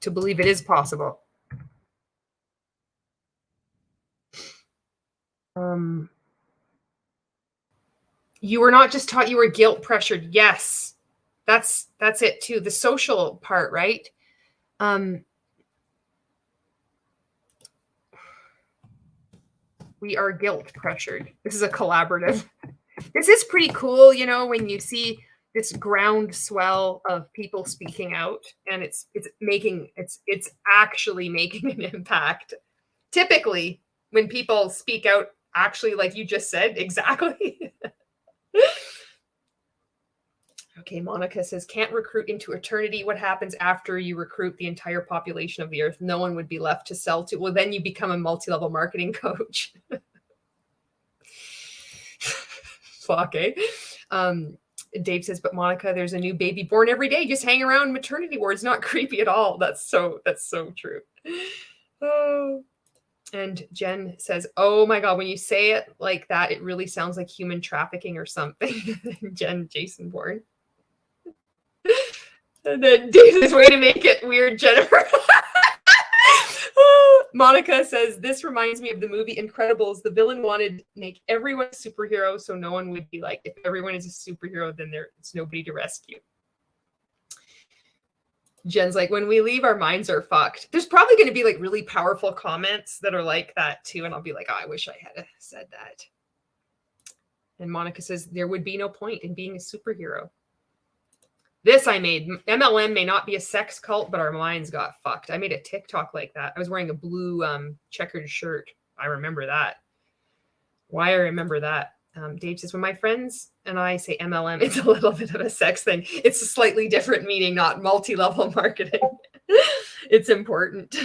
it is possible. You were not just taught, you were guilt pressured. Yes, that's it too. The social part, right? We are guilt pressured. This is a collaborative. This is pretty cool, you know, when you see this groundswell of people speaking out, and it's actually making an impact. Typically, when people speak out, actually, like you just said, exactly. Okay, Monica says, can't recruit into eternity. What happens after you recruit the entire population of the earth? No one would be left to sell to. Well, then you become a multi-level marketing coach. Fuck, eh? Dave says, but Monica, there's a new baby born every day. Just hang around maternity wards. Not creepy at all. That's so true. Oh. And Jen says, oh my God, when you say it like that, it really sounds like human trafficking or something. Jason Bourne. And then Dave's way to make it weird, Jennifer. Monica says, this reminds me of the movie Incredibles. The villain wanted to make everyone a superhero so no one would be like, if everyone is a superhero, then there's nobody to rescue. Jen's like, when we leave, our minds are fucked. There's probably going to be like really powerful comments that are like that too. And I'll be like, oh, I wish I had said that. And Monica says, there would be no point in being a superhero. This I made. MLM may not be a sex cult, but our minds got fucked. I made a TikTok like that. I was wearing a blue checkered shirt. I remember that. Why I remember that. Dave says, when my friends and I say MLM, it's a little bit of a sex thing. It's a slightly different meaning, not multi-level marketing. It's important.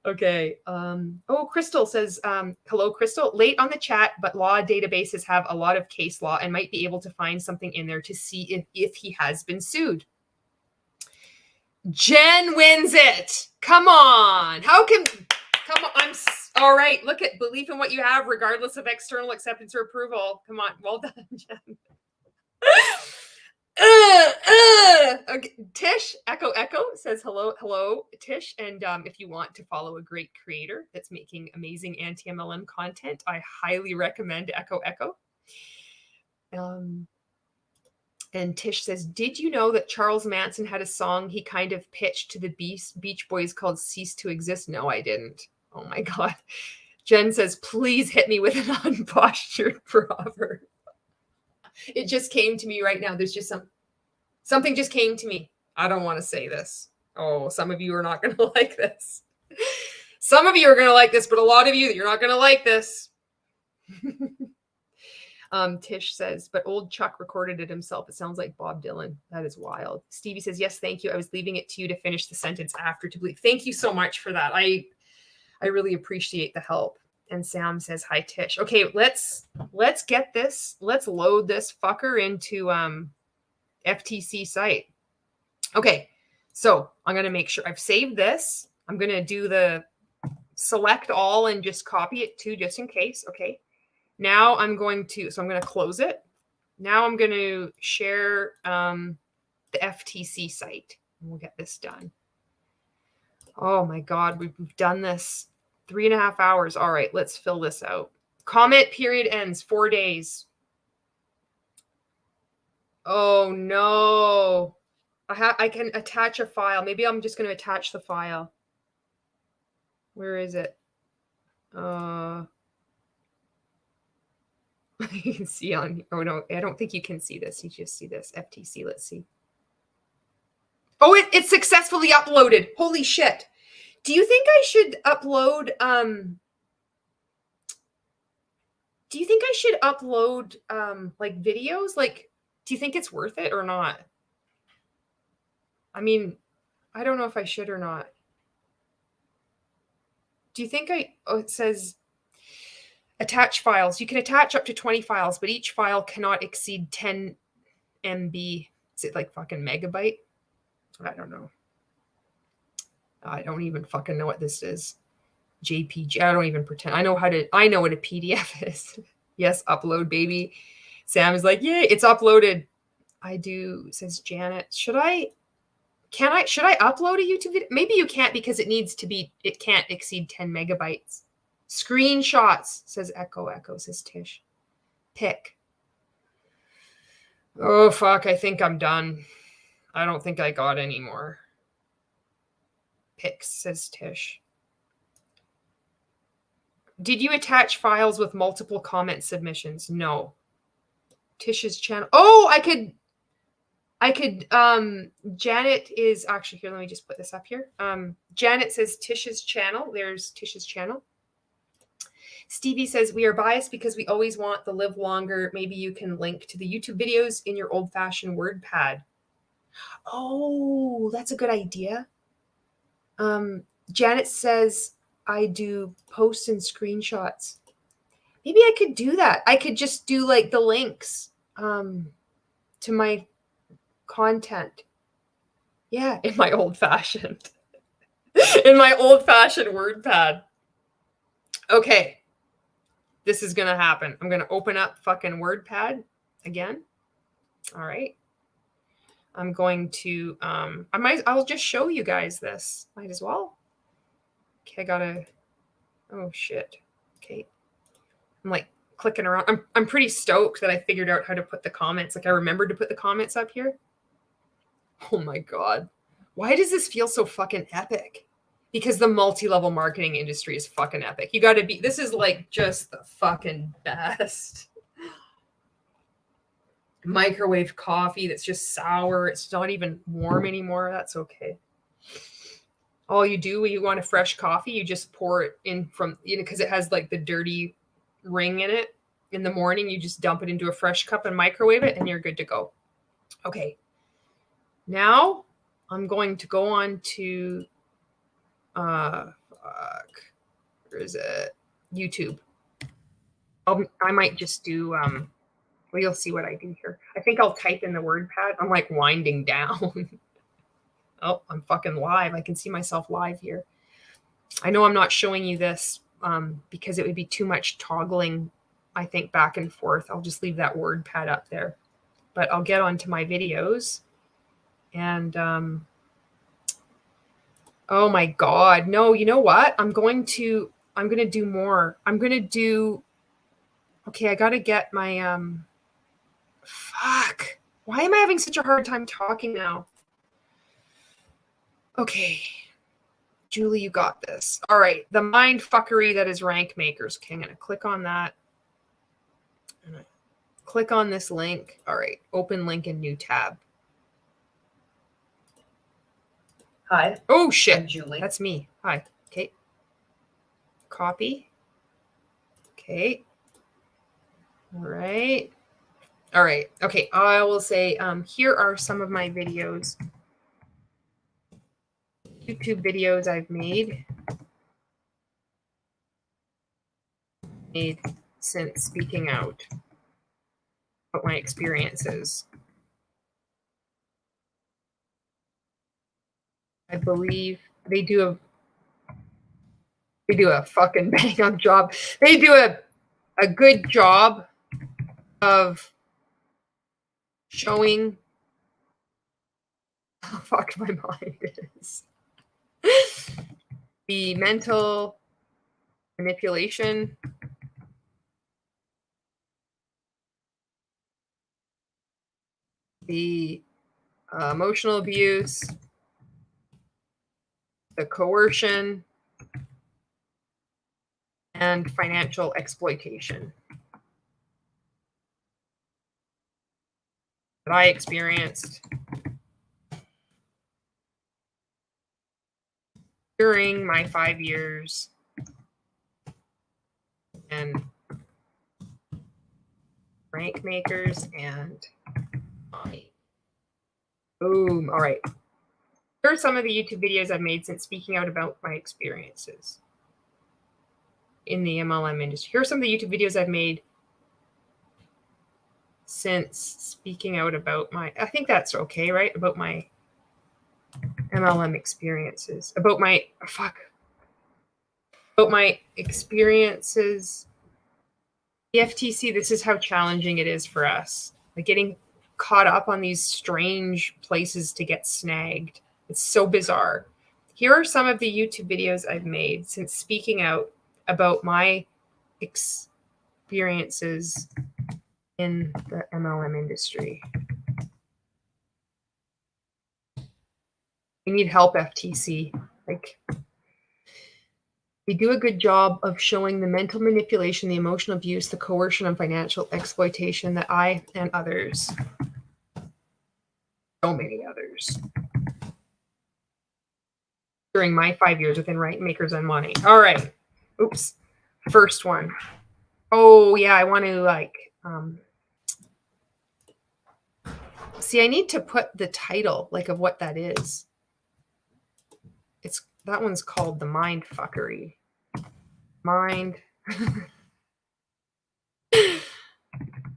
Okay. Oh, Crystal says, hello, Crystal. Late on the chat, but law databases have a lot of case law and might be able to find something in there to see if he has been sued. Jen wins it. Come on. Come on. All right. Look at belief in what you have, regardless of external acceptance or approval. Come on. Well done, Jen. Okay. Tish, Echo says hello, Tish. And if you want to follow a great creator that's making amazing anti-MLM content, I highly recommend Echo. And Tish says, did you know that Charles Manson had a song he kind of pitched to the Beach Boys called Cease to Exist? No, I didn't. Oh my God. Jen says, please hit me with an unpostured proverb. It just came to me right now. There's just something just came to me. I don't want to say this. Oh, some of you are not going to like this. Some of you are going to like this, but a lot of you, you're not going to like this. Tish says, but old Chuck recorded it himself. It sounds like Bob Dylan. That is wild. Stevie says, yes, thank you. I was leaving it to you to finish the sentence after to believe. Thank you so much for that. I really appreciate the help. And Sam says, hi, Tish. Okay, let's get this. Let's load this fucker into FTC site. Okay, so I'm going to make sure I've saved this. I'm going to do the select all and just copy it too, just in case. Okay, now I'm going to close it. Now I'm going to share the FTC site. And we'll get this done. Oh my God, we've done this 3.5 hours. All right, let's fill this out. Comment period ends 4 days. Oh no. I can attach a file. Maybe I'm just going to attach the file. Where is it? You can see on, oh no, I don't think you can see this. You just see this FTC. Let's see. Oh, it's successfully uploaded. Holy shit. Do you think I should upload, like videos? Like, do you think it's worth it or not? I mean, I don't know if I should or not. Do you think it says attach files. You can attach up to 20 files, but each file cannot exceed 10 MB. Is it like fucking megabyte? I don't know. I don't even fucking know what this is. JPG. I don't even pretend. I know what a PDF is. Yes, upload, baby. Sam is like, yeah, it's uploaded. I do, says Janet. Should I upload a YouTube video? Maybe you can't because it can't exceed 10 megabytes. Screenshots, says Echo, says Tish. Pick. Oh, fuck, I think I'm done. I don't think I got any more. Pics, says Tish. Did you attach files with multiple comment submissions? No. Tish's channel. Oh, I could, Janet is actually here. Let me just put this up here. Janet says Tish's channel. There's Tish's channel. Stevie says, we are biased because we always want the live longer. Maybe you can link to the YouTube videos in your old fashioned word pad. Oh, that's a good idea. Janet says, I do posts and screenshots. Maybe I could do that. I could just do like the links to my content. Yeah, in my old fashioned word pad. Okay. This is going to happen. I'm going to open up fucking WordPad again. All right. I'm going to, I'll just show you guys this. Might as well. Okay, oh shit. Okay. I'm like clicking around. I'm pretty stoked that I figured out how to put the comments. Like I remembered to put the comments up here. Oh my God. Why does this feel so fucking epic? Because the multi-level marketing industry is fucking epic. This is like just the fucking best. Microwave coffee that's just sour. It's not even warm anymore. That's okay. All you do when you want a fresh coffee, you just pour it in from, because it has like the dirty ring in it. In the morning, you just dump it into a fresh cup and microwave it and you're good to go. Okay. Now I'm going to go on to where is it? YouTube. I might just do well, you'll see what I do here. I think I'll type in the word pad. I'm like winding down. Oh, I'm fucking live. I can see myself live here. I know I'm not showing you this because it would be too much toggling, I think, back and forth. I'll just leave that word pad up there. But I'll get onto my videos and oh my God. No, you know what? I'm going to do more. Okay, I got to get my, fuck. Why am I having such a hard time talking now? Okay. Julie, you got this. All right. The mind fuckery that is rank makers. Okay, I'm going to click on that. Click on this link. All right. Open link in new tab. Hi. Oh, shit. I'm Julie. That's me. Hi. Okay. Copy. Okay. All right. All right. Okay. I will say, here are some of my videos. YouTube videos I've made since speaking out about my experiences. I believe they do a fucking bang up job. They do a good job of showing how fucked my mind is. The mental manipulation, the emotional abuse, the coercion, and financial exploitation that I experienced during my 5 years and rank makers and boom. All right. Here are some of the YouTube videos I've made since speaking out about my experiences in the MLM industry. Here are some of the YouTube videos I've made since speaking out about I think that's okay, right? About my MLM experiences, about my, fuck. About my experiences. The FTC, this is how challenging it is for us. Like getting caught up on these strange places to get snagged. It's so bizarre. Here are some of the YouTube videos I've made since speaking out about my experiences in the MLM industry. We need help, FTC. Like, they do a good job of showing the mental manipulation, the emotional abuse, the coercion, and financial exploitation that I and others, so many others, during my 5 years within Right Makers and Money. All right. Oops. First one. Oh, yeah. I want to see, I need to put the title of what that is. That one's called the mind fuckery. Mind.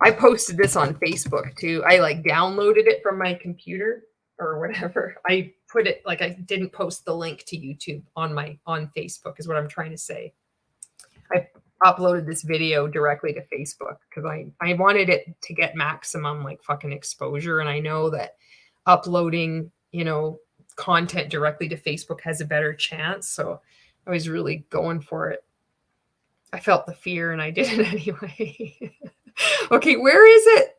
I posted this on Facebook too. I downloaded it from my computer or whatever. I put it I didn't post the link to YouTube on Facebook is what I'm trying to say. I uploaded this video directly to Facebook because I wanted it to get maximum fucking exposure. And I know that uploading, content directly to Facebook has a better chance. So I was really going for it. I felt the fear and I did it anyway. Okay, where is it?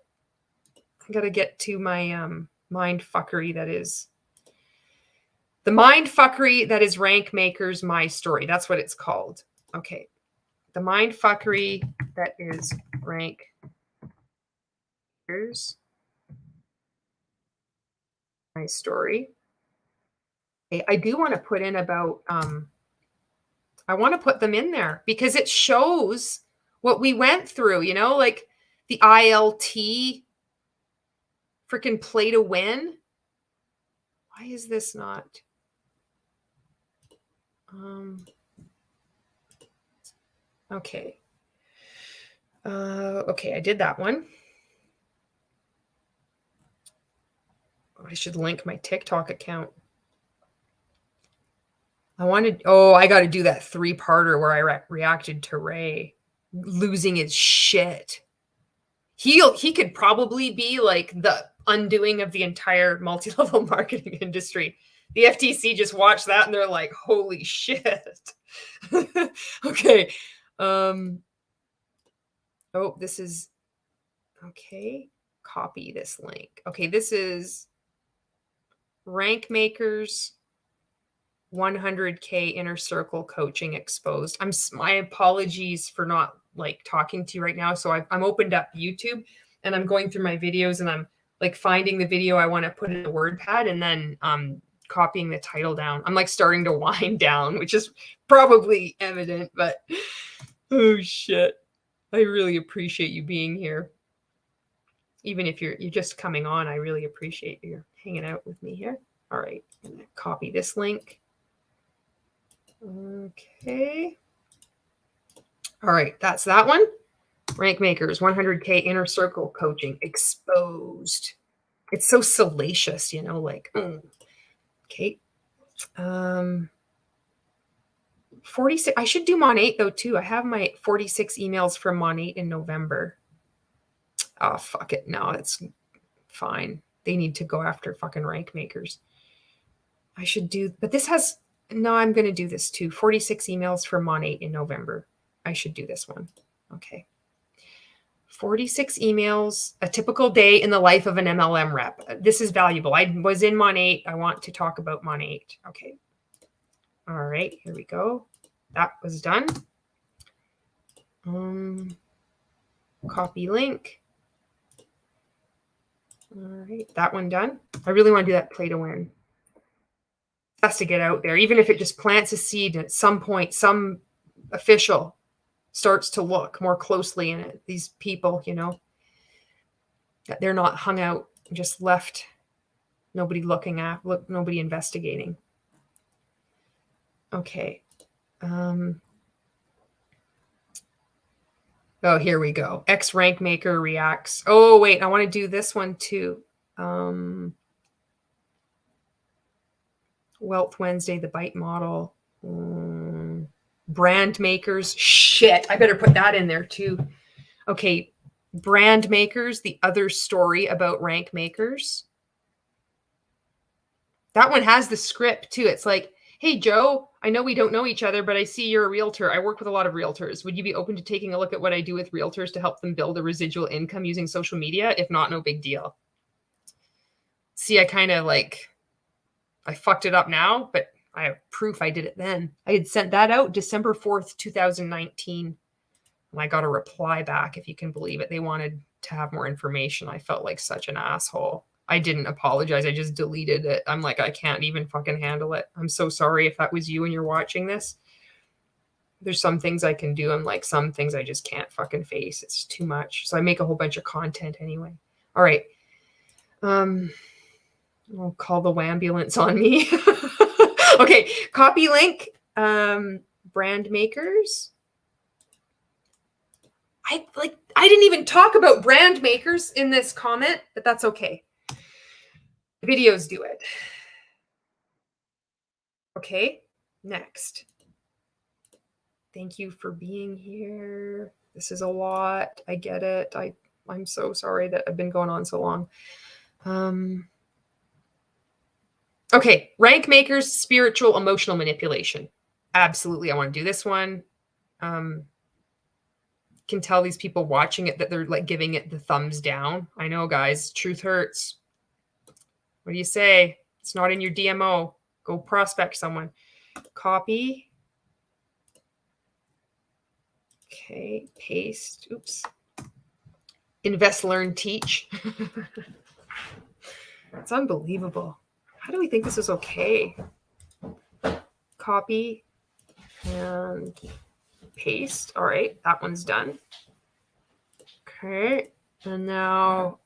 I gotta get to my mind fuckery. That is the mind fuckery that is Rank Makers My Story. That's what it's called. Okay, the mind fuckery that is Rank Makers My Story. Okay, I do want to put in about I want to put them in there because it shows what we went through, like the ILT freaking play to win. Why is this not? Okay. Okay, I did that one. I should link my TikTok account. I got to do that 3-parter where I reacted to Ray losing his shit. He could probably be the undoing of the entire multi-level marketing industry. The FTC just watched that and they're like, holy shit. Okay. Oh, this is okay. Copy this link. Okay, this is Rank Makers 100K Inner Circle Coaching Exposed. My apologies for not talking to you right now. So I'm opened up YouTube and I'm going through my videos and I'm finding the video I want to put in the WordPad and then copying the title down. I'm starting to wind down, which is probably evident, but oh shit. I really appreciate you being here. Even if you're just coming on, I really appreciate you hanging out with me here. All right, I'm gonna copy this link. Okay. All right, that's that one. Rank Makers 100K Inner Circle Coaching Exposed. It's so salacious, okay. 46. I should do Monat though too. I have my 46 emails from Monat in November. Oh, fuck it. No, it's fine. They need to go after fucking Rank Makers. I should do, but this has, no, I'm going to do this too. 46 emails for Monat in November. I should do this one. Okay. 46 emails, a typical day in the life of an MLM rep. This is valuable. I was in Monat. I want to talk about Monat. Okay. All right, here we go. That was done. Copy link. All right, that one done. I really want to do that play to win. It has to get out there, even if it just plants a seed at some point, some official starts to look more closely in it. These people, that they're not hung out, just left, nobody looking at, nobody investigating. Okay. Oh, here we go. Ex-Rank Maker reacts. Oh, wait, I want to do this one too. Wealth Wednesday, the bite model. brand makers. Shit, I better put that in there too. Okay, brand makers, the other story about rank makers. That one has the script too. It's like, hey, Joe, I know we don't know each other, but I see you're a realtor. I work with a lot of realtors. Would you be open to taking a look at what I do with realtors to help them build a residual income using social media? If not, no big deal. See, I kind of like, I fucked it up now, but I have proof I did it then. I had sent that out December 4th, 2019. And I got a reply back, if you can believe it. They wanted to have more information. I felt like such an asshole. I didn't apologize. I just deleted it. I'm like, I can't even fucking handle it. I'm so sorry if that was you and you're watching this. There's some things I can do. I'm like, some things I just can't fucking face. It's too much. So I make a whole bunch of content anyway. All right. I'll call the ambulance on me. Okay. Copy link. Brand makers. I didn't even talk about brand makers in this comment, but that's okay. Videos do it. Okay, next. Thank you for being here. This is a lot. I get it. I'm so sorry that I've been going on so long. Okay, rank makers, spiritual, emotional manipulation. Absolutely, I want to do this one. Can tell these people watching it that they're like giving it the thumbs down. I know, guys, truth hurts. What do you say? It's not in your DMO. Go prospect someone. Copy. Okay, paste. Oops. Invest, learn, teach. It's unbelievable. How do we think this is okay? Copy and paste. All right, that one's done. Okay, and now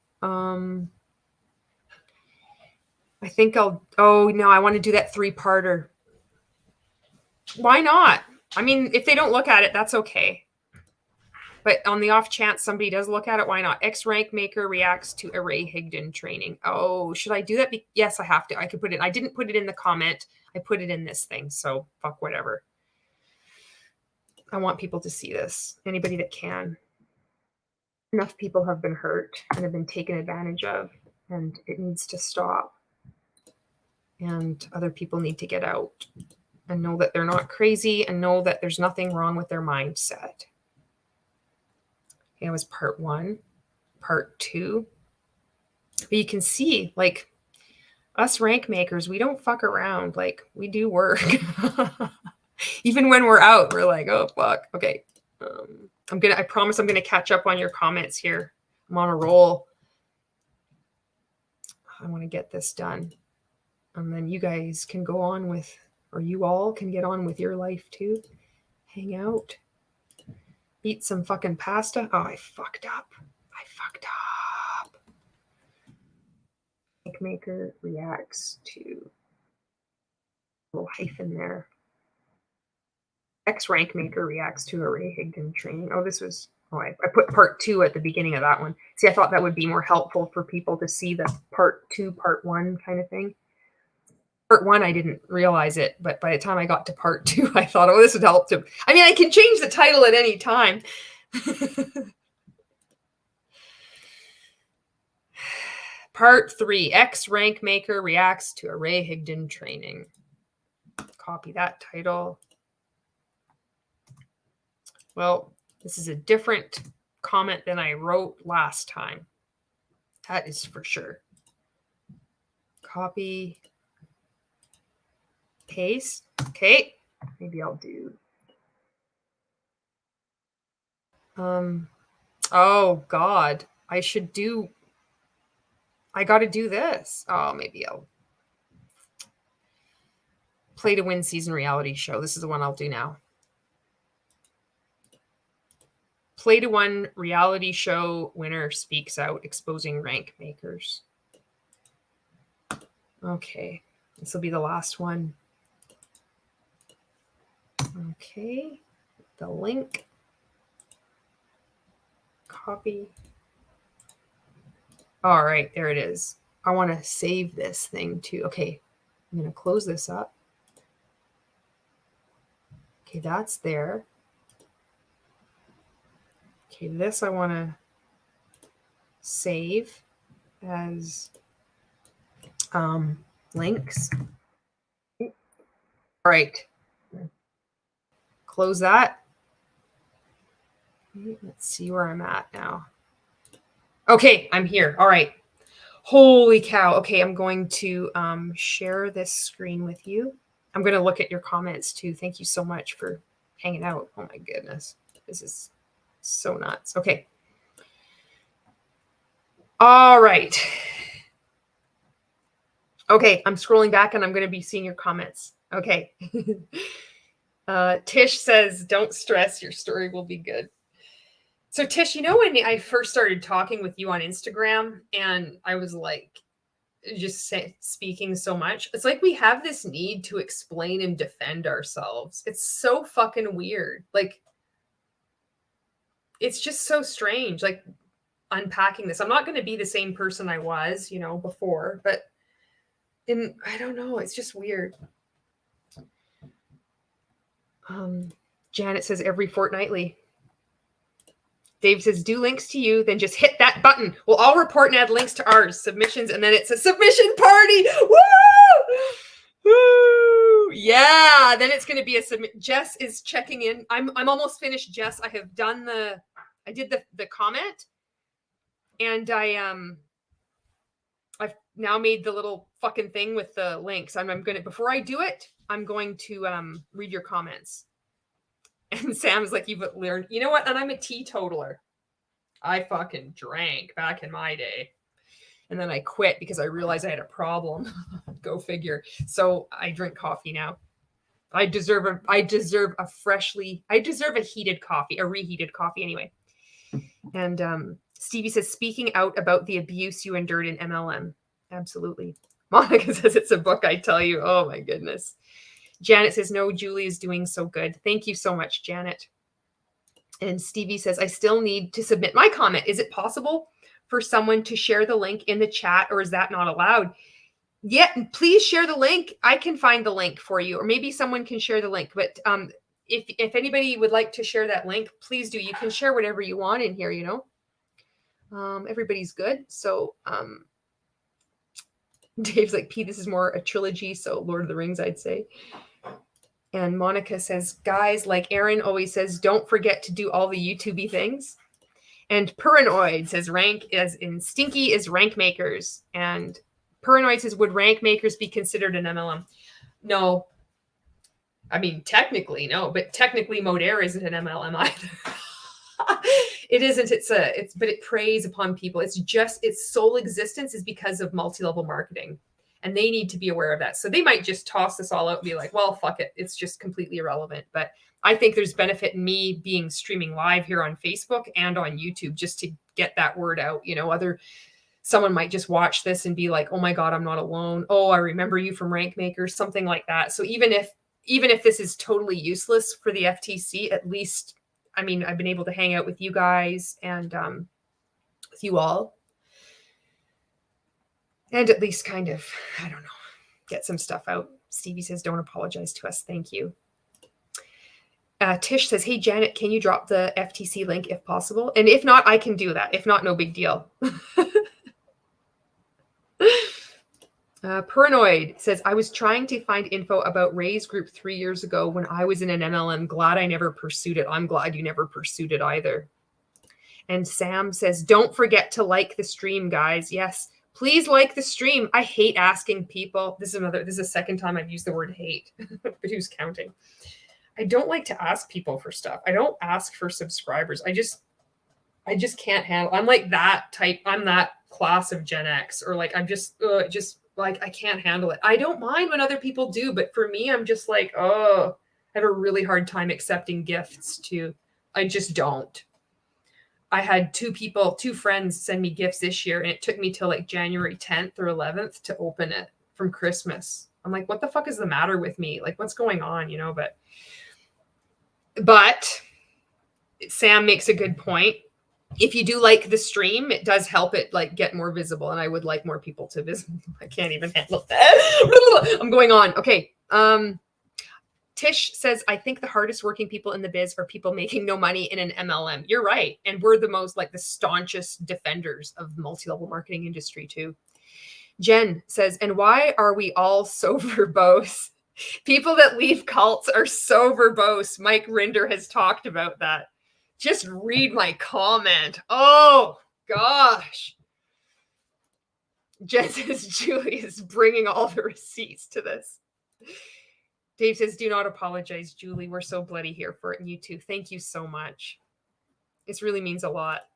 I think oh no, I want to do that 3-parter. Why not? I mean, if they don't look at it, that's okay. But on the off chance somebody does look at it, why not? X-rank maker reacts to array Higdon training. Oh, should I do that? Yes, I have to. I could put it. I didn't put it in the comment. I put it in this thing. So fuck whatever. I want people to see this. Anybody that can. Enough people have been hurt and have been taken advantage of, and it needs to stop. And other people need to get out and know that they're not crazy and know that there's nothing wrong with their mindset. It was part 1, part 2. But you can see, like, us rank makers, we don't fuck around. Like, we do work. Even when we're out, we're like, oh, fuck. Okay. I promise I'm going to catch up on your comments here. I'm on a roll. I want to get this done. And then you guys can go on with, or you all can get on with your life too. Hang out. Eat some fucking pasta. Oh, I fucked up. Rank maker reacts to a little hyphen there. X-rank maker reacts to array Higdon training. Oh, this was, I put part 2 at the beginning of that one. See, I thought that would be more helpful for people to see the part 2, part 1 kind of thing. Part 1, I didn't realize it, but by the time I got to part 2, I thought, oh, this would help to. I mean, I can change the title at any time. Part 3, X-rank maker reacts to array Higdon training. Copy that title. Well, this is a different comment than I wrote last time. That is for sure. Copy. Paste. Okay. Maybe I'll do. Oh, God. I got to do this. Oh, maybe I'll. Play to win season reality show. This is the one I'll do now. Play to win reality show winner speaks out, exposing rank makers. Okay, this will be the last one. Okay, the link. Copy. All right, there it is. I want to save this thing too. Okay, I'm going to close this up. Okay, that's there. Okay, this I want to save as links. All right. Close that. Let's see where I'm at now. Okay, I'm here. All right. Holy cow. Okay, I'm going to share this screen with you. I'm going to look at your comments too. Thank you so much for hanging out. Oh my goodness. This is so nuts. Okay. All right. Okay, I'm scrolling back and I'm going to be seeing your comments. Okay. Tish says, don't stress, your story will be good. So Tish, you know, when I first started talking with you on Instagram and I was like, just speaking so much, it's like we have this need to explain and defend ourselves. It's so fucking weird. Like, it's just so strange, like unpacking this. I'm not going to be the same person I was, you know, before, but I don't know, it's just weird. Janet says every fortnightly. Dave says, do links to you, then just hit that button. We'll all report and add links to ours, submissions, and then it's a submission party. Woo! Woo! Yeah, then it's going to be a submit. Jess is checking in. I'm almost finished, Jess. I have done I did the comment, and I've now made the little fucking thing with the links. I'm going to, before I do it, I'm going to read your comments. And Sam's like, you've learned, you know what? And I'm a teetotaler. I fucking drank back in my day. And then I quit because I realized I had a problem. Go figure. So I drink coffee now. I deserve a heated coffee, a reheated coffee anyway. And Stevie says, speaking out about the abuse you endured in MLM. Absolutely. Monica says it's a book, I tell you. Oh my goodness. Janet says, no, Julie is doing so good. Thank you so much, Janet. And Stevie says, I still need to submit my comment. Is it possible for someone to share the link in the chat, or is that not allowed? Yeah, please share the link. I can find the link for you, or maybe someone can share the link. But if anybody would like to share that link, please do. You can share whatever you want in here, you know. Everybody's good. So Dave's like, P, this is more a trilogy, so Lord of the Rings, I'd say. And Monica says, guys, like Aaron always says, don't forget to do all the YouTube-y things. And Paranoid says, rank as in stinky is rank makers. And Paranoid says, would rank makers be considered an MLM? No. I mean, technically, no. But technically, Modere isn't an MLM either. It isn't. But it preys upon people. It's just, its sole existence is because of multi-level marketing. And they need to be aware of that. So they might just toss this all out and be like, well, fuck it. It's just completely irrelevant. But I think there's benefit in me being streaming live here on Facebook and on YouTube just to get that word out. You know, someone might just watch this and be like, oh my God, I'm not alone. Oh, I remember you from Rank Makers, something like that. So even if this is totally useless for the FTC, at least, I mean, I've been able to hang out with you guys and with you all. And at least kind of, I don't know, get some stuff out. Stevie says, don't apologize to us. Thank you. Tish says, hey, Janet, can you drop the FTC link if possible? And if not, I can do that. If not, no big deal. Paranoid says, I was trying to find info about Ray's group 3 years ago when I was in an MLM. Glad I never pursued it. I'm glad you never pursued it either. And Sam says, don't forget to like the stream, guys. Yes. Please like the stream. I hate asking people. This is the second time I've used the word hate, but who's counting? I don't like to ask people for stuff. I don't ask for subscribers. I just can't handle. I'm like that type. I'm that class of Gen X, or like I'm just like I can't handle it. I don't mind when other people do, but for me, I'm just like, oh, I have a really hard time accepting gifts too. I just don't. I had two friends send me gifts this year, and it took me till like January 10th or 11th to open it from Christmas. I'm like, what the fuck is the matter with me? Like, what's going on? You know, but Sam makes a good point. If you do like the stream, it does help it like get more visible. And I would like more people to visit. I can't even handle that. I'm going on. Okay. Tish says, I think the hardest working people in the biz are people making no money in an MLM. You're right. And we're the most like the staunchest defenders of the multi-level marketing industry too. Jen says, and why are we all so verbose? People that leave cults are so verbose. Mike Rinder has talked about that. Just read my comment. Oh, gosh. Jen says, Julie is bringing all the receipts to this. Dave says, do not apologize, Julie. We're so bloody here for it. And you too. Thank you so much. This really means a lot.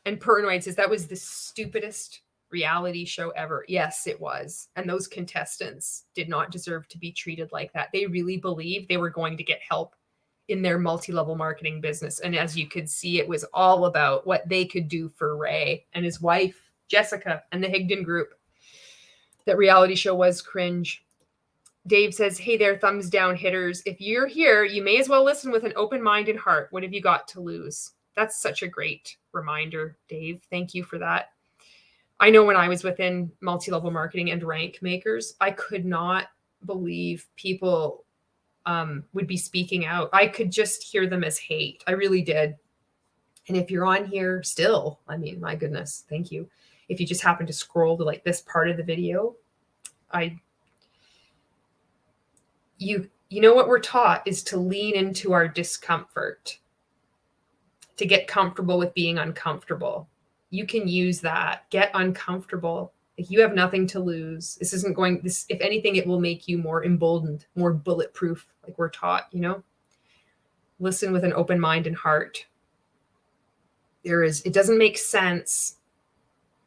And Pernoid says, that was the stupidest reality show ever. Yes, it was. And those contestants did not deserve to be treated like that. They really believed they were going to get help in their multi-level marketing business. And as you could see, it was all about what they could do for Ray and his wife, Jessica, and the Higdon group. That reality show was cringe. Dave says, hey there, thumbs down hitters. If you're here, you may as well listen with an open mind and heart. What have you got to lose? That's such a great reminder, Dave. Thank you for that. I know when I was within multi-level marketing and rank makers, I could not believe people would be speaking out. I could just hear them as hate. I really did. And if you're on here still, I mean, my goodness, thank you. If you just happen to scroll to like this part of the video, you know what we're taught is to lean into our discomfort, to get comfortable with being uncomfortable. You can use that. Get uncomfortable. If you have nothing to lose, this isn't going, this, if anything, it will make you more emboldened, more bulletproof, like we're taught, you know? Listen with an open mind and heart. It doesn't make sense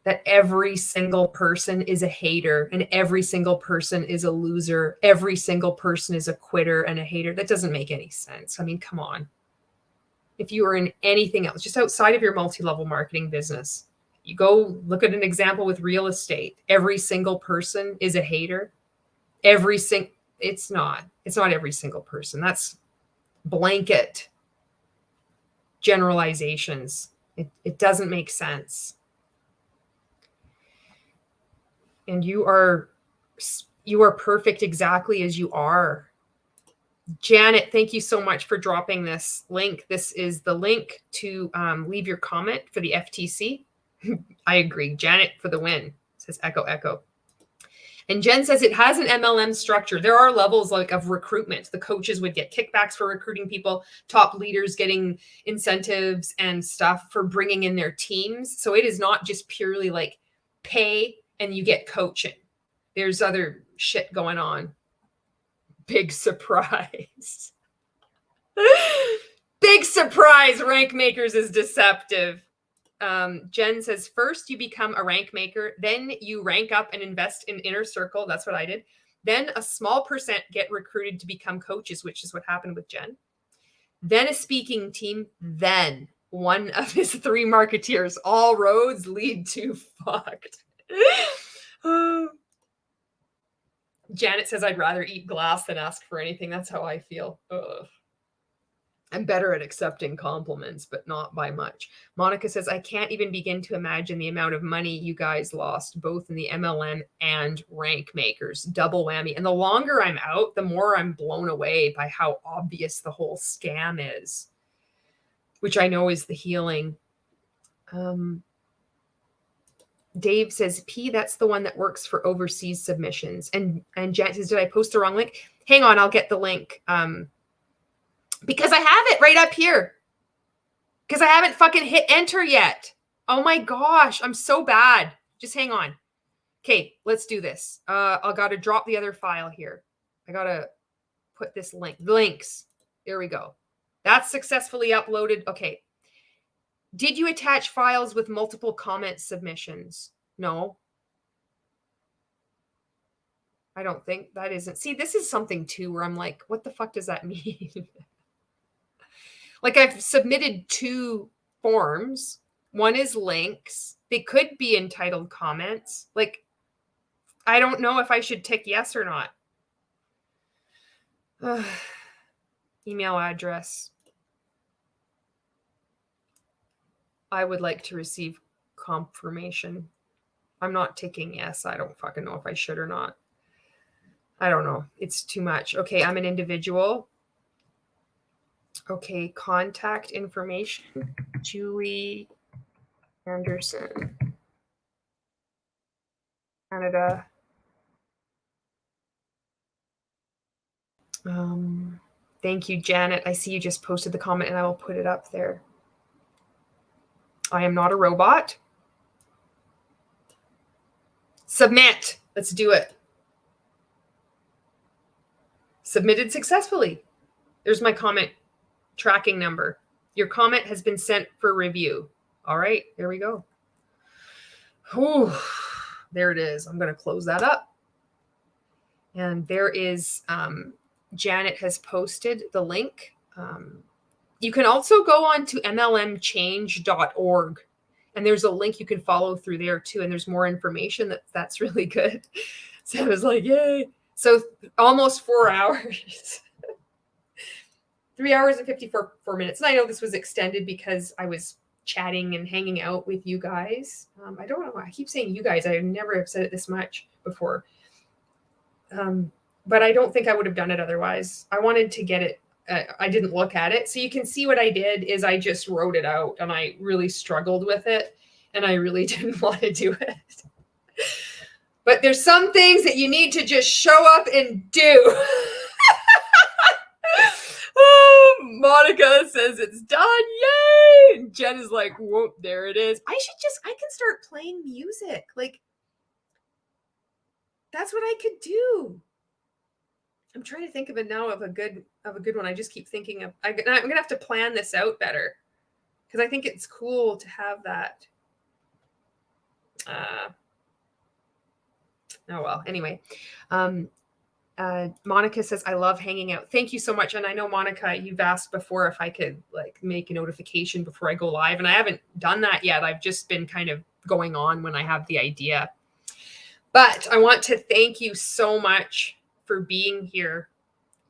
that every single person is a hater and every single person is a loser. Every single person is a quitter and a hater. That doesn't make any sense. I mean, come on. If you are in anything else, just outside of your multi-level marketing business, you go look at an example with real estate. Every single person is a hater. It's not every single person. That's blanket generalizations. It doesn't make sense. And you are perfect exactly as you are. Janet, thank you so much for dropping this link. This is the link to leave your comment for the FTC. I agree. Janet for the win, says echo, echo. And Jen says it has an MLM structure. There are levels like of recruitment. The coaches would get kickbacks for recruiting people, top leaders getting incentives and stuff for bringing in their teams. So it is not just purely like pay and you get coaching. There's other shit going on. Big surprise. Big surprise. Rank makers is deceptive. Jen says, first you become a rank maker, then you rank up and invest in inner circle. That's what I did. Then a small percent get recruited to become coaches, which is what happened with Jen. Then a speaking team, then one of his 3 marketeers. All roads lead to fucked. Janet says, I'd rather eat glass than ask for anything. That's how I feel. Ugh. I'm better at accepting compliments, but not by much. Monica says, I can't even begin to imagine the amount of money you guys lost, both in the MLM and rank makers. Double whammy. And the longer I'm out, the more I'm blown away by how obvious the whole scam is, which I know is the healing. Dave says, P, that's the one that works for overseas submissions. And Janet says, did I post the wrong link? Hang on, I'll get the link. Because I have it right up here. Because I haven't fucking hit enter yet. Oh my gosh, I'm so bad. Just hang on. Okay, let's do this. I got to drop the other file here. I got to put this link. Links. There we go. That's successfully uploaded. Okay. Did you attach files with multiple comment submissions? No. I don't think that isn't. See, this is something too where I'm like, what the fuck does that mean? Like I've submitted 2 forms. One is links. They could be entitled comments. Like, I don't know if I should tick yes or not. Email address. I would like to receive confirmation. I'm not ticking yes. I don't fucking know if I should or not. I don't know. It's too much. Okay, I'm an individual. Okay, contact information. Julie Anderson, Canada. Thank you, Janet. I see you just posted the comment and I will put it up there. I am not a robot. Submit. Let's do it. Submitted successfully. There's my comment tracking number. Your comment has been sent for review. All right, there we go. Whew, there it is. I'm going to close that up. And there is, Janet has posted the link. You can also go on to MLMchange.org. And there's a link you can follow through there too. And there's more information that's really good. So I was like, yay. So almost 4 hours. 3 hours and 54 minutes. And I know this was extended because I was chatting and hanging out with you guys. I don't know why I keep saying you guys. I never have said it this much before. But I don't think I would have done it otherwise. I wanted to get it. I didn't look at it. So you can see what I did is I just wrote it out and I really struggled with it. And I really didn't want to do it. But there's some things that you need to just show up and do. Oh, Monica says it's done. Yay! And Jen is like, whoop, there it is. I can start playing music. Like, that's what I could do. I'm trying to think of it now of a good one. I just keep thinking of, I'm going to have to plan this out better because I think it's cool to have that. Oh, well, anyway. Monica says, I love hanging out. Thank you so much. And I know, Monica, you've asked before if I could like make a notification before I go live. And I haven't done that yet. I've just been kind of going on when I have the idea. But I want to thank you so much for being here.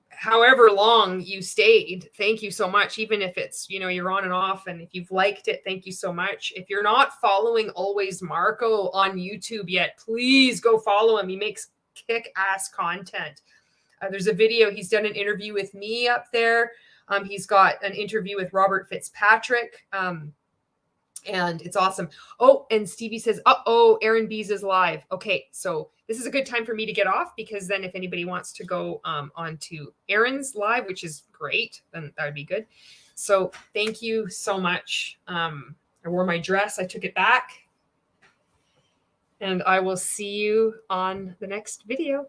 However long you stayed, thank you so much. Even if it's, you're on and off. And if you've liked it, thank you so much. If you're not following Always Marco on YouTube yet, please go follow him. He makes kick-ass content. There's a video. He's done an interview with me up there. He's got an interview with Robert Fitzpatrick. And it's awesome. Oh, and Stevie says, Aaron Bees is live. Okay, so this is a good time for me to get off because then if anybody wants to go on to Aaron's live, which is great, then that would be good. So thank you so much. I wore my dress. I took it back. And I will see you on the next video.